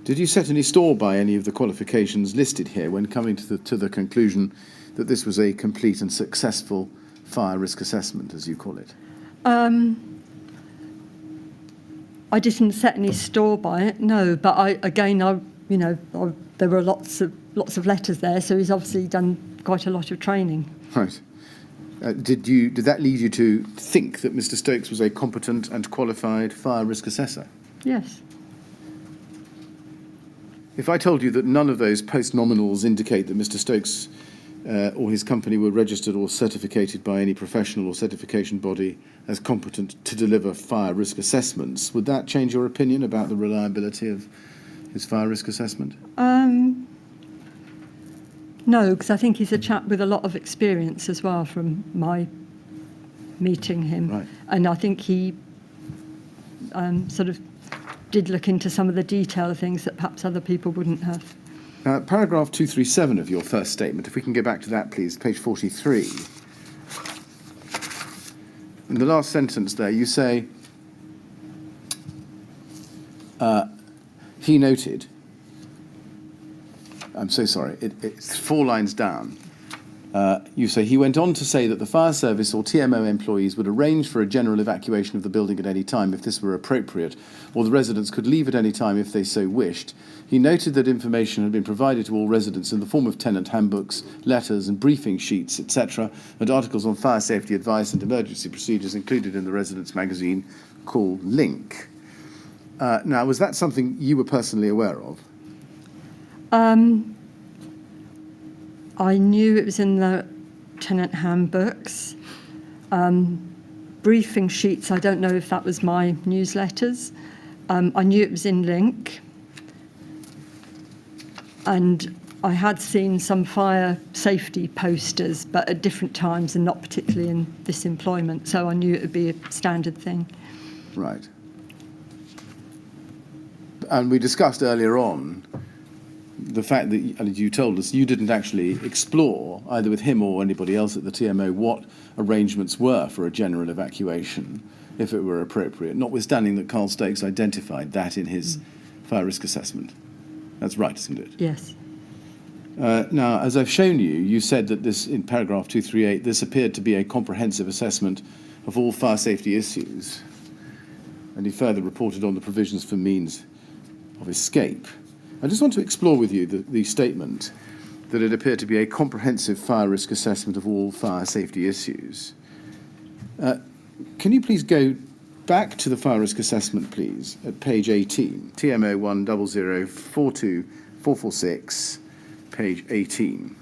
Did you set any store by any of the qualifications listed here when coming to the conclusion that this was a complete and successful fire risk assessment, as you call it? I didn't set any store by it, no. But there were lots of letters there, so he's obviously done quite a lot of training. Right. Did that lead you to think that Mr. Stokes was a competent and qualified fire risk assessor? Yes. If I told you that none of those post-nominals indicate that Mr. Stokes or his company were registered or certificated by any professional or certification body as competent to deliver fire risk assessments, would that change your opinion about the reliability of his fire risk assessment? No, because I think he's a chap with a lot of experience as well from my meeting him. Right. And I think he sort of did look into some of the detail of things that perhaps other people wouldn't have. Paragraph 237 of your first statement, if we can go back to that, please, page 43. In the last sentence there, you say, he noted, I'm so sorry, it's 4 lines down. You say he went on to say that the fire service or TMO employees would arrange for a general evacuation of the building at any time if this were appropriate, or the residents could leave at any time if they so wished. He noted that information had been provided to all residents in the form of tenant handbooks, letters and briefing sheets, etc., and articles on fire safety advice and emergency procedures included in the residents' magazine called Link. Now, was that something you were personally aware of? I knew it was in the tenant handbooks. Briefing sheets, I don't know if that was my newsletters. I knew it was in Link. And I had seen some fire safety posters, but at different times and not particularly in this employment, so I knew it would be a standard thing. Right. And we discussed earlier on the fact that, and you told us, you didn't actually explore, either with him or anybody else at the TMO, what arrangements were for a general evacuation, if it were appropriate, notwithstanding that Carl Stokes identified that in his fire risk assessment. That's right, isn't it? Yes. Now, as I've shown you, you said that this, in paragraph 238, this appeared to be a comprehensive assessment of all fire safety issues. And he further reported on the provisions for means of escape. I just want to explore with you the statement that it appeared to be a comprehensive fire risk assessment of all fire safety issues. Can you please go back to the fire risk assessment, please, at page 18, TMO 100424446, page 18.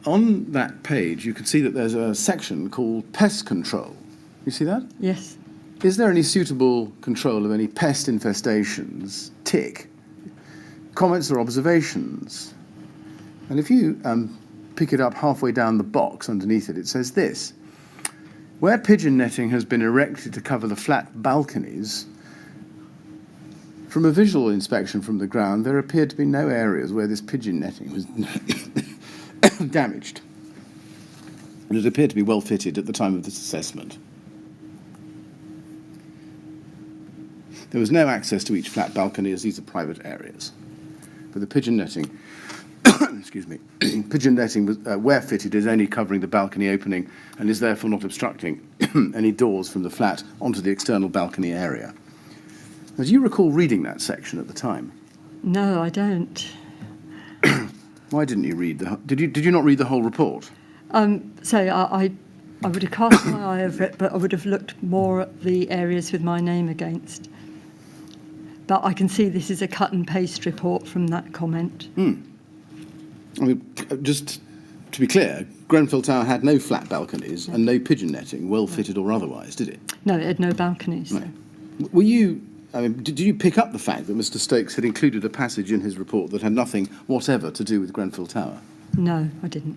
On that page, you can see that there's a section called pest control. You see that? Yes. Is there any suitable control of any pest infestations? Tick. Comments or observations? And if you pick it up halfway down the box underneath it, it says this: where pigeon netting has been erected to cover the flat balconies, from a visual inspection from the ground, there appeared to be no areas where this pigeon netting was damaged. And it appeared to be well fitted at the time of this assessment. There was no access to each flat balcony, as these are private areas. But the pigeon netting, excuse me, pigeon netting was, where fitted, is only covering the balcony opening and is therefore not obstructing any doors from the flat onto the external balcony area. Now, do you recall reading that section at the time? No, I don't. Why didn't you read the? Did you not read the whole report? So I would have cast my eye over it, but I would have looked more at the areas with my name against. But I can see this is a cut and paste report from that comment. I mean, just to be clear, Grenfell Tower had no flat balconies and no pigeon netting, well fitted or otherwise, did it? No, it had no balconies. No. Were you? I mean, did you pick up the fact that Mr. Stokes had included a passage in his report that had nothing whatever to do with Grenfell Tower? No, I didn't.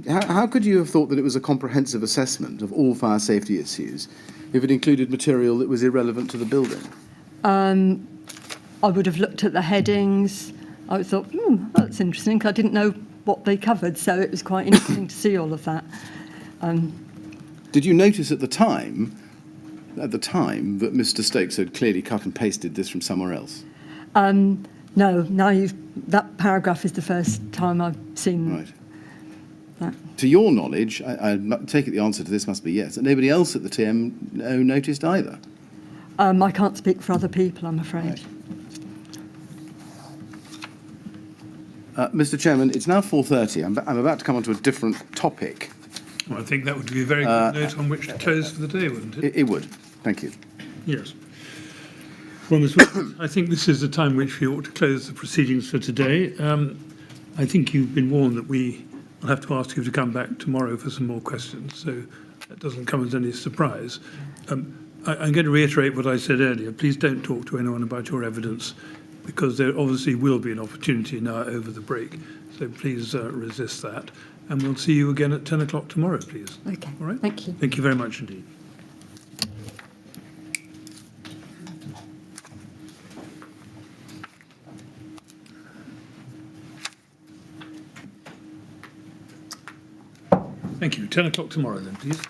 How could you have thought that it was a comprehensive assessment of all fire safety issues if it included material that was irrelevant to the building? I would have looked at the headings. I thought, that's interesting, because I didn't know what they covered, so it was quite interesting to see all of that. Did you notice at the time that Mr. Stokes had clearly cut and pasted this from somewhere else? No, that paragraph is the first time I've seen Right. that. To your knowledge, I take it the answer to this must be yes. And nobody else at the TMO noticed either? I can't speak for other people, I'm afraid. Right. Mr. Chairman, it's now 4:30. I'm about to come on to a different topic. Well, I think that would be a very good note on which to close for the day, wouldn't it? It would. Thank you. Yes. Well, Ms. Wilson, I think this is the time which we ought to close the proceedings for today. I think you've been warned that we will have to ask you to come back tomorrow for some more questions, so that doesn't come as any surprise. I'm going to reiterate what I said earlier. Please don't talk to anyone about your evidence, because there obviously will be an opportunity now over the break. So please resist that. And we'll see you again at 10 o'clock tomorrow, please. Okay, All right? thank you. Thank you very much indeed. Thank you. 10 o'clock tomorrow then, please.